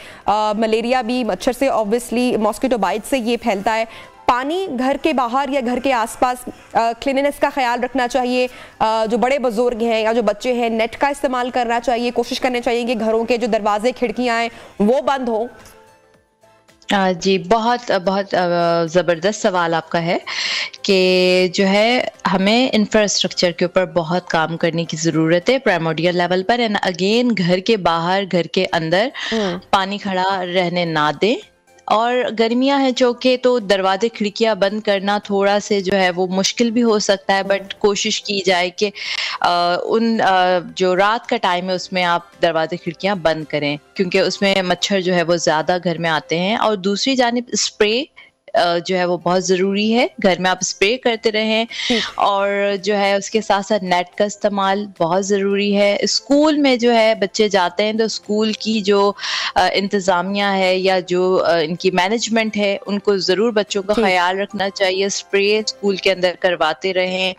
मलेरिया भी मच्छर से ऑब्वियसली मॉस्किटो बाइट से ये फैलता है। पानी घर के बाहर या घर के आसपास क्लीननेस का ख्याल रखना चाहिए। जो बड़े बुजुर्ग हैं या जो बच्चे हैं नेट का इस्तेमाल करना चाहिए, कोशिश करनी चाहिए कि घरों के जो दरवाजे खिड़कियां हैं वो बंद हो। जी, बहुत ज़बरदस्त सवाल आपका है कि जो है हमें इंफ्रास्ट्रक्चर के ऊपर बहुत काम करने की ज़रूरत है प्राइमोडियल लेवल पर। एंड अगेन घर के बाहर घर के अंदर पानी खड़ा रहने ना दें और गर्मियां हैं चौके तो दरवाजे खिड़कियां बंद करना थोड़ा से जो है वो मुश्किल भी हो सकता है, बट कोशिश की जाए कि जो रात का टाइम है उसमें आप दरवाजे खिड़कियां बंद करें, क्योंकि उसमें मच्छर जो है वो ज्यादा घर में आते हैं। और दूसरी जानिब स्प्रे जो है वो बहुत ज़रूरी है, घर में आप स्प्रे करते रहें और जो है उसके साथ साथ नेट का इस्तेमाल बहुत ज़रूरी है। स्कूल में जो है बच्चे जाते हैं तो स्कूल की जो इंतज़ामिया है या जो इनकी मैनेजमेंट है उनको ज़रूर बच्चों का ख्याल रखना चाहिए, स्प्रे स्कूल के अंदर करवाते रहें।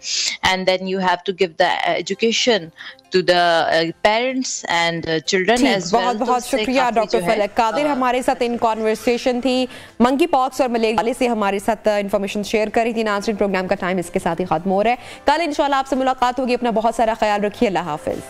And then you have to give the education to the parents and children as well। बहुत बहुत शुक्रिया डॉक्टर फलक कादिर, हमारे साथ इन कॉन्वर्सेशन थी मंकी पॉक्स और मलेरिया से हमारे साथ इंफॉर्मेशन शेयर कर रही थी। नाज़रीन, प्रोग्राम का टाइम इसके साथ ही खत्म हो रहा है। कल इंशाल्लाह आपसे मुलाकात होगी, अपना बहुत सारा ख्याल रखिए, अल्लाह हाफिज।